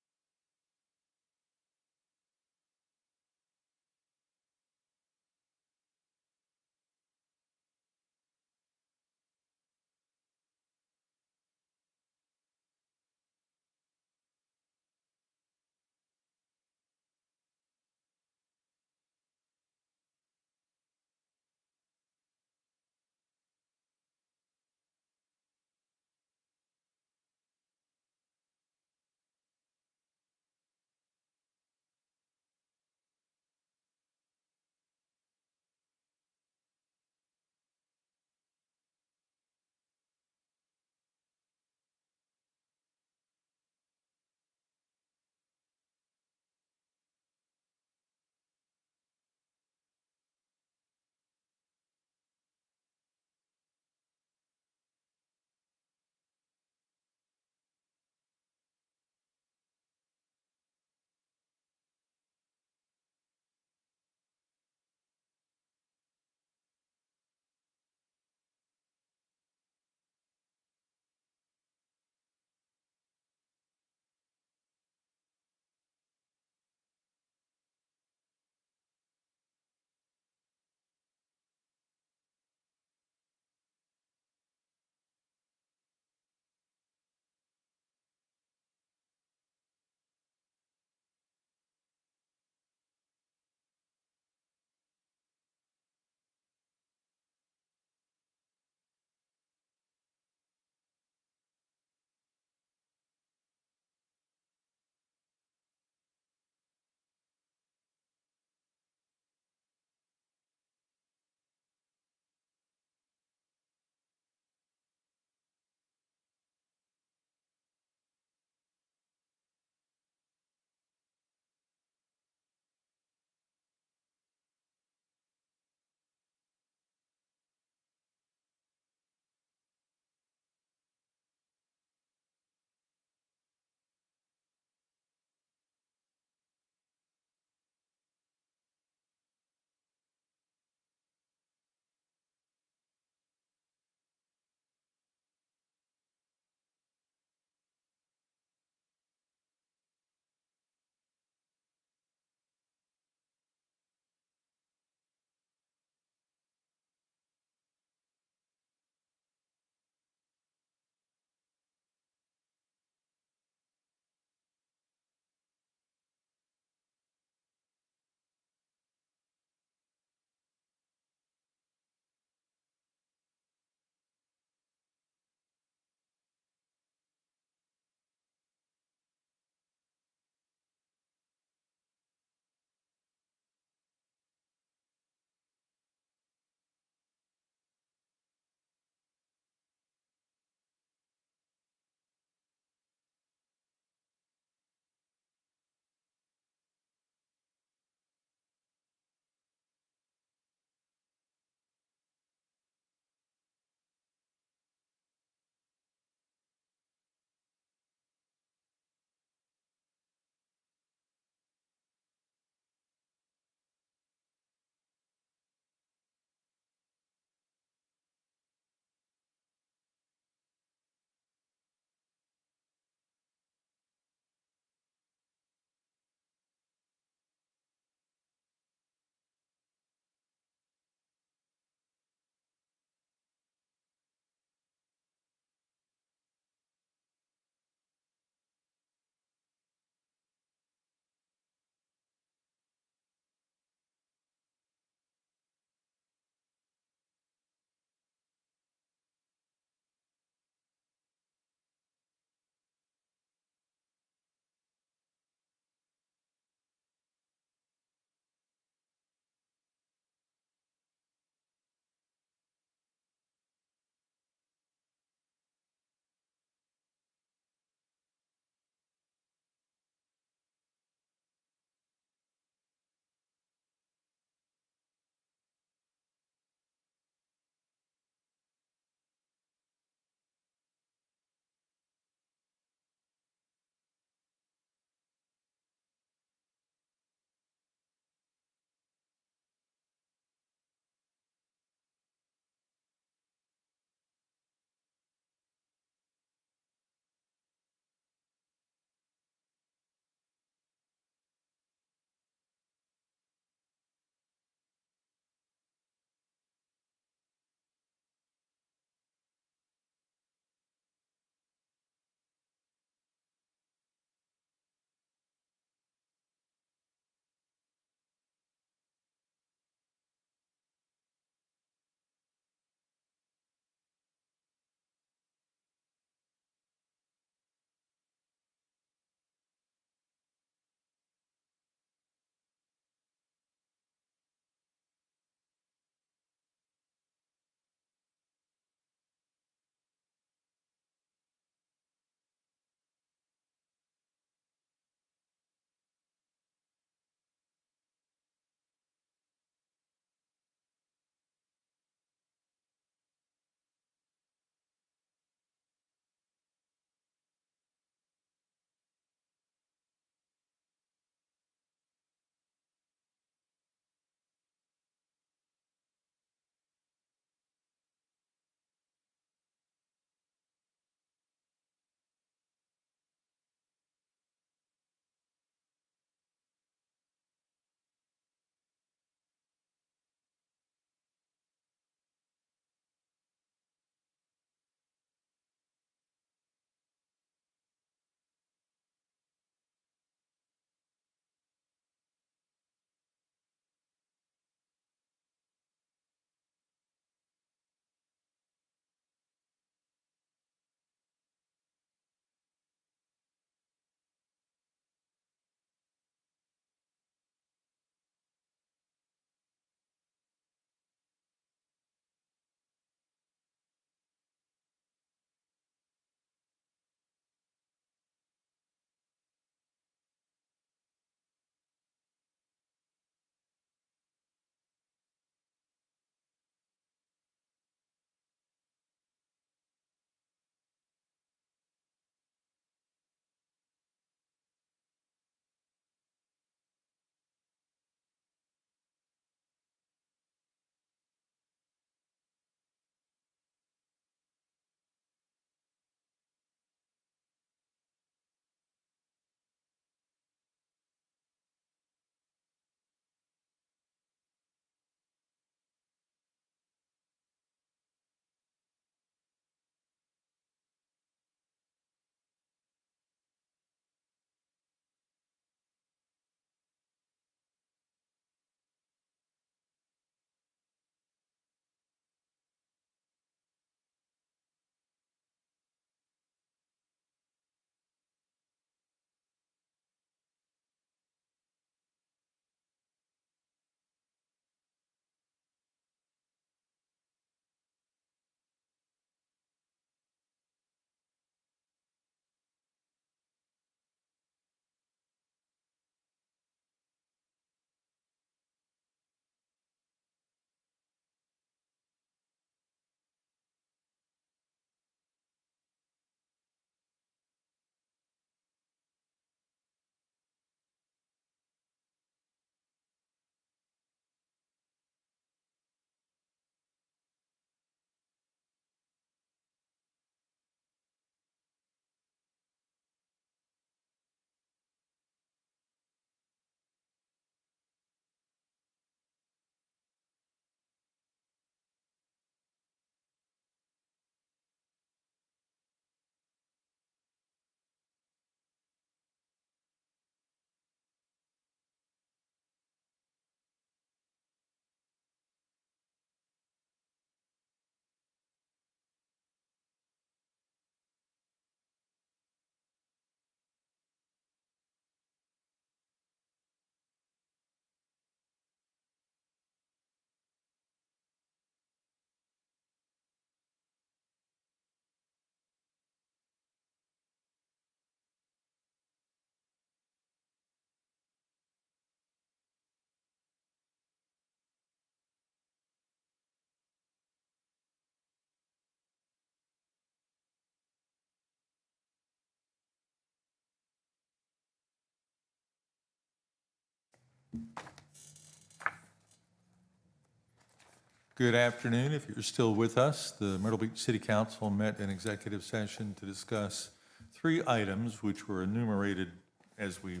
Good afternoon. If you're still with us, the Myrtle Beach City Council met in executive session to discuss 3 items which were enumerated as we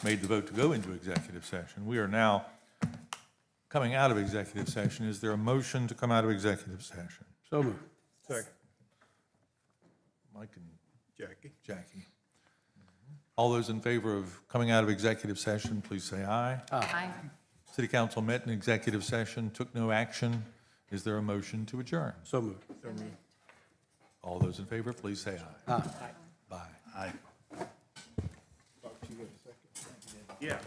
made the vote to go into executive session. We are now coming out of executive session. Is there a motion to come out of executive session? So moved. Second. Mike and Jackie. Jackie. All those in favor of coming out of executive session, please say aye. Aye. City Council met in executive session, took no action. Is there a motion to adjourn? So moved. All those in favor, please say aye. Aye. Bye. Aye. Yeah.